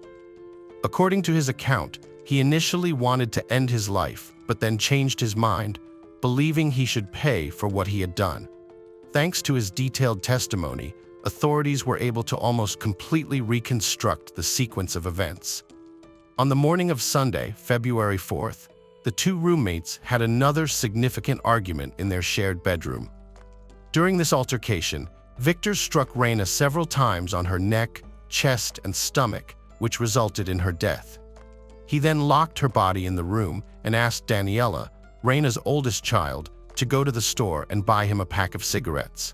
According to his account, he initially wanted to end his life, but then changed his mind, believing he should pay for what he had done. Thanks to his detailed testimony, authorities were able to almost completely reconstruct the sequence of events. On the morning of Sunday, February 4th, the two roommates had another significant argument in their shared bedroom. During this altercation, Victor struck Renick several times on her neck, chest, and stomach, which resulted in her death. He then locked her body in the room and asked Daniela, Renick's oldest child, to go to the store and buy him a pack of cigarettes.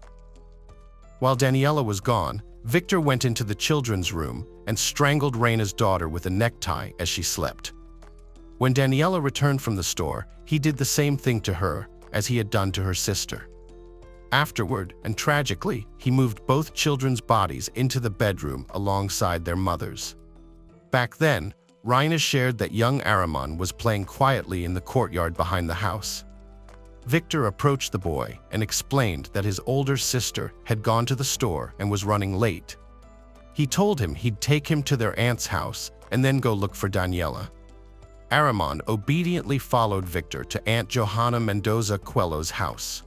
While Daniela was gone, Victor went into the children's room and strangled Renick's daughter with a necktie as she slept. When Daniela returned from the store, he did the same thing to her as he had done to her sister. Afterward, and tragically, he moved both children's bodies into the bedroom alongside their mothers. Back then, Renick shared that young Aramon was playing quietly in the courtyard behind the house. Victor approached the boy and explained that his older sister had gone to the store and was running late. He told him he'd take him to their aunt's house and then go look for Daniela. Aramon obediently followed Victor to Aunt Johanna Mendoza Coelho's house.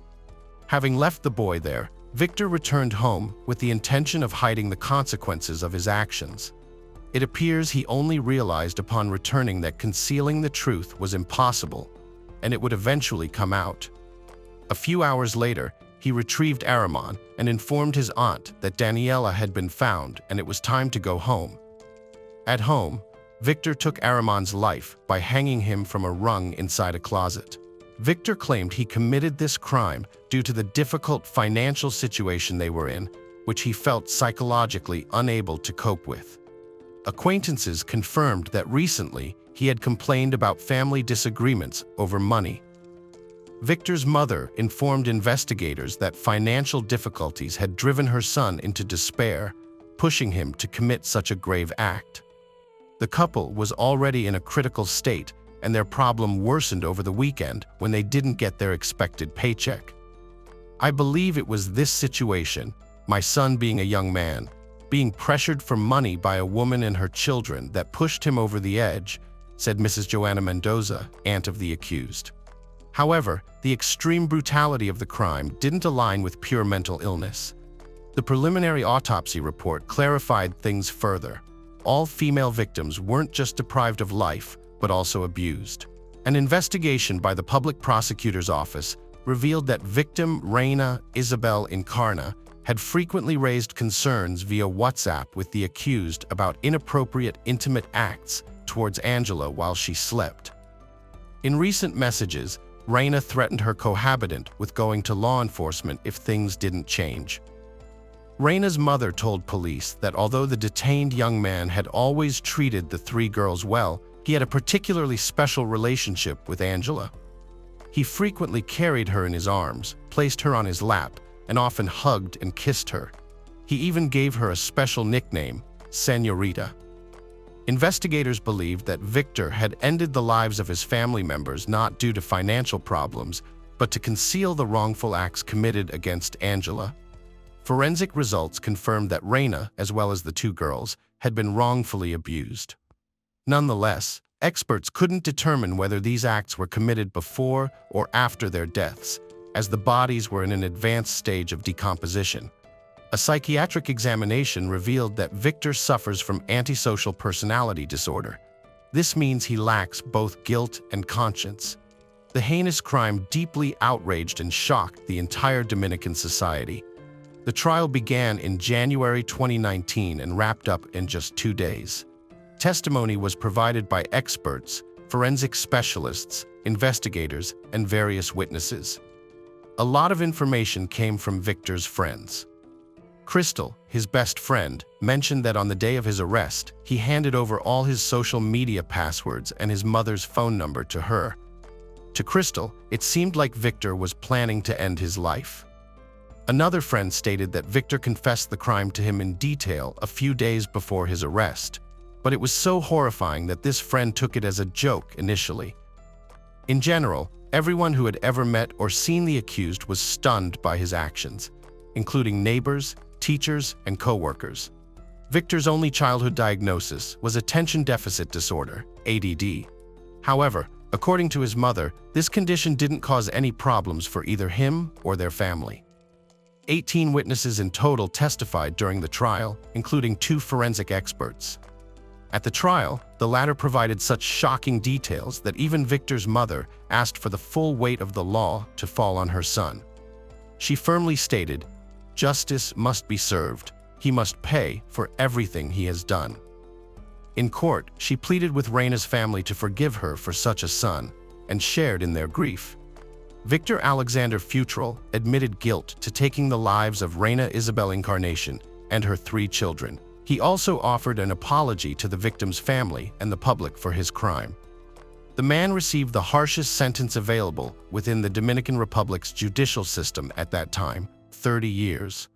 Having left the boy there, Victor returned home with the intention of hiding the consequences of his actions. It appears he only realized upon returning that concealing the truth was impossible, and it would eventually come out. A few hours later, he retrieved Aramon and informed his aunt that Daniela had been found and it was time to go home. At home, Victor took Aramon's life by hanging him from a rung inside a closet. Victor claimed he committed this crime due to the difficult financial situation they were in, which he felt psychologically unable to cope with. Acquaintances confirmed that recently he had complained about family disagreements over money. Victor's mother informed investigators that financial difficulties had driven her son into despair, pushing him to commit such a grave act. The couple was already in a critical state, and their problem worsened over the weekend when they didn't get their expected paycheck. I believe it was this situation, my son being a young man, being pressured for money by a woman and her children, that pushed him over the edge, said Mrs. Joanna Mendoza, aunt of the accused. However, the extreme brutality of the crime didn't align with pure mental illness. The preliminary autopsy report clarified things further. All female victims weren't just deprived of life, but also abused. An investigation by the public prosecutor's office revealed that victim Reina Isabel Encarna had frequently raised concerns via WhatsApp with the accused about inappropriate intimate acts towards Angela while she slept. In recent messages, Reina threatened her cohabitant with going to law enforcement if things didn't change. Reina's mother told police that although the detained young man had always treated the three girls well, He had a particularly special relationship with Angela. He frequently carried her in his arms, placed her on his lap, and often hugged and kissed her. He even gave her a special nickname, Señorita. Investigators believed that Victor had ended the lives of his family members not due to financial problems, but to conceal the wrongful acts committed against Angela. Forensic results confirmed that Rena, as well as the two girls, had been wrongfully abused. Nonetheless, experts couldn't determine whether these acts were committed before or after their deaths, as the bodies were in an advanced stage of decomposition. A psychiatric examination revealed that Victor suffers from antisocial personality disorder. This means he lacks both guilt and conscience. The heinous crime deeply outraged and shocked the entire Dominican society. The trial began in January 2019 and wrapped up in just 2 days. Testimony was provided by experts, forensic specialists, investigators, and various witnesses. A lot of information came from Victor's friends. Crystal, his best friend, mentioned that on the day of his arrest, he handed over all his social media passwords and his mother's phone number to her. To Crystal, it seemed like Victor was planning to end his life. Another friend stated that Victor confessed the crime to him in detail a few days before his arrest, but it was so horrifying that this friend took it as a joke initially. In general, everyone who had ever met or seen the accused was stunned by his actions, including neighbors, teachers, and co-workers. Victor's only childhood diagnosis was attention deficit disorder, ADD. However, according to his mother, this condition didn't cause any problems for either him or their family. 18 witnesses in total testified during the trial, including 2 forensic experts. At the trial, the latter provided such shocking details that even Victor's mother asked for the full weight of the law to fall on her son. She firmly stated, "Justice must be served. He must pay for everything he has done." In court, she pleaded with Rena's family to forgive her for such a son, and shared in their grief. Victor Alexander Futrell admitted guilt to taking the lives of Rena Isabel Encarnacion and her 3 children. He also offered an apology to the victim's family and the public for his crime. The man received the harshest sentence available within the Dominican Republic's judicial system at that time, 30 years.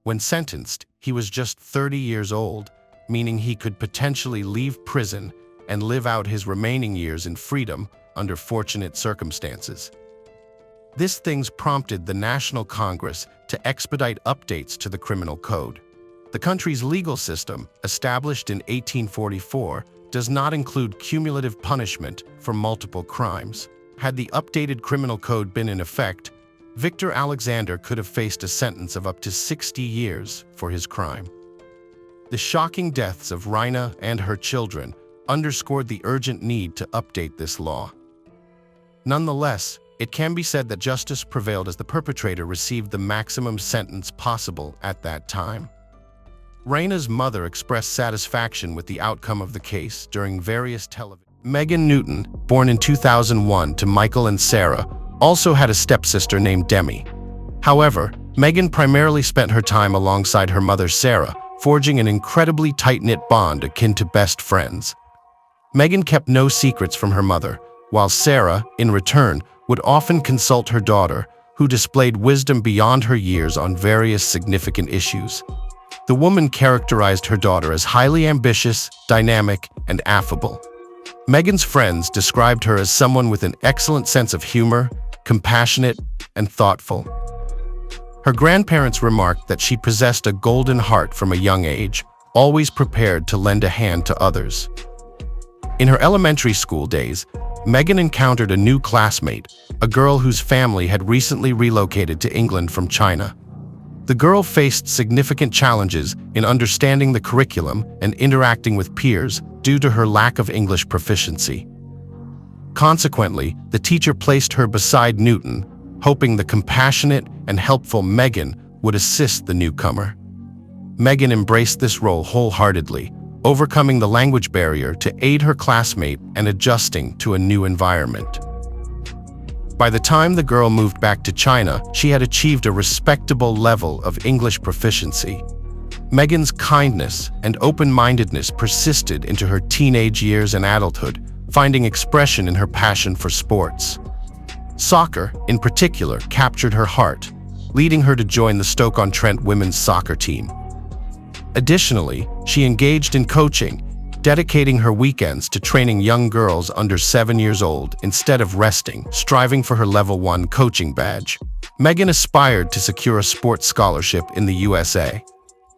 When sentenced, he was just 30 years old, meaning he could potentially leave prison and live out his remaining years in freedom under fortunate circumstances. These things prompted the National Congress to expedite updates to the criminal code. The country's legal system, established in 1844, does not include cumulative punishment for multiple crimes. Had the updated criminal code been in effect, Victor Alexander could have faced a sentence of up to 60 years for his crime. The shocking deaths of Rena and her children underscored the urgent need to update this law. Nonetheless, it can be said that justice prevailed as the perpetrator received the maximum sentence possible at that time. Rena's mother expressed satisfaction with the outcome of the case during various television. Megan Newton, born in 2001 to Michael and Sarah, also had a stepsister named Demi. However, Megan primarily spent her time alongside her mother Sarah, forging an incredibly tight-knit bond akin to best friends. Megan kept no secrets from her mother, while Sarah, in return, would often consult her daughter, who displayed wisdom beyond her years on various significant issues. The woman characterized her daughter as highly ambitious, dynamic, and affable. Megan's friends described her as someone with an excellent sense of humor, compassionate, and thoughtful. Her grandparents remarked that she possessed a golden heart from a young age, always prepared to lend a hand to others. In her elementary school days, Megan encountered a new classmate, a girl whose family had recently relocated to England from China. The girl faced significant challenges in understanding the curriculum and interacting with peers due to her lack of English proficiency. Consequently, the teacher placed her beside Newton, hoping the compassionate and helpful Megan would assist the newcomer. Megan embraced this role wholeheartedly, overcoming the language barrier to aid her classmate and adjusting to a new environment. By the time the girl moved back to China, she had achieved a respectable level of English proficiency. Megan's kindness and open-mindedness persisted into her teenage years and adulthood, finding expression in her passion for sports. Soccer, in particular, captured her heart, leading her to join the Stoke-on-Trent women's soccer team. Additionally, she engaged in coaching, dedicating her weekends to training young girls under 7 years old instead of resting, striving for her Level 1 coaching badge. Megan aspired to secure a sports scholarship in the USA.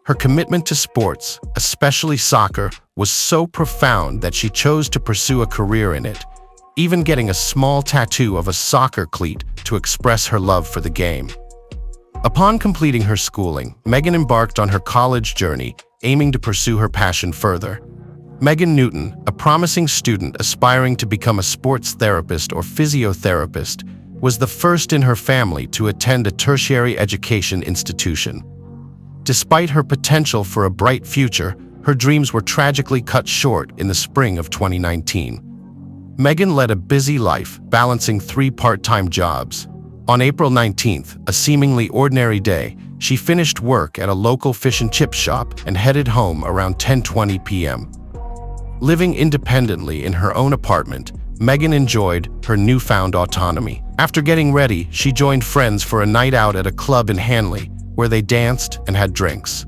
Her commitment to sports, especially soccer, was so profound that she chose to pursue a career in it, even getting a small tattoo of a soccer cleat to express her love for the game. Upon completing her schooling, Megan embarked on her college journey, aiming to pursue her passion further. Megan Newton, a promising student aspiring to become a sports therapist or physiotherapist, was the first in her family to attend a tertiary education institution. Despite her potential for a bright future, her dreams were tragically cut short in the spring of 2019. Megan led a busy life, balancing 3 part-time jobs. On April 19th, a seemingly ordinary day, she finished work at a local fish and chip shop and headed home around 10:20 p.m. Living independently in her own apartment, Megan enjoyed her newfound autonomy. After getting ready, she joined friends for a night out at a club in Hanley, where they danced and had drinks.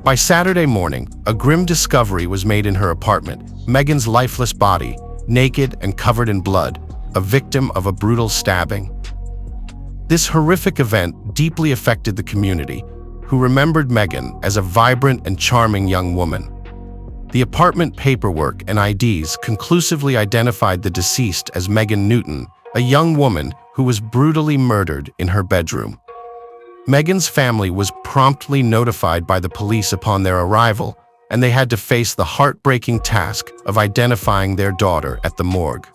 By Saturday morning, a grim discovery was made in her apartment: Megan's lifeless body, naked and covered in blood, a victim of a brutal stabbing. This horrific event deeply affected the community, who remembered Megan as a vibrant and charming young woman. The apartment paperwork and IDs conclusively identified the deceased as Megan Newton, a young woman who was brutally murdered in her bedroom. Megan's family was promptly notified by the police upon their arrival, and they had to face the heartbreaking task of identifying their daughter at the morgue.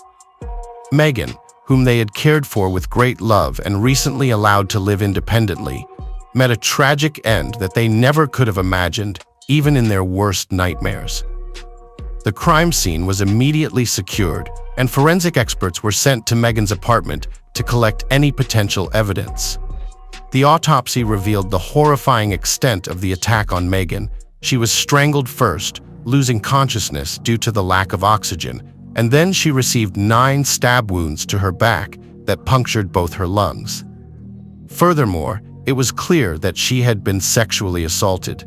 Megan, whom they had cared for with great love and recently allowed to live independently, met a tragic end that they never could have imagined, even in their worst nightmares. The crime scene was immediately secured, and forensic experts were sent to Megan's apartment to collect any potential evidence. The autopsy revealed the horrifying extent of the attack on Megan. She was strangled first, losing consciousness due to the lack of oxygen, and then she received 9 stab wounds to her back that punctured both her lungs. Furthermore, it was clear that she had been sexually assaulted.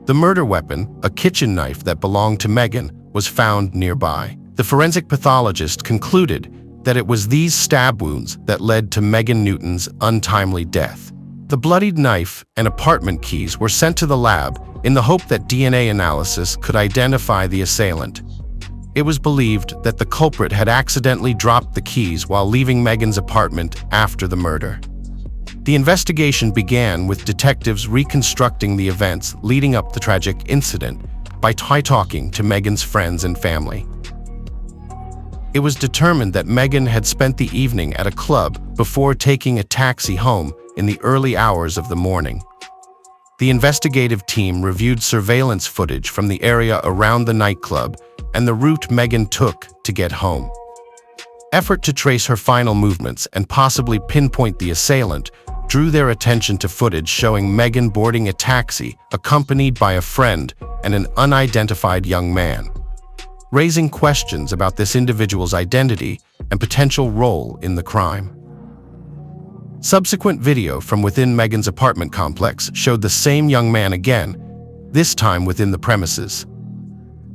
The murder weapon, a kitchen knife that belonged to Megan, was found nearby. The forensic pathologist concluded that it was these stab wounds that led to Megan Newton's untimely death. The bloodied knife and apartment keys were sent to the lab in the hope that DNA analysis could identify the assailant. It was believed that the culprit had accidentally dropped the keys while leaving Megan's apartment after the murder. The investigation began with detectives reconstructing the events leading up the tragic incident by talking to Megan's friends and family. It was determined that Megan had spent the evening at a club before taking a taxi home in the early hours of the morning. The investigative team reviewed surveillance footage from the area around the nightclub and the route Megan took to get home. Effort to trace her final movements and possibly pinpoint the assailant drew their attention to footage showing Megan boarding a taxi accompanied by a friend and an unidentified young man, raising questions about this individual's identity and potential role in the crime. Subsequent video from within Megan's apartment complex showed the same young man again, this time within the premises.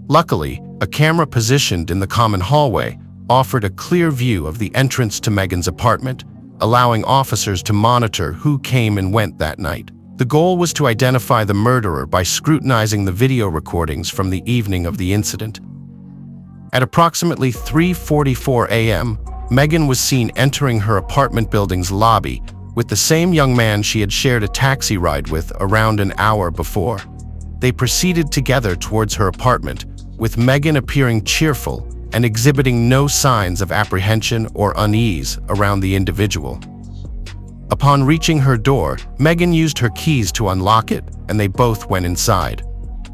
Luckily, a camera positioned in the common hallway offered a clear view of the entrance to Megan's apartment, allowing officers to monitor who came and went that night. The goal was to identify the murderer by scrutinizing the video recordings from the evening of the incident. At approximately 3:44 a.m., Megan was seen entering her apartment building's lobby with the same young man she had shared a taxi ride with around an hour before. They proceeded together towards her apartment, with Megan appearing cheerful and exhibiting no signs of apprehension or unease around the individual. Upon reaching her door, Megan used her keys to unlock it, and they both went inside.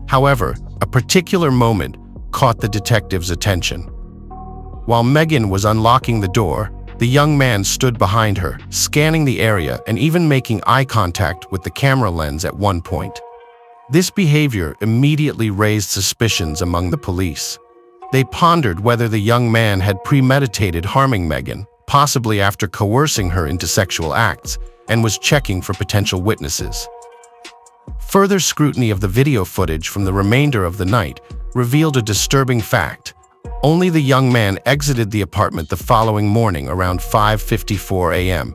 However, a particular moment caught the detective's attention. While Megan was unlocking the door, the young man stood behind her, scanning the area and even making eye contact with the camera lens at one point. This behavior immediately raised suspicions among the police. They pondered whether the young man had premeditated harming Megan, possibly after coercing her into sexual acts, and was checking for potential witnesses. Further scrutiny of the video footage from the remainder of the night revealed a disturbing fact. Only the young man exited the apartment the following morning around 5:54 a.m.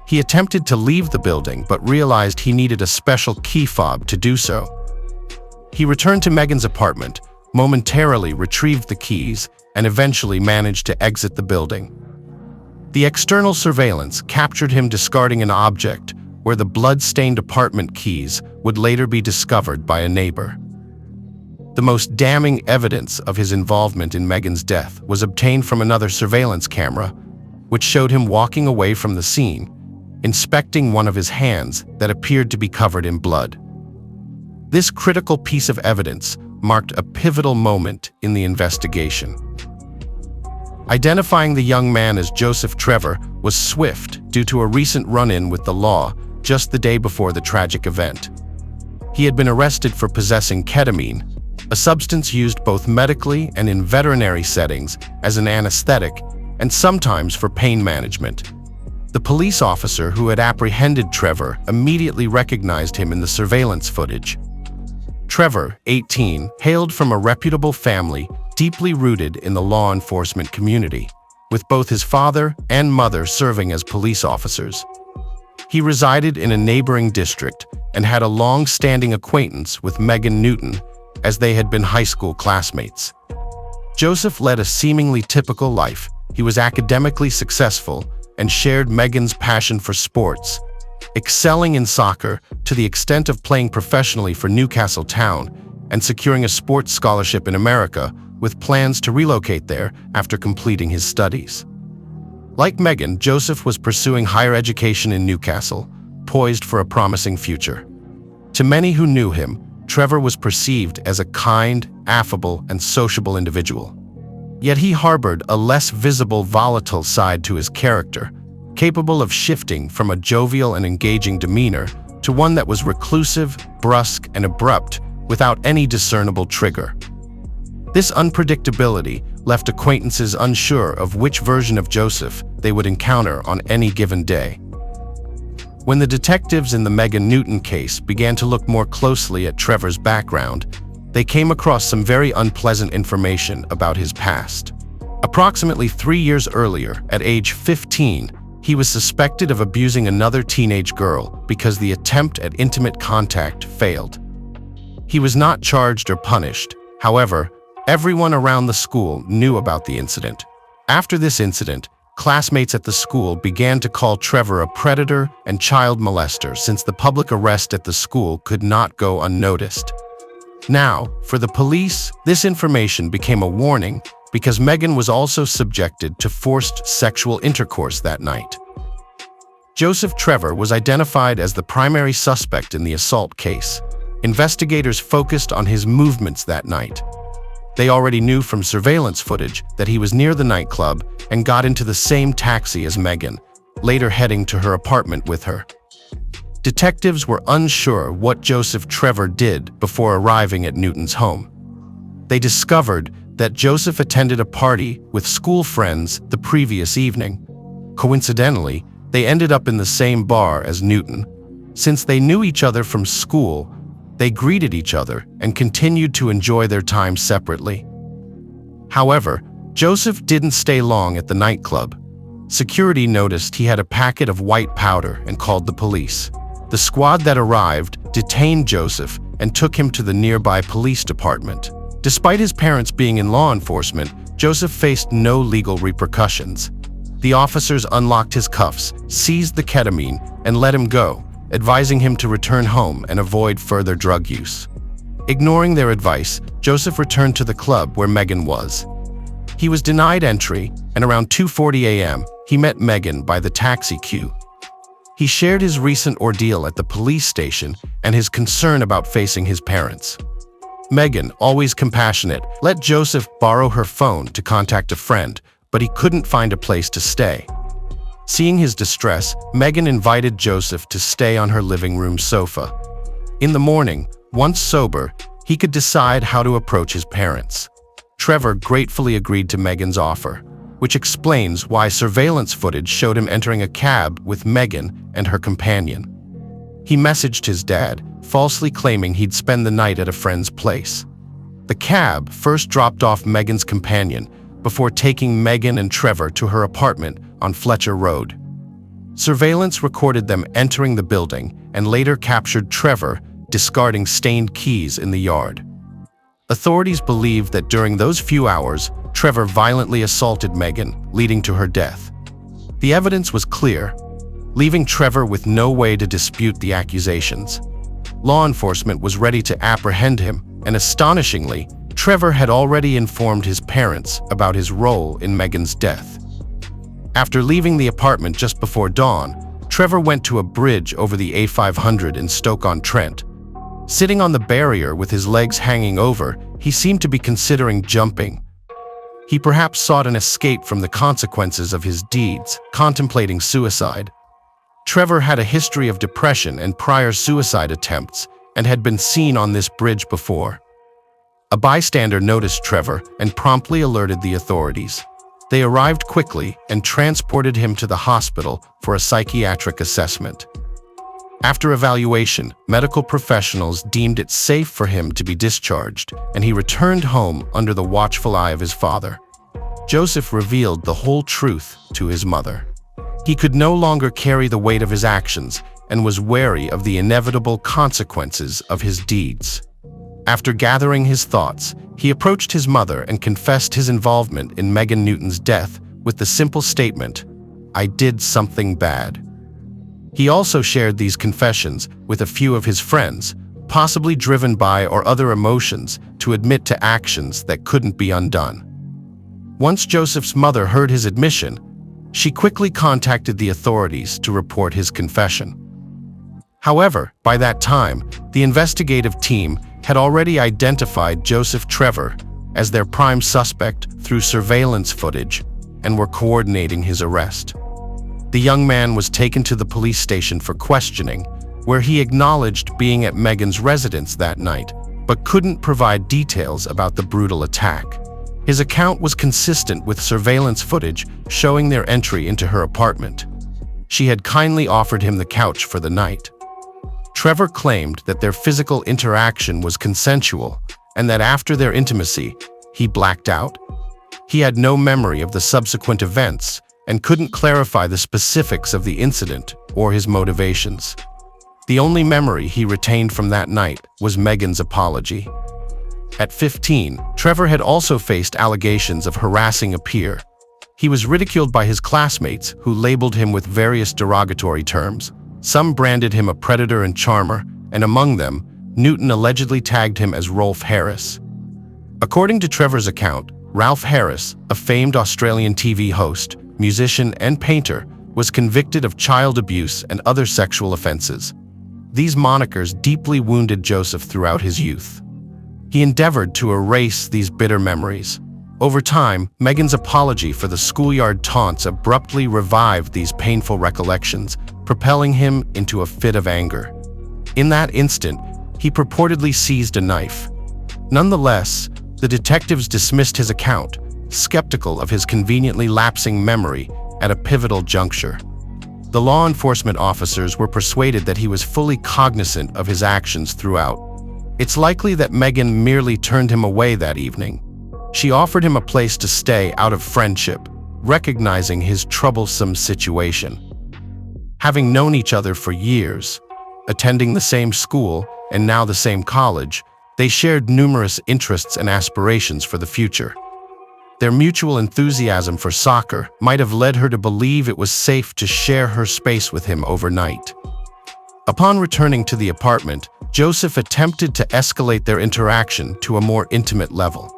He attempted to leave the building but realized he needed a special key fob to do so. He returned to Megan's apartment, momentarily retrieved the keys, and eventually managed to exit the building. The external surveillance captured him discarding an object where the blood-stained apartment keys would later be discovered by a neighbor. The most damning evidence of his involvement in Megan's death was obtained from another surveillance camera, which showed him walking away from the scene, inspecting one of his hands that appeared to be covered in blood. This critical piece of evidence marked a pivotal moment in the investigation. Identifying the young man as Joseph Trevor was swift due to a recent run-in with the law just the day before the tragic event. He had been arrested for possessing ketamine, a substance used both medically and in veterinary settings as an anesthetic and sometimes for pain management. The police officer who had apprehended Trevor immediately recognized him in the surveillance footage. Trevor, 18, hailed from a reputable family deeply rooted in the law enforcement community, with both his father and mother serving as police officers. He resided in a neighboring district and had a long-standing acquaintance with Megan Newton, as they had been high school classmates. Joseph led a seemingly typical life. He was academically successful and shared Megan's passion for sports, excelling in soccer to the extent of playing professionally for Newcastle Town and securing a sports scholarship in America with plans to relocate there after completing his studies. Like Megan, Joseph was pursuing higher education in Newcastle, poised for a promising future. To many who knew him, Trevor was perceived as a kind, affable, and sociable individual. Yet he harbored a less visible, volatile side to his character, capable of shifting from a jovial and engaging demeanor to one that was reclusive, brusque, and abrupt without any discernible trigger. This unpredictability left acquaintances unsure of which version of Joseph they would encounter on any given day. When the detectives in the Megan Newton case began to look more closely at Trevor's background, they came across some very unpleasant information about his past. Approximately 3 years earlier, at age 15, he was suspected of abusing another teenage girl because the attempt at intimate contact failed. He was not charged or punished. However, everyone around the school knew about the incident. After this incident, classmates at the school began to call Trevor a predator and child molester since the public arrest at the school could not go unnoticed. Now, for the police, this information became a warning because Megan was also subjected to forced sexual intercourse that night. Joseph Trevor was identified as the primary suspect in the assault case. Investigators focused on his movements that night. They already knew from surveillance footage that he was near the nightclub and got into the same taxi as Megan, later heading to her apartment with her. Detectives were unsure what Joseph Trevor did before arriving at Newton's home. They discovered that Joseph attended a party with school friends the previous evening. Coincidentally, they ended up in the same bar as Newton. Since they knew each other from school, they greeted each other and continued to enjoy their time separately. However, Joseph didn't stay long at the nightclub. Security noticed he had a packet of white powder and called the police. The squad that arrived detained Joseph and took him to the nearby police department. Despite his parents being in law enforcement, Joseph faced no legal repercussions. The officers unlocked his cuffs, seized the ketamine, and let him go, advising him to return home and avoid further drug use. Ignoring their advice, Joseph returned to the club where Megan was. He was denied entry, and around 2:40 a.m., he met Megan by the taxi queue. He shared his recent ordeal at the police station and his concern about facing his parents. Megan, always compassionate, let Joseph borrow her phone to contact a friend, but he couldn't find a place to stay. Seeing his distress, Megan invited Joseph to stay on her living room sofa. In the morning, once sober, he could decide how to approach his parents. Trevor gratefully agreed to Megan's offer, which explains why surveillance footage showed him entering a cab with Megan and her companion. He messaged his dad, falsely claiming he'd spend the night at a friend's place. The cab first dropped off Megan's companion before taking Megan and Trevor to her apartment on Fletcher Road. Surveillance recorded them entering the building and later captured Trevor discarding stained keys in the yard. Authorities believe that during those few hours, Trevor violently assaulted Megan, leading to her death. The evidence was clear, leaving Trevor with no way to dispute the accusations. Law enforcement was ready to apprehend him, and astonishingly, Trevor had already informed his parents about his role in Megan's death. After leaving the apartment just before dawn, Trevor went to a bridge over the A500 in Stoke-on-Trent. Sitting on the barrier with his legs hanging over, he seemed to be considering jumping. He perhaps sought an escape from the consequences of his deeds, contemplating suicide. Trevor had a history of depression and prior suicide attempts, and had been seen on this bridge before. A bystander noticed Trevor and promptly alerted the authorities. They arrived quickly and transported him to the hospital for a psychiatric assessment. After evaluation, medical professionals deemed it safe for him to be discharged, and he returned home under the watchful eye of his father. Joseph revealed the whole truth to his mother. He could no longer carry the weight of his actions and was wary of the inevitable consequences of his deeds. After gathering his thoughts, he approached his mother and confessed his involvement in Megan Newton's death with the simple statement, "I did something bad." He also shared these confessions with a few of his friends, possibly driven by or other emotions to admit to actions that couldn't be undone. Once Joseph's mother heard his admission, she quickly contacted the authorities to report his confession. However, by that time, the investigative team had already identified Joseph Trevor as their prime suspect through surveillance footage and were coordinating his arrest. The young man was taken to the police station for questioning, where he acknowledged being at Megan's residence that night, but couldn't provide details about the brutal attack. His account was consistent with surveillance footage showing their entry into her apartment. She had kindly offered him the couch for the night. Trevor claimed that their physical interaction was consensual and that after their intimacy, he blacked out. He had no memory of the subsequent events and couldn't clarify the specifics of the incident or his motivations. The only memory he retained from that night was Megan's apology. At 15, Trevor had also faced allegations of harassing a peer. He was ridiculed by his classmates, who labeled him with various derogatory terms. Some branded him a predator and charmer, and among them, Newton allegedly tagged him as Rolf Harris. According to Trevor's account, Ralph Harris, a famed Australian TV host, musician, and painter, was convicted of child abuse and other sexual offenses. These monikers deeply wounded Joseph throughout his youth. He endeavored to erase these bitter memories. Over time, Megan's apology for the schoolyard taunts abruptly revived these painful recollections, propelling him into a fit of anger. In that instant, he purportedly seized a knife. Nonetheless, the detectives dismissed his account, skeptical of his conveniently lapsing memory at a pivotal juncture. The law enforcement officers were persuaded that he was fully cognizant of his actions throughout. It's likely that Megan merely turned him away that evening. She offered him a place to stay out of friendship, recognizing his troublesome situation. Having known each other for years, attending the same school and now the same college, they shared numerous interests and aspirations for the future. Their mutual enthusiasm for soccer might have led her to believe it was safe to share her space with him overnight. Upon returning to the apartment, Joseph attempted to escalate their interaction to a more intimate level.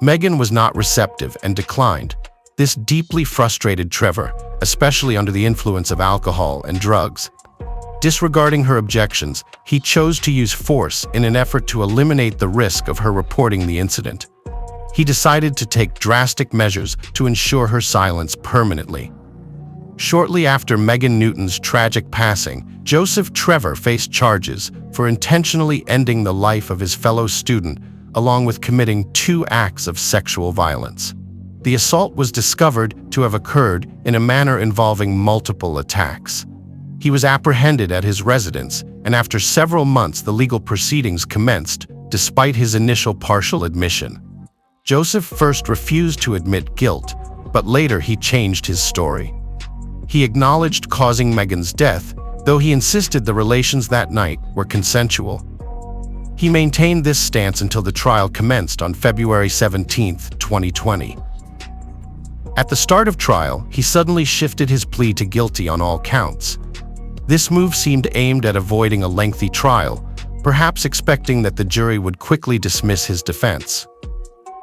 Megan was not receptive and declined. This deeply frustrated Trevor, especially under the influence of alcohol and drugs. Disregarding her objections, he chose to use force in an effort to eliminate the risk of her reporting the incident. He decided to take drastic measures to ensure her silence permanently. Shortly after Megan Newton's tragic passing, Joseph Trevor faced charges for intentionally ending the life of his fellow student along with committing 2 acts of sexual violence. The assault was discovered to have occurred in a manner involving multiple attacks. He was apprehended at his residence, and after several months the legal proceedings commenced, despite his initial partial admission. Joseph first refused to admit guilt, but later he changed his story. He acknowledged causing Megan's death, though he insisted the relations that night were consensual. He maintained this stance until the trial commenced on February 17, 2020. At the start of trial, he suddenly shifted his plea to guilty on all counts. This move seemed aimed at avoiding a lengthy trial, perhaps expecting that the jury would quickly dismiss his defense.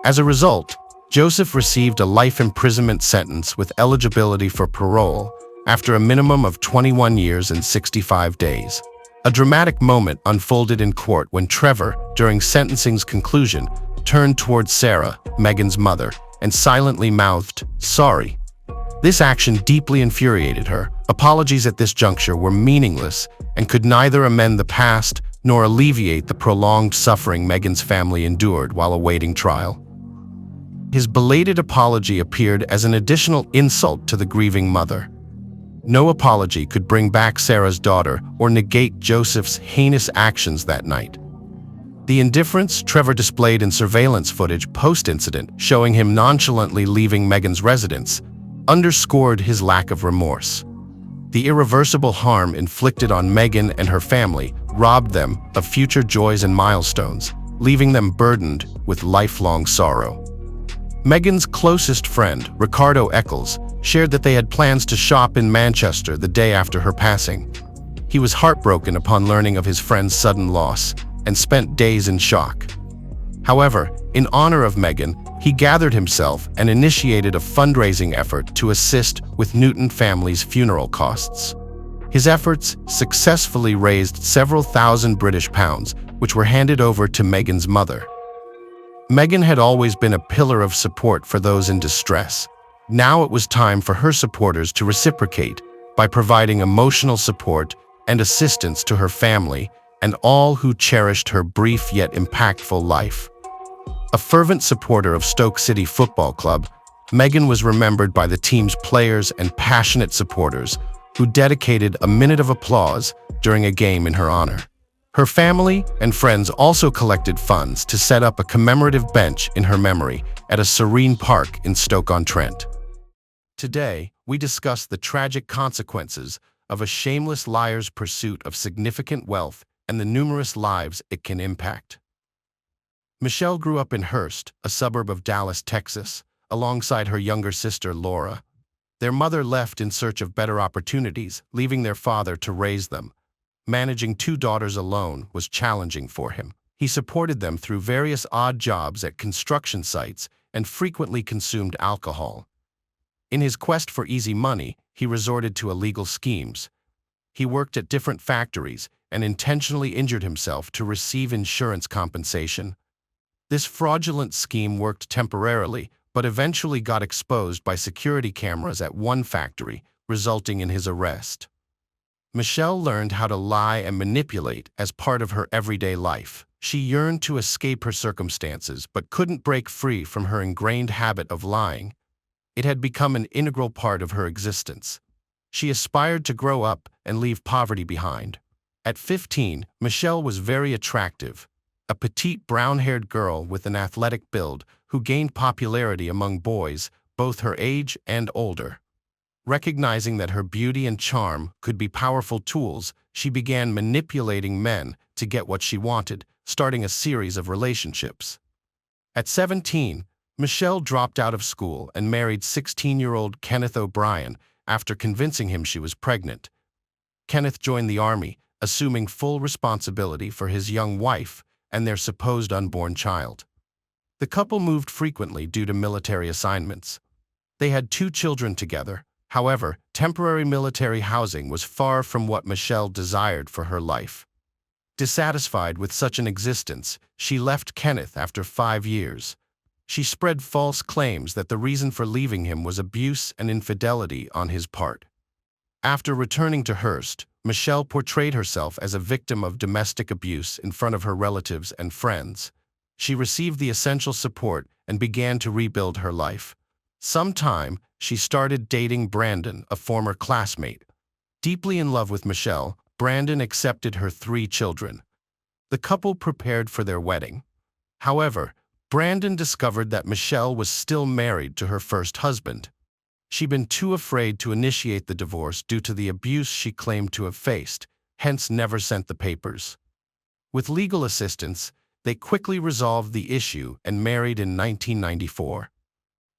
As a result, Joseph received a life imprisonment sentence with eligibility for parole after a minimum of 21 years and 65 days. A dramatic moment unfolded in court when Trevor, during sentencing's conclusion, turned towards Sarah, Megan's mother, and silently mouthed, "Sorry." This action deeply infuriated her. Apologies at this juncture were meaningless and could neither amend the past nor alleviate the prolonged suffering Megan's family endured while awaiting trial. His belated apology appeared as an additional insult to the grieving mother. No apology could bring back Sarah's daughter or negate Joseph's heinous actions that night. The indifference Trevor displayed in surveillance footage post-incident, showing him nonchalantly leaving Megan's residence, underscored his lack of remorse. The irreversible harm inflicted on Megan and her family robbed them of future joys and milestones, leaving them burdened with lifelong sorrow. Megan's closest friend, Ricardo Eccles, shared that they had plans to shop in Manchester the day after her passing. He was heartbroken upon learning of his friend's sudden loss and spent days in shock. However, in honor of Megan, he gathered himself and initiated a fundraising effort to assist with Newton family's funeral costs. His efforts successfully raised several thousand British pounds, which were handed over to Megan's mother. Megan had always been a pillar of support for those in distress. Now it was time for her supporters to reciprocate by providing emotional support and assistance to her family and all who cherished her brief yet impactful life. A fervent supporter of Stoke City Football Club, Megan was remembered by the team's players and passionate supporters who dedicated a minute of applause during a game in her honor. Her family and friends also collected funds to set up a commemorative bench in her memory at a serene park in Stoke-on-Trent. Today, we discuss the tragic consequences of a shameless liar's pursuit of significant wealth and the numerous lives it can impact. Michelle grew up in Hurst, a suburb of Dallas, Texas, alongside her younger sister, Laura. Their mother left in search of better opportunities, leaving their father to raise them. Managing 2 daughters alone was challenging for him. He supported them through various odd jobs at construction sites and frequently consumed alcohol. In his quest for easy money, he resorted to illegal schemes. He worked at different factories and intentionally injured himself to receive insurance compensation. This fraudulent scheme worked temporarily, but eventually got exposed by security cameras at one factory, resulting in his arrest. Michelle learned how to lie and manipulate as part of her everyday life. She yearned to escape her circumstances, but couldn't break free from her ingrained habit of lying. It had become an integral part of her existence. She aspired to grow up and leave poverty behind. At 15, Michelle was very attractive, a petite brown-haired girl with an athletic build who gained popularity among boys, both her age and older. Recognizing that her beauty and charm could be powerful tools, she began manipulating men to get what she wanted, starting a series of relationships. At 17, Michelle dropped out of school and married 16-year-old Kenneth O'Brien after convincing him she was pregnant. Kenneth joined the army, assuming full responsibility for his young wife and their supposed unborn child. The couple moved frequently due to military assignments. They had 2 children together. However, temporary military housing was far from what Michelle desired for her life. Dissatisfied with such an existence, she left Kenneth after 5 years. She spread false claims that the reason for leaving him was abuse and infidelity on his part. After returning to Hurst, Michelle portrayed herself as a victim of domestic abuse in front of her relatives and friends. She received the essential support and began to rebuild her life. Sometime, she started dating Brandon, a former classmate. Deeply in love with Michelle, Brandon accepted her 3 children. The couple prepared for their wedding. However, Brandon discovered that Michelle was still married to her first husband. She'd been too afraid to initiate the divorce due to the abuse she claimed to have faced, hence never sent the papers. With legal assistance, they quickly resolved the issue and married in 1994.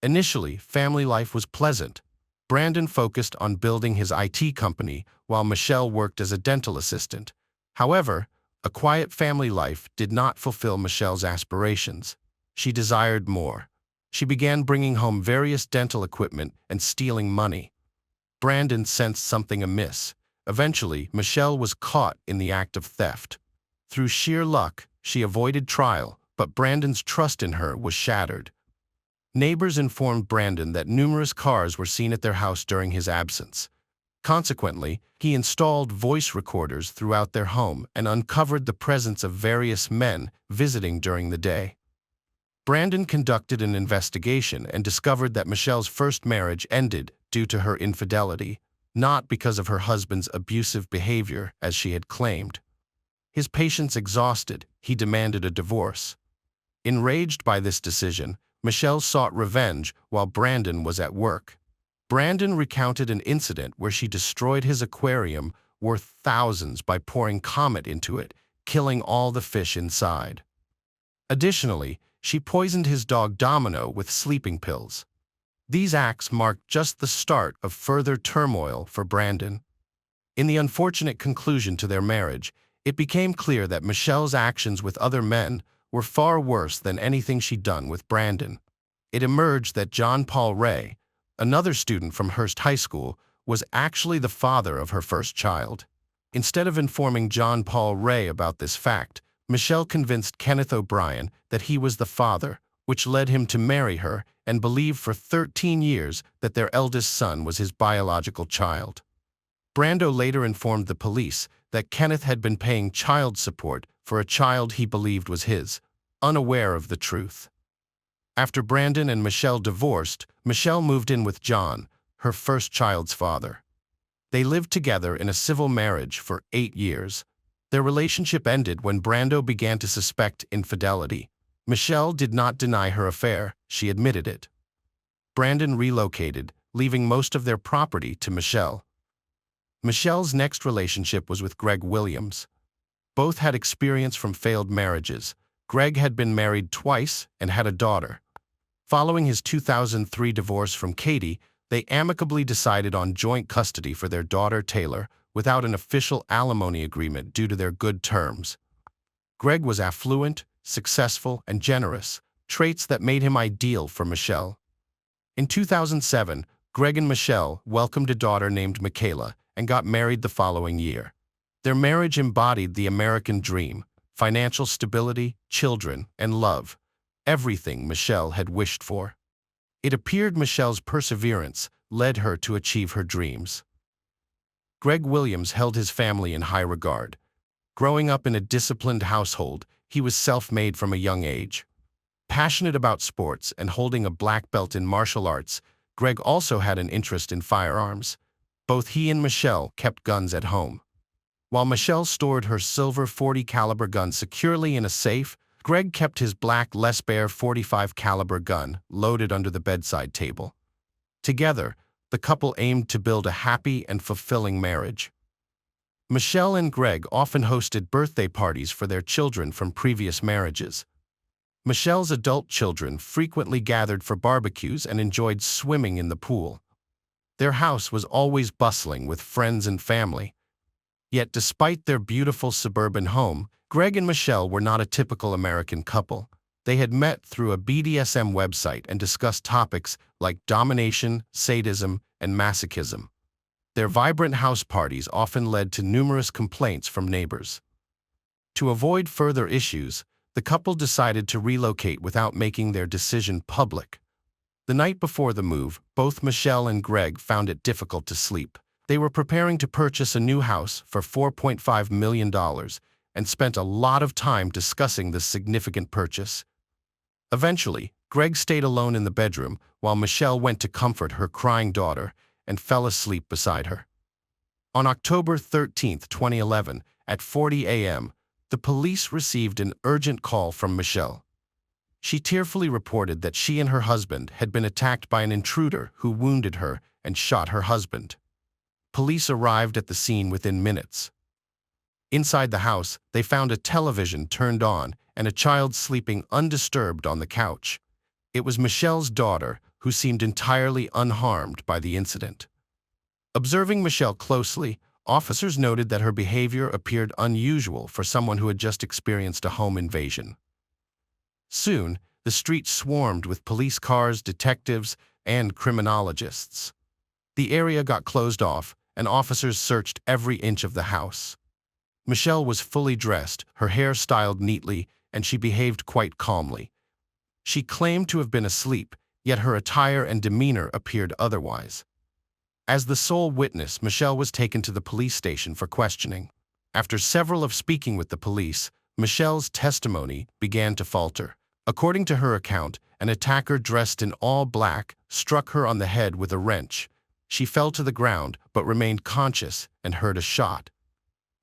Initially, family life was pleasant. Brandon focused on building his IT company while Michelle worked as a dental assistant. However, a quiet family life did not fulfill Michelle's aspirations. She desired more. She began bringing home various dental equipment and stealing money. Brandon sensed something amiss. Eventually, Michelle was caught in the act of theft. Through sheer luck, she avoided trial, but Brandon's trust in her was shattered. Neighbors informed Brandon that numerous cars were seen at their house during his absence. Consequently, he installed voice recorders throughout their home and uncovered the presence of various men visiting during the day. Brandon conducted an investigation and discovered that Michelle's first marriage ended due to her infidelity, not because of her husband's abusive behavior as she had claimed. His patience exhausted, he demanded a divorce. Enraged by this decision, Michelle sought revenge while Brandon was at work. Brandon recounted an incident where she destroyed his aquarium worth thousands by pouring Comet into it, killing all the fish inside. Additionally, she poisoned his dog Domino with sleeping pills. These acts marked just the start of further turmoil for Brandon. In the unfortunate conclusion to their marriage, it became clear that Michelle's actions with other men were far worse than anything she'd done with Brandon. It emerged that John Paul Ray, another student from Hearst High School, was actually the father of her first child. Instead of informing John Paul Ray about this fact, Michelle convinced Kenneth O'Brien that he was the father, which led him to marry her and believe for 13 years that their eldest son was his biological child. Brando later informed the police that Kenneth had been paying child support for a child he believed was his, unaware of the truth. After Brandon and Michelle divorced, Michelle moved in with John, her first child's father. They lived together in a civil marriage for 8 years. Their relationship ended when Brando began to suspect infidelity. Michelle did not deny her affair, she admitted it. Brandon relocated, leaving most of their property to Michelle. Michelle's next relationship was with Greg Williams. Both had experience from failed marriages. Greg had been married twice and had a daughter. Following his 2003 divorce from Katie, they amicably decided on joint custody for their daughter Taylor without an official alimony agreement due to their good terms. Greg was affluent, successful, and generous, traits that made him ideal for Michelle. In 2007, Greg and Michelle welcomed a daughter named Michaela and got married the following year. Their marriage embodied the American dream: financial stability, children, and love, everything Michelle had wished for. It appeared Michelle's perseverance led her to achieve her dreams. Greg Williams held his family in high regard. Growing up in a disciplined household, he was self-made from a young age. Passionate about sports and holding a black belt in martial arts, Greg also had an interest in firearms. Both he and Michelle kept guns at home. While Michelle stored her silver .40 caliber gun securely in a safe, Greg kept his black Les Baer .45 caliber gun loaded under the bedside table. Together, the couple aimed to build a happy and fulfilling marriage. Michelle and Greg often hosted birthday parties for their children from previous marriages. Michelle's adult children frequently gathered for barbecues and enjoyed swimming in the pool. Their house was always bustling with friends and family. Yet despite their beautiful suburban home, Greg and Michelle were not a typical American couple. They had met through a BDSM website and discussed topics like domination, sadism, and masochism. Their vibrant house parties often led to numerous complaints from neighbors. To avoid further issues, the couple decided to relocate without making their decision public. The night before the move, both Michelle and Greg found it difficult to sleep. They were preparing to purchase a new house for $4.5 million, and spent a lot of time discussing this significant purchase. Eventually, Greg stayed alone in the bedroom while Michelle went to comfort her crying daughter and fell asleep beside her. On October 13, 2011, at 4:40 a.m., the police received an urgent call from Michelle. She tearfully reported that she and her husband had been attacked by an intruder who wounded her and shot her husband. Police arrived at the scene within minutes. Inside the house, they found a television turned on and a child sleeping undisturbed on the couch. It was Michelle's daughter, who seemed entirely unharmed by the incident. Observing Michelle closely, officers noted that her behavior appeared unusual for someone who had just experienced a home invasion. Soon, the street swarmed with police cars, detectives, and criminologists. The area got closed off, and officers searched every inch of the house. Michelle was fully dressed, her hair styled neatly, and she behaved quite calmly. She claimed to have been asleep, yet her attire and demeanor appeared otherwise. As the sole witness, Michelle was taken to the police station for questioning. After several of speaking with the police, Michelle's testimony began to falter. According to her account, an attacker dressed in all black struck her on the head with a wrench. She fell to the ground but remained conscious and heard a shot.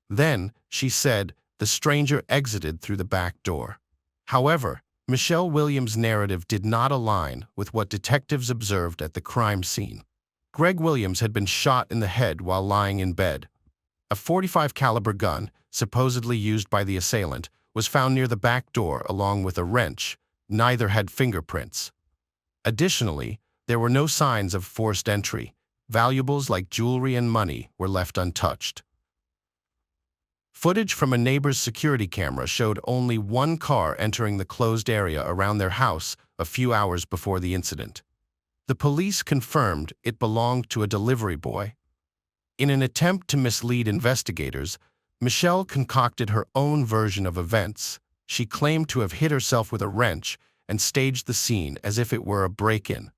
Then, she said, the stranger exited through the back door. However, Michelle Williams' narrative did not align with what detectives observed at the crime scene. Greg Williams had been shot in the head while lying in bed. A .45 caliber gun, supposedly used by the assailant, was found near the back door along with a wrench. Neither had fingerprints. Additionally, there were no signs of forced entry. Valuables like jewelry and money were left untouched. Footage from a neighbor's security camera showed only one car entering the closed area around their house a few hours before the incident. The police confirmed it belonged to a delivery boy. In an attempt to mislead investigators, Michelle concocted her own version of events. She claimed to have hit herself with a wrench and staged the scene as if it were a break-in.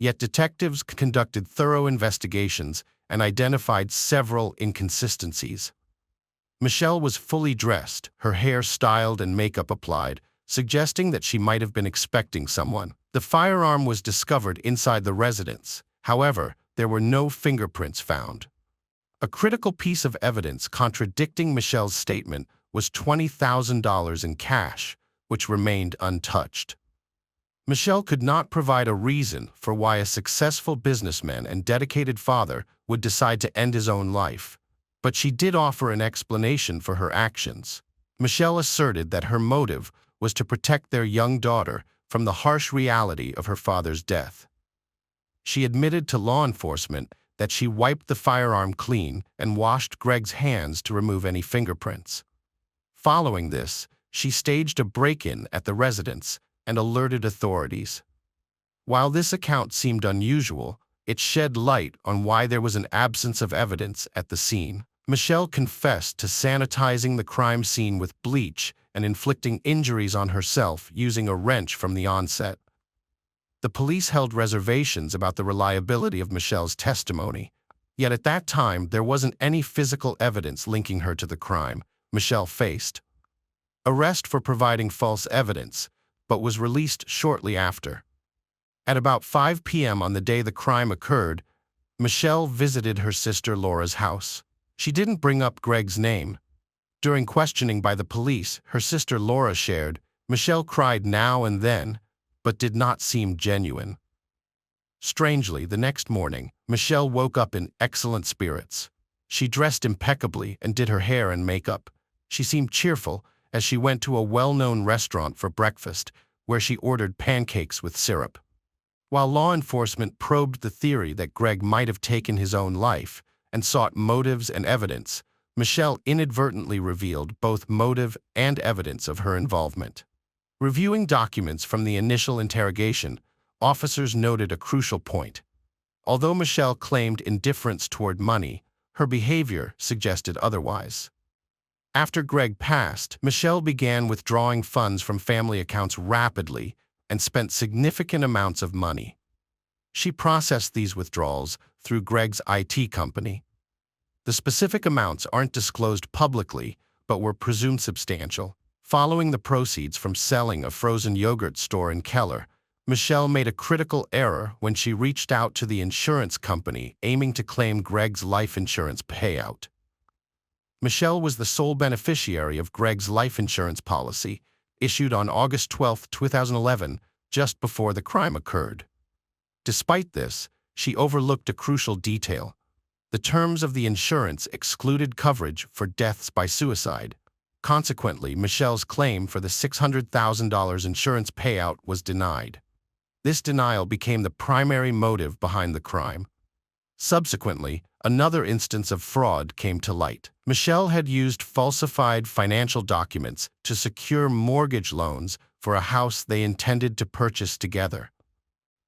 Yet detectives conducted thorough investigations and identified several inconsistencies. Michelle was fully dressed, her hair styled and makeup applied, suggesting that she might have been expecting someone. The firearm was discovered inside the residence. However, there were no fingerprints found. A critical piece of evidence contradicting Michelle's statement was $20,000 in cash, which remained untouched. Michelle could not provide a reason for why a successful businessman and dedicated father would decide to end his own life, but she did offer an explanation for her actions. Michelle asserted that her motive was to protect their young daughter from the harsh reality of her father's death. She admitted to law enforcement that she wiped the firearm clean and washed Greg's hands to remove any fingerprints. Following this, she staged a break-in at the residence and alerted authorities. While this account seemed unusual, it shed light on why there was an absence of evidence at the scene. Michelle confessed to sanitizing the crime scene with bleach and inflicting injuries on herself using a wrench from the onset. The police held reservations about the reliability of Michelle's testimony, yet at that time there wasn't any physical evidence linking her to the crime. Michelle faced arrest for providing false evidence, but was released shortly after. At about 5 p.m. on the day the crime occurred, Michelle visited her sister Laura's house. She didn't bring up Greg's name. During questioning by the police, her sister Laura shared, Michelle cried now and then, but did not seem genuine. Strangely, the next morning, Michelle woke up in excellent spirits. She dressed impeccably and did her hair and makeup. She seemed cheerful as she went to a well-known restaurant for breakfast, where she ordered pancakes with syrup. While law enforcement probed the theory that Greg might have taken his own life and sought motives and evidence, Michelle inadvertently revealed both motive and evidence of her involvement. Reviewing documents from the initial interrogation, officers noted a crucial point. Although Michelle claimed indifference toward money, her behavior suggested otherwise. After Greg passed, Michelle began withdrawing funds from family accounts rapidly and spent significant amounts of money. She processed these withdrawals through Greg's IT company. The specific amounts aren't disclosed publicly, but were presumed substantial. Following the proceeds from selling a frozen yogurt store in Keller, Michelle made a critical error when she reached out to the insurance company aiming to claim Greg's life insurance payout. Michelle was the sole beneficiary of Greg's life insurance policy, issued on August 12, 2011, just before the crime occurred. Despite this, she overlooked a crucial detail. The terms of the insurance excluded coverage for deaths by suicide. Consequently, Michelle's claim for the $600,000 insurance payout was denied. This denial became the primary motive behind the crime. Subsequently, another instance of fraud came to light. Michelle had used falsified financial documents to secure mortgage loans for a house they intended to purchase together.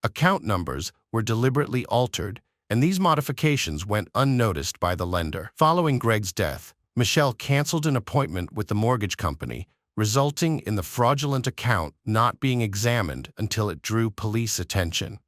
Account numbers were deliberately altered, and these modifications went unnoticed by the lender. Following Greg's death, Michelle canceled an appointment with the mortgage company, resulting in the fraudulent account not being examined until it drew police attention.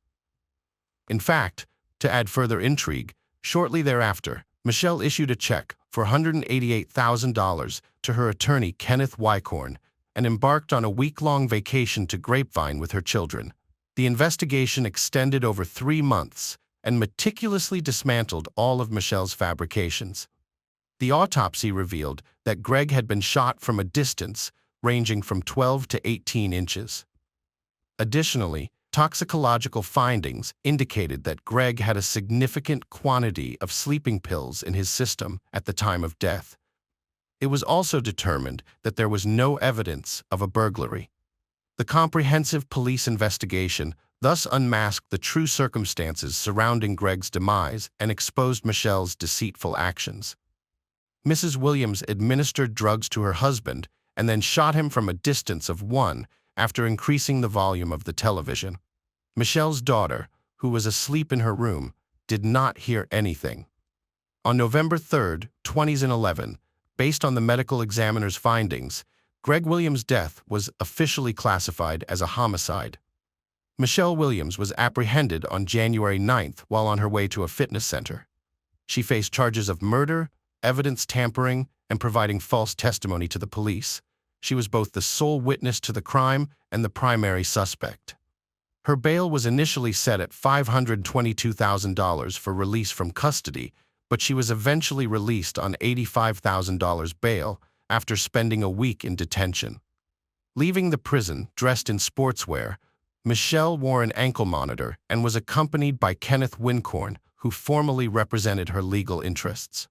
In fact, to add further intrigue, shortly thereafter, Michelle issued a check for $188,000 to her attorney Kenneth Wycorn and embarked on a week-long vacation to Grapevine with her children. The investigation extended over 3 months and meticulously dismantled all of Michelle's fabrications. The autopsy revealed that Greg had been shot from a distance ranging from 12 to 18 inches. Additionally, toxicological findings indicated that Greg had a significant quantity of sleeping pills in his system at the time of death. It was also determined that there was no evidence of a burglary. The comprehensive police investigation thus unmasked the true circumstances surrounding Greg's demise and exposed Michelle's deceitful actions. Mrs. Williams administered drugs to her husband and then shot him from a distance of 1 after increasing the volume of the television. Michelle's daughter, who was asleep in her room, did not hear anything. On November 3, 2011, based on the medical examiner's findings, Greg Williams' death was officially classified as a homicide. Michelle Williams was apprehended on January 9 while on her way to a fitness center. She faced charges of murder, evidence tampering, and providing false testimony to the police. She was both the sole witness to the crime and the primary suspect. Her bail was initially set at $522,000 for release from custody, but she was eventually released on $85,000 bail after spending a week in detention. Leaving the prison dressed in sportswear, Michelle wore an ankle monitor and was accompanied by Kenneth Wycorn, who formally represented her legal interests.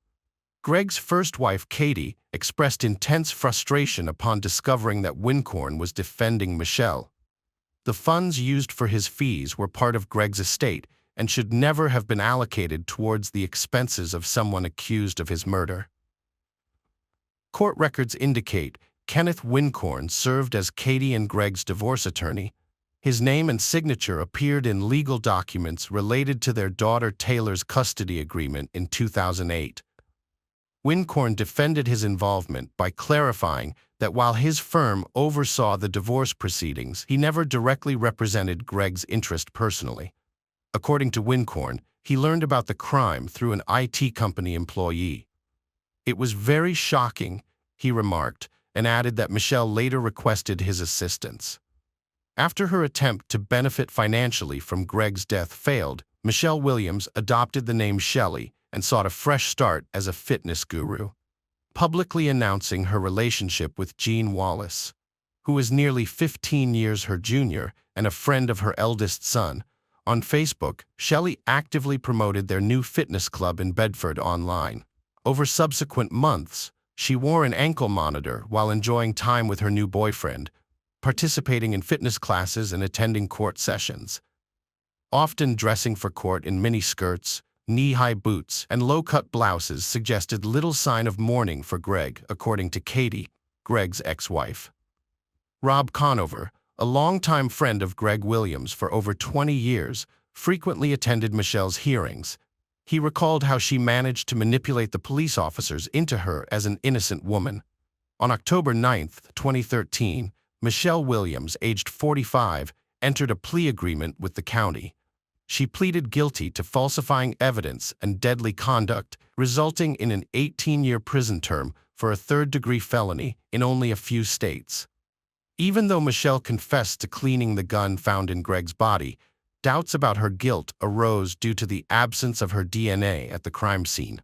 Greg's first wife, Katie, expressed intense frustration upon discovering that Wycorn was defending Michelle. The funds used for his fees were part of Greg's estate and should never have been allocated towards the expenses of someone accused of his murder. Court records indicate Kenneth Wycorn served as Katie and Greg's divorce attorney. His name and signature appeared in legal documents related to their daughter Taylor's custody agreement in 2008. Wycorn defended his involvement by clarifying that while his firm oversaw the divorce proceedings, he never directly represented Greg's interest personally. According to Wycorn, he learned about the crime through an IT company employee. "It was very shocking," he remarked, and added that Michelle later requested his assistance. After her attempt to benefit financially from Greg's death failed, Michelle Williams adopted the name Shelley and sought a fresh start as a fitness guru, publicly announcing her relationship with Gene Wallace, who is nearly 15 years her junior and a friend of her eldest son. On Facebook, Shelley actively promoted their new fitness club in Bedford online. Over subsequent months, she wore an ankle monitor while enjoying time with her new boyfriend, participating in fitness classes and attending court sessions. Often dressing for court in miniskirts, knee-high boots, and low-cut blouses suggested little sign of mourning for Greg, according to Katie, Greg's ex-wife. Rob Conover, a longtime friend of Greg Williams for over 20 years, frequently attended Michelle's hearings. He recalled how she managed to manipulate the police officers into her as an innocent woman. On October 9, 2013, Michelle Williams, aged 45, entered a plea agreement with the county. She pleaded guilty to falsifying evidence and deadly conduct, resulting in an 18-year prison term for a third-degree felony in only a few states. Even though Michelle confessed to cleaning the gun found in Greg's body, doubts about her guilt arose due to the absence of her DNA at the crime scene.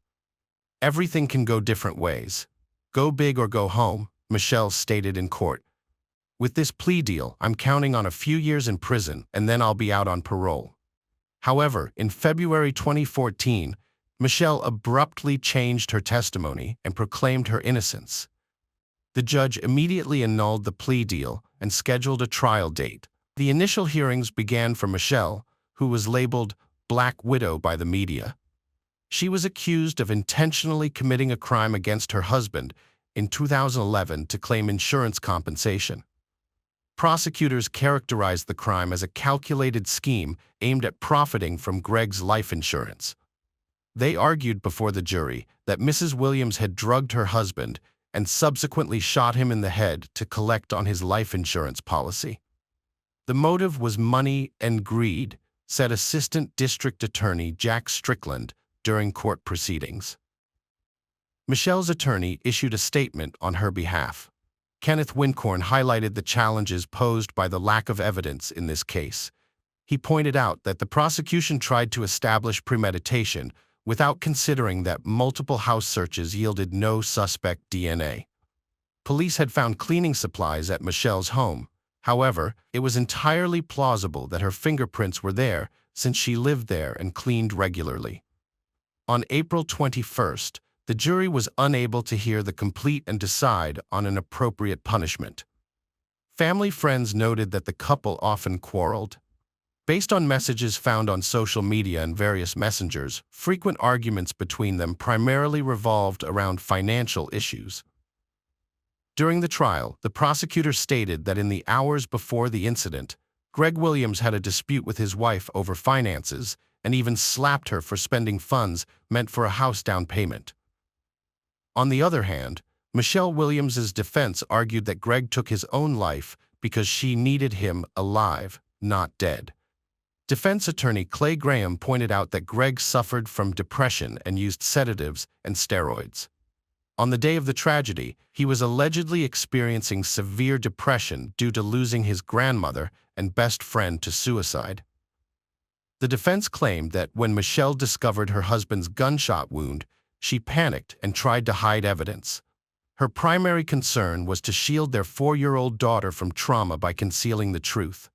"Everything can go different ways. Go big or go home," Michelle stated in court. "With this plea deal, I'm counting on a few years in prison and then I'll be out on parole." However, in February 2014, Michelle abruptly changed her testimony and proclaimed her innocence. The judge immediately annulled the plea deal and scheduled a trial date. The initial hearings began for Michelle, who was labeled Black Widow by the media. She was accused of intentionally committing a crime against her husband in 2011 to claim insurance compensation. Prosecutors characterized the crime as a calculated scheme aimed at profiting from Greg's life insurance. They argued before the jury that Mrs. Williams had drugged her husband and subsequently shot him in the head to collect on his life insurance policy. The motive was money and greed, said Assistant District Attorney Jack Strickland during court proceedings. Michelle's attorney issued a statement on her behalf. Kenneth Wincorn highlighted the challenges posed by the lack of evidence in this case. He pointed out that the prosecution tried to establish premeditation without considering that multiple house searches yielded no suspect DNA. Police had found cleaning supplies at Michelle's home. However, it was entirely plausible that her fingerprints were there since she lived there and cleaned regularly. On April 21st, the jury was unable to hear the complete and decide on an appropriate punishment. Family friends noted that the couple often quarreled. Based on messages found on social media and various messengers, frequent arguments between them primarily revolved around financial issues. During the trial, the prosecutor stated that in the hours before the incident, Greg Williams had a dispute with his wife over finances and even slapped her for spending funds meant for a house down payment. On the other hand, Michelle Williams's defense argued that Greg took his own life because she needed him alive, not dead. Defense attorney Clay Graham pointed out that Greg suffered from depression and used sedatives and steroids. On the day of the tragedy, he was allegedly experiencing severe depression due to losing his grandmother and best friend to suicide. The defense claimed that when Michelle discovered her husband's gunshot wound, she panicked and tried to hide evidence. Her primary concern was to shield their 4-year-old daughter from trauma by concealing the truth.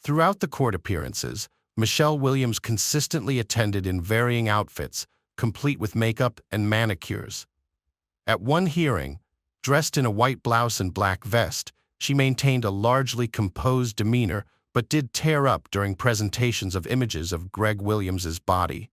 Throughout the court appearances, Michelle Williams consistently attended in varying outfits, complete with makeup and manicures. At one hearing, dressed in a white blouse and black vest, she maintained a largely composed demeanor but did tear up during presentations of images of Greg Williams's body.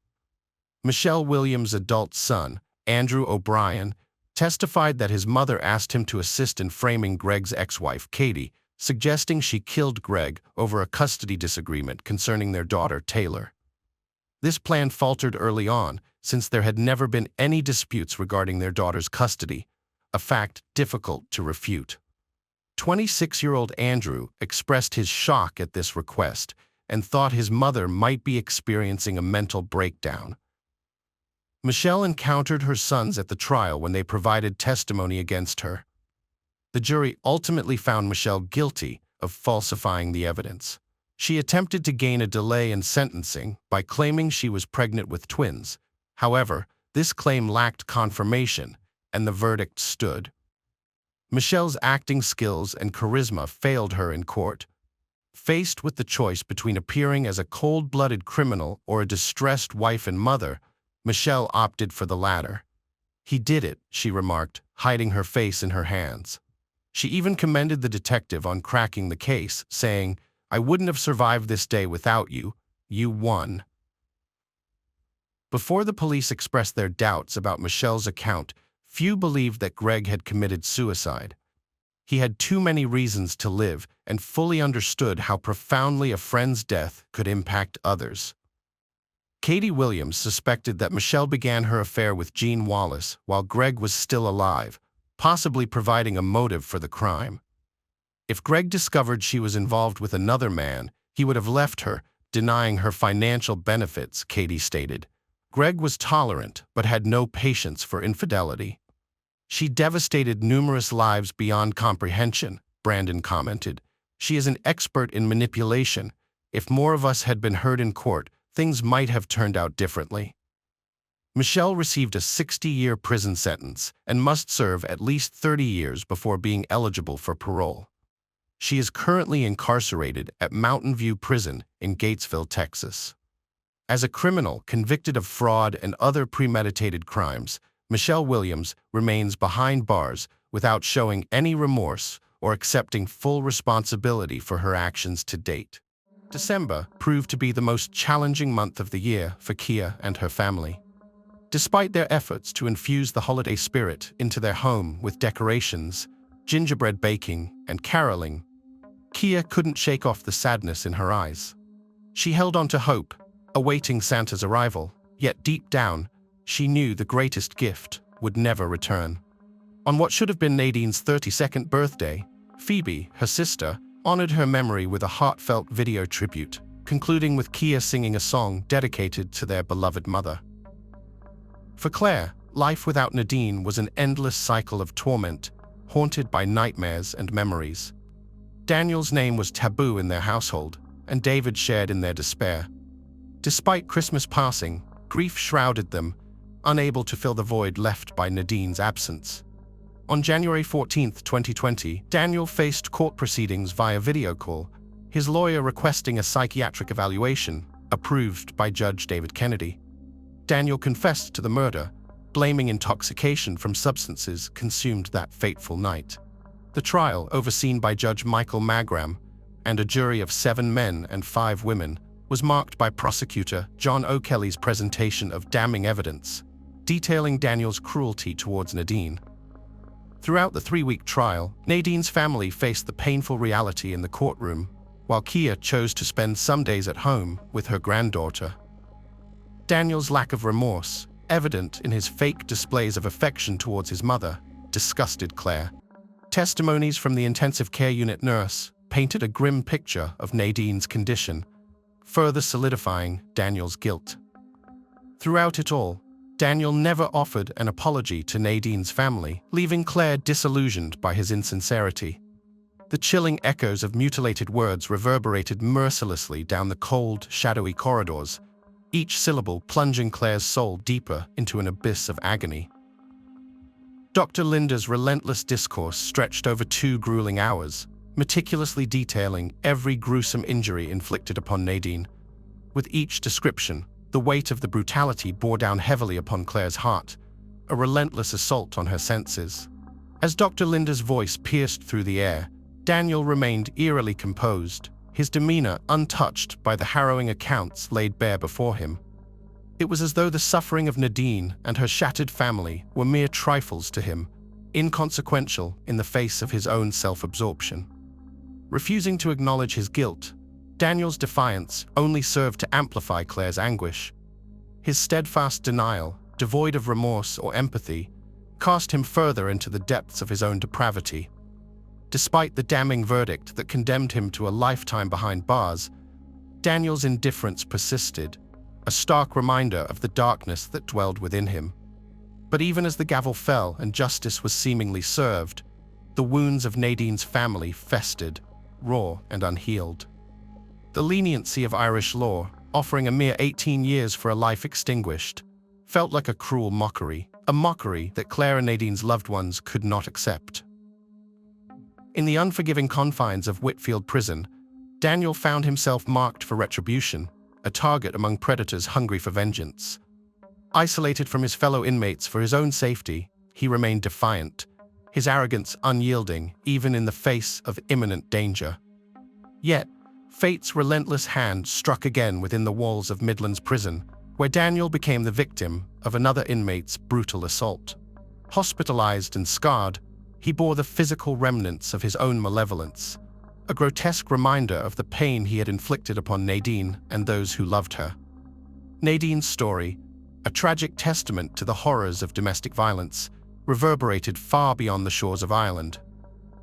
Michelle Williams' adult son, Andrew O'Brien, testified that his mother asked him to assist in framing Greg's ex-wife, Katie, suggesting she killed Greg over a custody disagreement concerning their daughter, Taylor. This plan faltered early on, since there had never been any disputes regarding their daughter's custody, a fact difficult to refute. 26-year-old Andrew expressed his shock at this request and thought his mother might be experiencing a mental breakdown. Michelle encountered her sons at the trial when they provided testimony against her. The jury ultimately found Michelle guilty of falsifying the evidence. She attempted to gain a delay in sentencing by claiming she was pregnant with twins. However, this claim lacked confirmation, and the verdict stood. Michelle's acting skills and charisma failed her in court. Faced with the choice between appearing as a cold-blooded criminal or a distressed wife and mother, Michelle opted for the latter. "He did it," she remarked, hiding her face in her hands. She even commended the detective on cracking the case, saying, "I wouldn't have survived this day without you. You won." Before the police expressed their doubts about Michelle's account, few believed that Greg had committed suicide. He had too many reasons to live and fully understood how profoundly a friend's death could impact others. Katie Williams suspected that Michelle began her affair with Gene Wallace while Greg was still alive, possibly providing a motive for the crime. If Greg discovered she was involved with another man, he would have left her, denying her financial benefits, Katie stated. Greg was tolerant but had no patience for infidelity. She devastated numerous lives beyond comprehension, Brandon commented. She is an expert in manipulation. If more of us had been heard in court, things might have turned out differently. Michelle received a 60-year prison sentence and must serve at least 30 years before being eligible for parole. She is currently incarcerated at Mountain View Prison in Gatesville, Texas. As a criminal convicted of fraud and other premeditated crimes, Michelle Williams remains behind bars without showing any remorse or accepting full responsibility for her actions to date. December proved to be the most challenging month of the year for Kia and her family. Despite their efforts to infuse the holiday spirit into their home with decorations, gingerbread baking, and caroling, Kia couldn't shake off the sadness in her eyes. She held on to hope, awaiting Santa's arrival, yet deep down, she knew the greatest gift would never return. On what should have been Nadine's 32nd birthday, Phoebe, her sister, honored her memory with a heartfelt video tribute, concluding with Kia singing a song dedicated to their beloved mother. For Claire, life without Nadine was an endless cycle of torment, haunted by nightmares and memories. Daniel's name was taboo in their household, and David shared in their despair. Despite Christmas passing, grief shrouded them, unable to fill the void left by Nadine's absence. On January 14, 2020, Daniel faced court proceedings via video call, his lawyer requesting a psychiatric evaluation, approved by Judge David Kennedy. Daniel confessed to the murder, blaming intoxication from substances consumed that fateful night. The trial, overseen by Judge Michael Magram and a jury of 7 men and 5 women, was marked by prosecutor John O'Kelly's presentation of damning evidence, detailing Daniel's cruelty towards Nadine. Throughout the 3-week trial, Nadine's family faced the painful reality in the courtroom, while Kia chose to spend some days at home with her granddaughter. Daniel's lack of remorse, evident in his fake displays of affection towards his mother, disgusted Claire. Testimonies from the intensive care unit nurse painted a grim picture of Nadine's condition, further solidifying Daniel's guilt. Throughout it all, Daniel never offered an apology to Nadine's family, leaving Claire disillusioned by his insincerity. The chilling echoes of mutilated words reverberated mercilessly down the cold, shadowy corridors, each syllable plunging Claire's soul deeper into an abyss of agony. Dr. Linda's relentless discourse stretched over 2 grueling hours, meticulously detailing every gruesome injury inflicted upon Nadine. With each description, the weight of the brutality bore down heavily upon Claire's heart, a relentless assault on her senses. As Dr. Linda's voice pierced through the air, Daniel remained eerily composed, his demeanor untouched by the harrowing accounts laid bare before him. It was as though the suffering of Nadine and her shattered family were mere trifles to him, inconsequential in the face of his own self-absorption. Refusing to acknowledge his guilt, Daniel's defiance only served to amplify Claire's anguish. His steadfast denial, devoid of remorse or empathy, cast him further into the depths of his own depravity. Despite the damning verdict that condemned him to a lifetime behind bars, Daniel's indifference persisted, a stark reminder of the darkness that dwelled within him. But even as the gavel fell and justice was seemingly served, the wounds of Nadine's family festered, raw and unhealed. The leniency of Irish law, offering a mere 18 years for a life extinguished, felt like a cruel mockery, a mockery that Claire and Nadine's loved ones could not accept. In the unforgiving confines of Whitfield Prison, Daniel found himself marked for retribution, a target among predators hungry for vengeance. Isolated from his fellow inmates for his own safety, he remained defiant, his arrogance unyielding even in the face of imminent danger. Yet, fate's relentless hand struck again within the walls of Midlands Prison, where Daniel became the victim of another inmate's brutal assault. Hospitalized and scarred, he bore the physical remnants of his own malevolence, a grotesque reminder of the pain he had inflicted upon Nadine and those who loved her. Nadine's story, a tragic testament to the horrors of domestic violence, reverberated far beyond the shores of Ireland.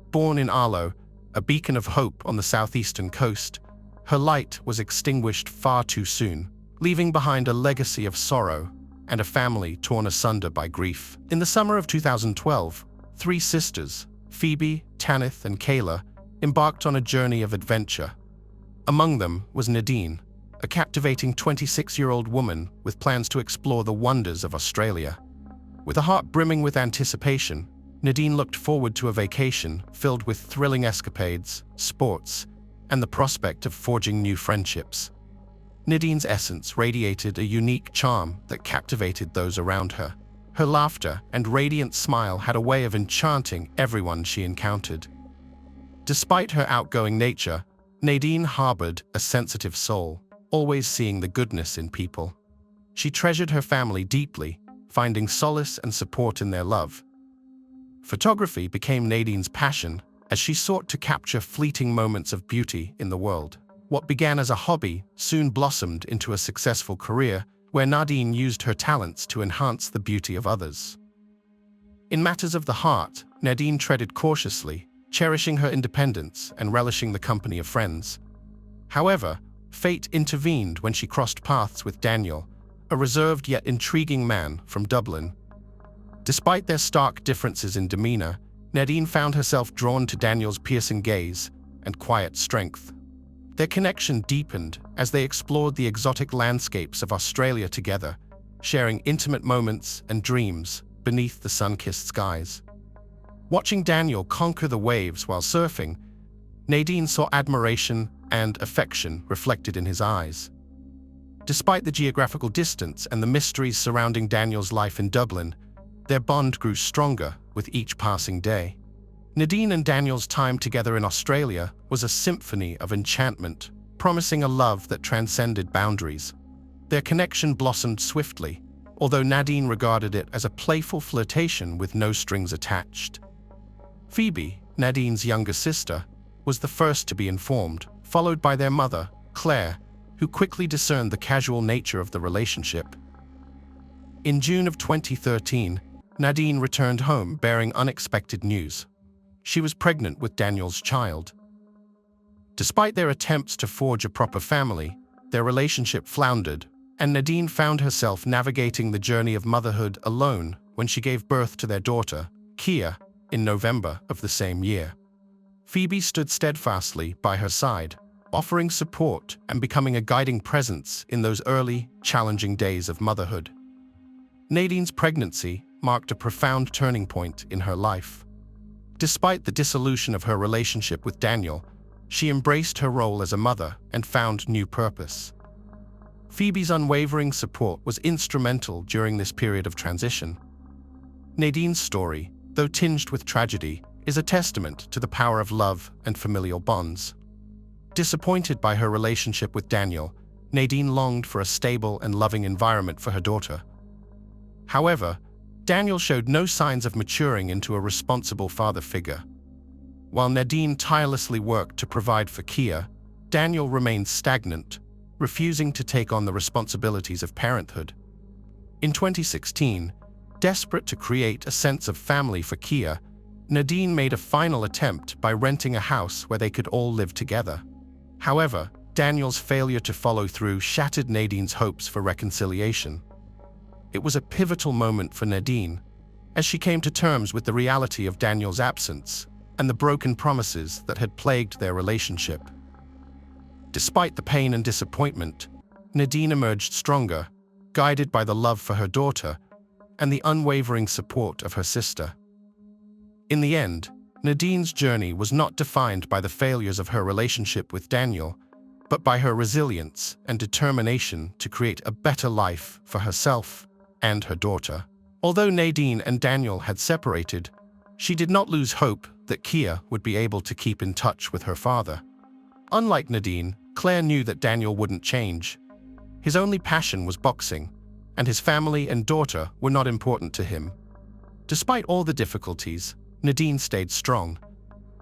Born in Arlo, a beacon of hope on the southeastern coast, her light was extinguished far too soon, leaving behind a legacy of sorrow, and a family torn asunder by grief. In the summer of 2012, three sisters, Phoebe, Tanith, and Kayla, embarked on a journey of adventure. Among them was Nadine, a captivating 26-year-old woman with plans to explore the wonders of Australia. With a heart brimming with anticipation, Nadine looked forward to a vacation filled with thrilling escapades, sports, and the prospect of forging new friendships. Nadine's essence radiated a unique charm that captivated those around her. Her laughter and radiant smile had a way of enchanting everyone she encountered. Despite her outgoing nature, Nadine harbored a sensitive soul, always seeing the goodness in people. She treasured her family deeply, finding solace and support in their love. Photography became Nadine's passion as she sought to capture fleeting moments of beauty in the world. What began as a hobby soon blossomed into a successful career where Nadine used her talents to enhance the beauty of others. In matters of the heart, Nadine treaded cautiously, cherishing her independence and relishing the company of friends. However, fate intervened when she crossed paths with Daniel, a reserved yet intriguing man from Dublin. Despite their stark differences in demeanor, Nadine found herself drawn to Daniel's piercing gaze and quiet strength. Their connection deepened as they explored the exotic landscapes of Australia together, sharing intimate moments and dreams beneath the sun-kissed skies. Watching Daniel conquer the waves while surfing, Nadine saw admiration and affection reflected in his eyes. Despite the geographical distance and the mysteries surrounding Daniel's life in Dublin, their bond grew stronger with each passing day. Nadine and Daniel's time together in Australia was a symphony of enchantment, promising a love that transcended boundaries. Their connection blossomed swiftly, although Nadine regarded it as a playful flirtation with no strings attached. Phoebe, Nadine's younger sister, was the first to be informed, followed by their mother, Claire, who quickly discerned the casual nature of the relationship. In June of 2013, Nadine returned home bearing unexpected news. She was pregnant with Daniel's child. Despite their attempts to forge a proper family, their relationship floundered, and Nadine found herself navigating the journey of motherhood alone when she gave birth to their daughter, Kia, in November of the same year. Phoebe stood steadfastly by her side, offering support and becoming a guiding presence in those early, challenging days of motherhood. Nadine's pregnancy marked a profound turning point in her life. Despite the dissolution of her relationship with Daniel, she embraced her role as a mother and found new purpose. Phoebe's unwavering support was instrumental during this period of transition. Nadine's story, though tinged with tragedy, is a testament to the power of love and familial bonds. Disappointed by her relationship with Daniel, Nadine longed for a stable and loving environment for her daughter. However, Daniel showed no signs of maturing into a responsible father figure. While Nadine tirelessly worked to provide for Kia, Daniel remained stagnant, refusing to take on the responsibilities of parenthood. In 2016, desperate to create a sense of family for Kia, Nadine made a final attempt by renting a house where they could all live together. However, Daniel's failure to follow through shattered Nadine's hopes for reconciliation. It was a pivotal moment for Nadine, as she came to terms with the reality of Daniel's absence and the broken promises that had plagued their relationship. Despite the pain and disappointment, Nadine emerged stronger, guided by the love for her daughter and the unwavering support of her sister. In the end, Nadine's journey was not defined by the failures of her relationship with Daniel, but by her resilience and determination to create a better life for herself and her daughter. Although Nadine and Daniel had separated, she did not lose hope that Kia would be able to keep in touch with her father. Unlike Nadine, Claire knew that Daniel wouldn't change. His only passion was boxing, and his family and daughter were not important to him. Despite all the difficulties, Nadine stayed strong.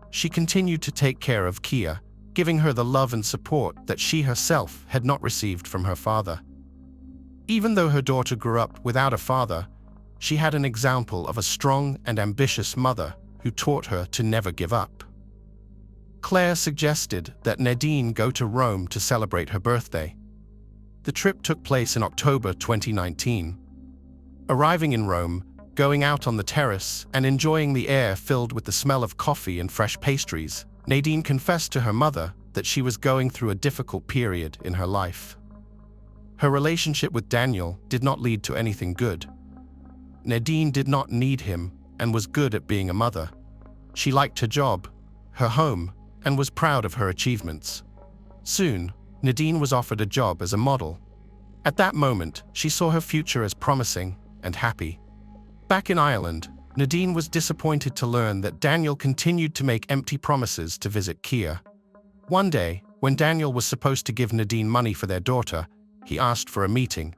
She continued to take care of Kia, giving her the love and support that she herself had not received from her father. Even though her daughter grew up without a father, she had an example of a strong and ambitious mother who taught her to never give up. Claire suggested that Nadine go to Rome to celebrate her birthday. The trip took place in October 2019. Arriving in Rome, going out on the terrace, and enjoying the air filled with the smell of coffee and fresh pastries, Nadine confessed to her mother that she was going through a difficult period in her life. Her relationship with Daniel did not lead to anything good. Nadine did not need him and was good at being a mother. She liked her job, her home, and was proud of her achievements. Soon, Nadine was offered a job as a model. At that moment, she saw her future as promising and happy. Back in Ireland, Nadine was disappointed to learn that Daniel continued to make empty promises to visit Kia. One day, when Daniel was supposed to give Nadine money for their daughter, he asked for a meeting.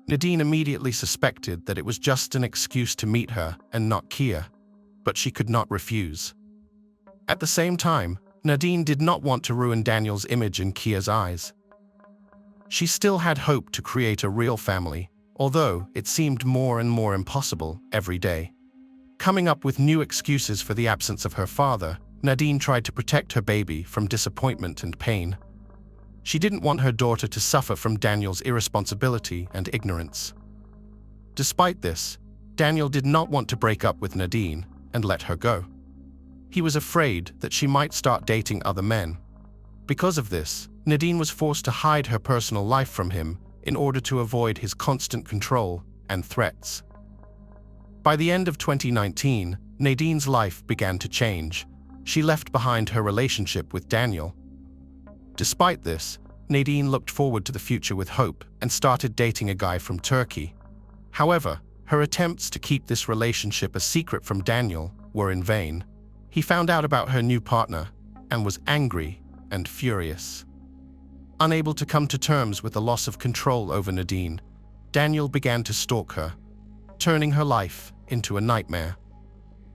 Nadine immediately suspected that it was just an excuse to meet her and not Kia, but she could not refuse. At the same time, Nadine did not want to ruin Daniel's image in Kia's eyes. She still had hope to create a real family, although it seemed more and more impossible every day. Coming up with new excuses for the absence of her father, Nadine tried to protect her baby from disappointment and pain. She didn't want her daughter to suffer from Daniel's irresponsibility and ignorance. Despite this, Daniel did not want to break up with Nadine and let her go. He was afraid that she might start dating other men. Because of this, Nadine was forced to hide her personal life from him in order to avoid his constant control and threats. By the end of 2019, Nadine's life began to change. She left behind her relationship with Daniel. Despite this, Nadine looked forward to the future with hope and started dating a guy from Turkey. However, her attempts to keep this relationship a secret from Daniel were in vain. He found out about her new partner and was angry and furious. Unable to come to terms with the loss of control over Nadine, Daniel began to stalk her, turning her life into a nightmare.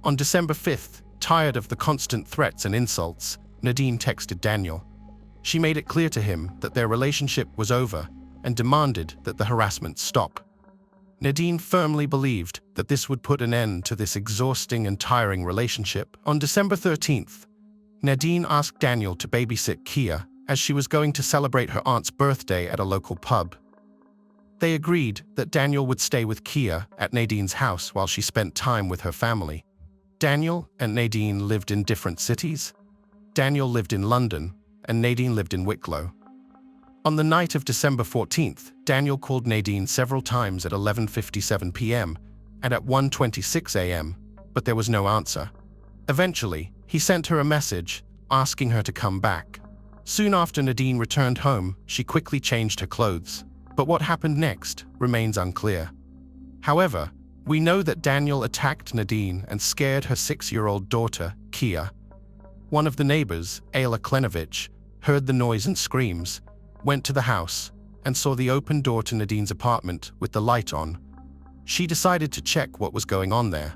On December 5th, tired of the constant threats and insults, Nadine texted Daniel. She made it clear to him that their relationship was over and demanded that the harassment stop. Nadine firmly believed that this would put an end to this exhausting and tiring relationship. On December 13th, Nadine asked Daniel to babysit Kia as she was going to celebrate her aunt's birthday at a local pub. They agreed that Daniel would stay with Kia at Nadine's house while she spent time with her family. Daniel and Nadine lived in different cities. Daniel lived in London, and Nadine lived in Wicklow. On the night of December 14th, Daniel called Nadine several times at 11:57 p.m. and at 1:26 a.m., but there was no answer. Eventually, he sent her a message asking her to come back. Soon after Nadine returned home, she quickly changed her clothes, but what happened next remains unclear. However, we know that Daniel attacked Nadine and scared her 6-year-old daughter, Kia. One of the neighbors, Ayla Klenovich, heard the noise and screams, went to the house, and saw the open door to Nadine's apartment with the light on. She decided to check what was going on there.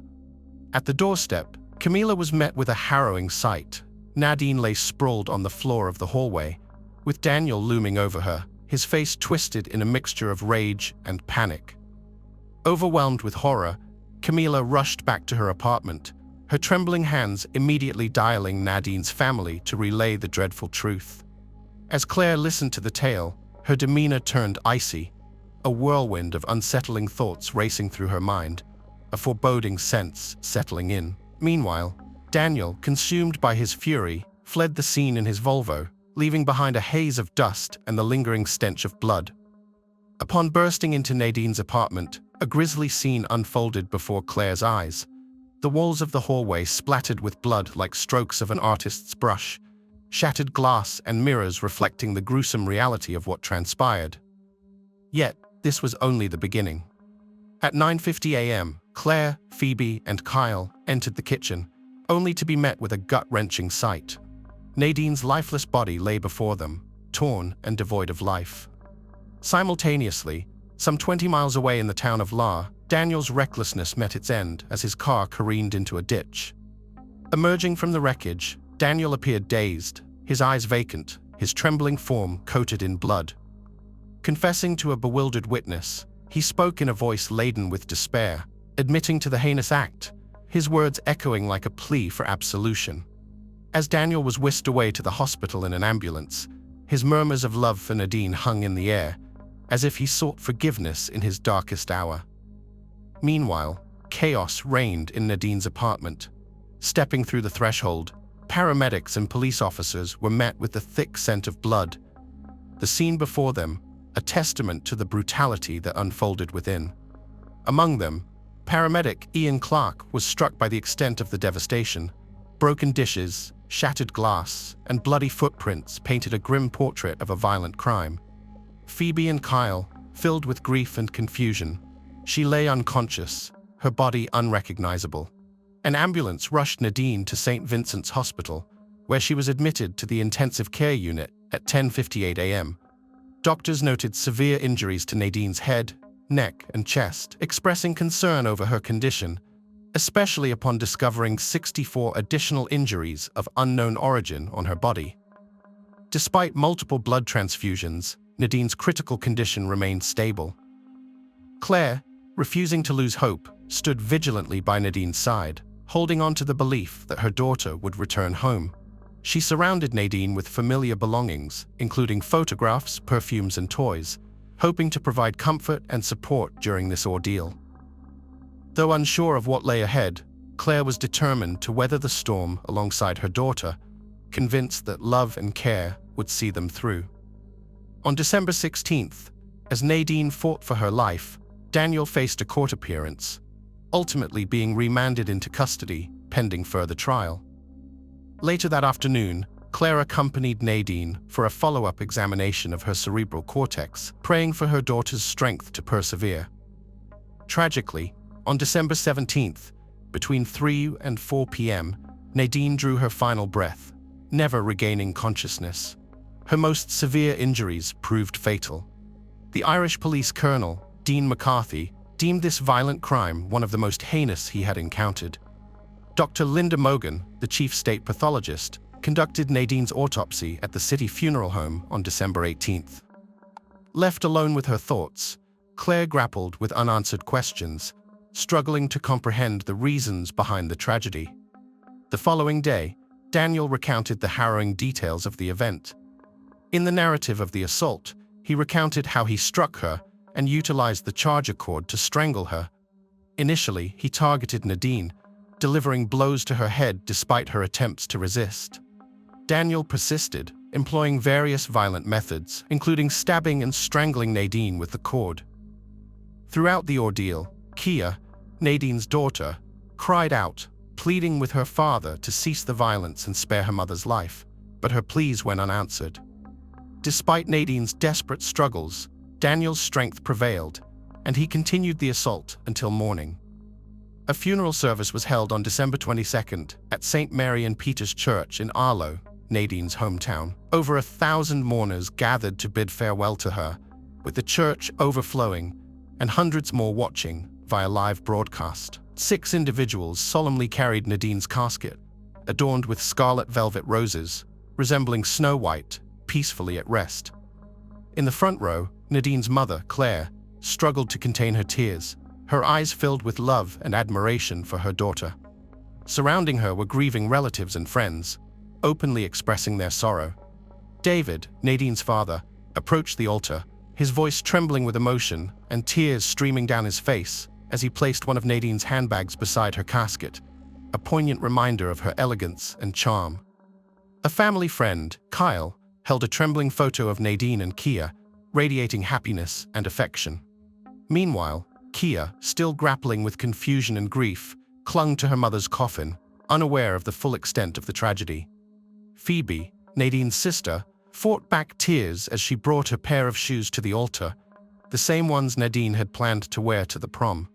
At the doorstep, Camila was met with a harrowing sight. Nadine lay sprawled on the floor of the hallway, with Daniel looming over her, his face twisted in a mixture of rage and panic. Overwhelmed with horror, Camila rushed back to her apartment, her trembling hands immediately dialing Nadine's family to relay the dreadful truth. As Claire listened to the tale, her demeanor turned icy, a whirlwind of unsettling thoughts racing through her mind, a foreboding sense settling in. Meanwhile, Daniel, consumed by his fury, fled the scene in his Volvo, leaving behind a haze of dust and the lingering stench of blood. Upon bursting into Nadine's apartment, a grisly scene unfolded before Claire's eyes. The walls of the hallway splattered with blood like strokes of an artist's brush, shattered glass and mirrors reflecting the gruesome reality of what transpired. Yet, this was only the beginning. At 9:50 a.m., Claire, Phoebe, and Kyle entered the kitchen, only to be met with a gut-wrenching sight. Nadine's lifeless body lay before them, torn and devoid of life. Simultaneously, some 20 miles away in the town of La, Daniel's recklessness met its end as his car careened into a ditch. Emerging from the wreckage, Daniel appeared dazed, his eyes vacant, his trembling form coated in blood. Confessing to a bewildered witness, he spoke in a voice laden with despair, admitting to the heinous act, his words echoing like a plea for absolution. As Daniel was whisked away to the hospital in an ambulance, his murmurs of love for Nadine hung in the air, as if he sought forgiveness in his darkest hour. Meanwhile, chaos reigned in Nadine's apartment. Stepping through the threshold, paramedics and police officers were met with the thick scent of blood. The scene before them, a testament to the brutality that unfolded within. Among them, paramedic Ian Clark was struck by the extent of the devastation. Broken dishes, shattered glass, and bloody footprints painted a grim portrait of a violent crime. Phoebe and Kyle, filled with grief and confusion. She lay unconscious, her body unrecognizable. An ambulance rushed Nadine to St. Vincent's Hospital, where she was admitted to the intensive care unit at 10:58 a.m. Doctors noted severe injuries to Nadine's head, neck, and chest, expressing concern over her condition, especially upon discovering 64 additional injuries of unknown origin on her body. Despite multiple blood transfusions, Nadine's critical condition remained stable. Claire, refusing to lose hope, stood vigilantly by Nadine's side, holding on to the belief that her daughter would return home. She surrounded Nadine with familiar belongings, including photographs, perfumes, and toys, hoping to provide comfort and support during this ordeal. Though unsure of what lay ahead, Claire was determined to weather the storm alongside her daughter, convinced that love and care would see them through. On December 16th, as Nadine fought for her life, Daniel faced a court appearance, ultimately being remanded into custody pending further trial. Later that afternoon, Claire accompanied Nadine for a follow-up examination of her cerebral cortex, praying for her daughter's strength to persevere. Tragically, on December 17th, between 3 and 4 p.m., Nadine drew her final breath, never regaining consciousness. Her most severe injuries proved fatal. The Irish police colonel, Dean McCarthy, deemed this violent crime one of the most heinous he had encountered. Dr. Linda Mogan, the chief state pathologist, conducted Nadine's autopsy at the city funeral home on December 18th. Left alone with her thoughts, Claire grappled with unanswered questions, struggling to comprehend the reasons behind the tragedy. The following day, Daniel recounted the harrowing details of the event. In the narrative of the assault, he recounted how he struck her and utilized the charger cord to strangle her. Initially, he targeted Nadine, delivering blows to her head despite her attempts to resist. Daniel persisted, employing various violent methods, including stabbing and strangling Nadine with the cord. Throughout the ordeal, Kia, Nadine's daughter, cried out, pleading with her father to cease the violence and spare her mother's life, but her pleas went unanswered. Despite Nadine's desperate struggles, Daniel's strength prevailed, and he continued the assault until morning. A funeral service was held on December 22nd at St. Mary and Peter's Church in Arlo, Nadine's hometown. Over 1,000 mourners gathered to bid farewell to her, with the church overflowing and hundreds more watching via live broadcast. 6 individuals solemnly carried Nadine's casket, adorned with scarlet velvet roses, resembling Snow White, peacefully at rest. In the front row, Nadine's mother, Claire, struggled to contain her tears, her eyes filled with love and admiration for her daughter. Surrounding her were grieving relatives and friends, openly expressing their sorrow. David, Nadine's father, approached the altar, his voice trembling with emotion and tears streaming down his face as he placed one of Nadine's handbags beside her casket, a poignant reminder of her elegance and charm. A family friend, Kyle, held a trembling photo of Nadine and Kia, radiating happiness and affection. Meanwhile, Kia, still grappling with confusion and grief, clung to her mother's coffin, unaware of the full extent of the tragedy. Phoebe, Nadine's sister, fought back tears as she brought her pair of shoes to the altar, the same ones Nadine had planned to wear to the prom.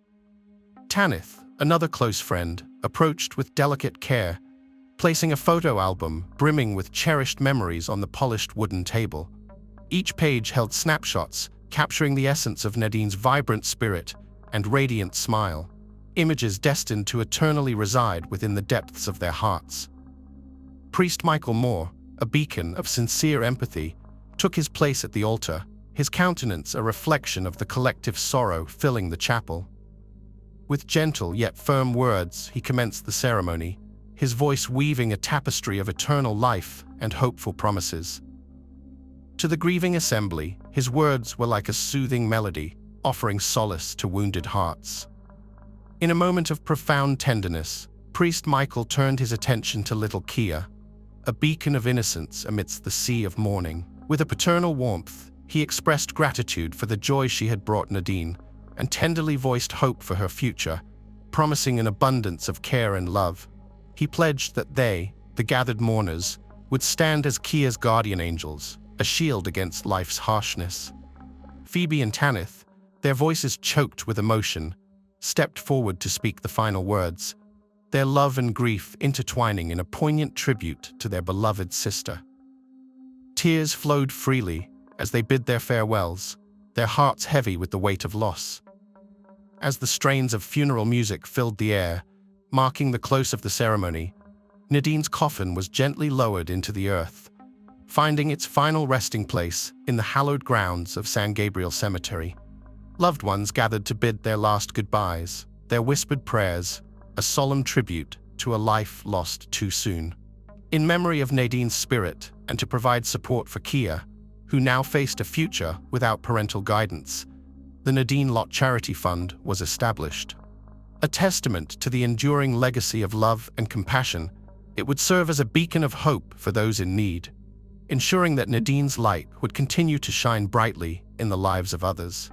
Tanith, another close friend, approached with delicate care, placing a photo album brimming with cherished memories on the polished wooden table. Each page held snapshots, capturing the essence of Nadine's vibrant spirit and radiant smile, images destined to eternally reside within the depths of their hearts. Priest Michael Moore, a beacon of sincere empathy, took his place at the altar, his countenance a reflection of the collective sorrow filling the chapel. With gentle yet firm words, he commenced the ceremony, his voice weaving a tapestry of eternal life and hopeful promises. To the grieving assembly, his words were like a soothing melody, offering solace to wounded hearts. In a moment of profound tenderness, Priest Michael turned his attention to little Kia, a beacon of innocence amidst the sea of mourning. With a paternal warmth, he expressed gratitude for the joy she had brought Nadine and tenderly voiced hope for her future, promising an abundance of care and love. He pledged that they, the gathered mourners, would stand as Kia's guardian angels, a shield against life's harshness. Phoebe and Tanith, their voices choked with emotion, stepped forward to speak the final words, their love and grief intertwining in a poignant tribute to their beloved sister. Tears flowed freely as they bid their farewells, their hearts heavy with the weight of loss. As the strains of funeral music filled the air, marking the close of the ceremony, Nadine's coffin was gently lowered into the earth, finding its final resting place in the hallowed grounds of San Gabriel Cemetery. Loved ones gathered to bid their last goodbyes, their whispered prayers, a solemn tribute to a life lost too soon. In memory of Nadine's spirit and to provide support for Kia, who now faced a future without parental guidance, the Nadine Lot Charity Fund was established. A testament to the enduring legacy of love and compassion, it would serve as a beacon of hope for those in need, ensuring that Nadine's light would continue to shine brightly in the lives of others.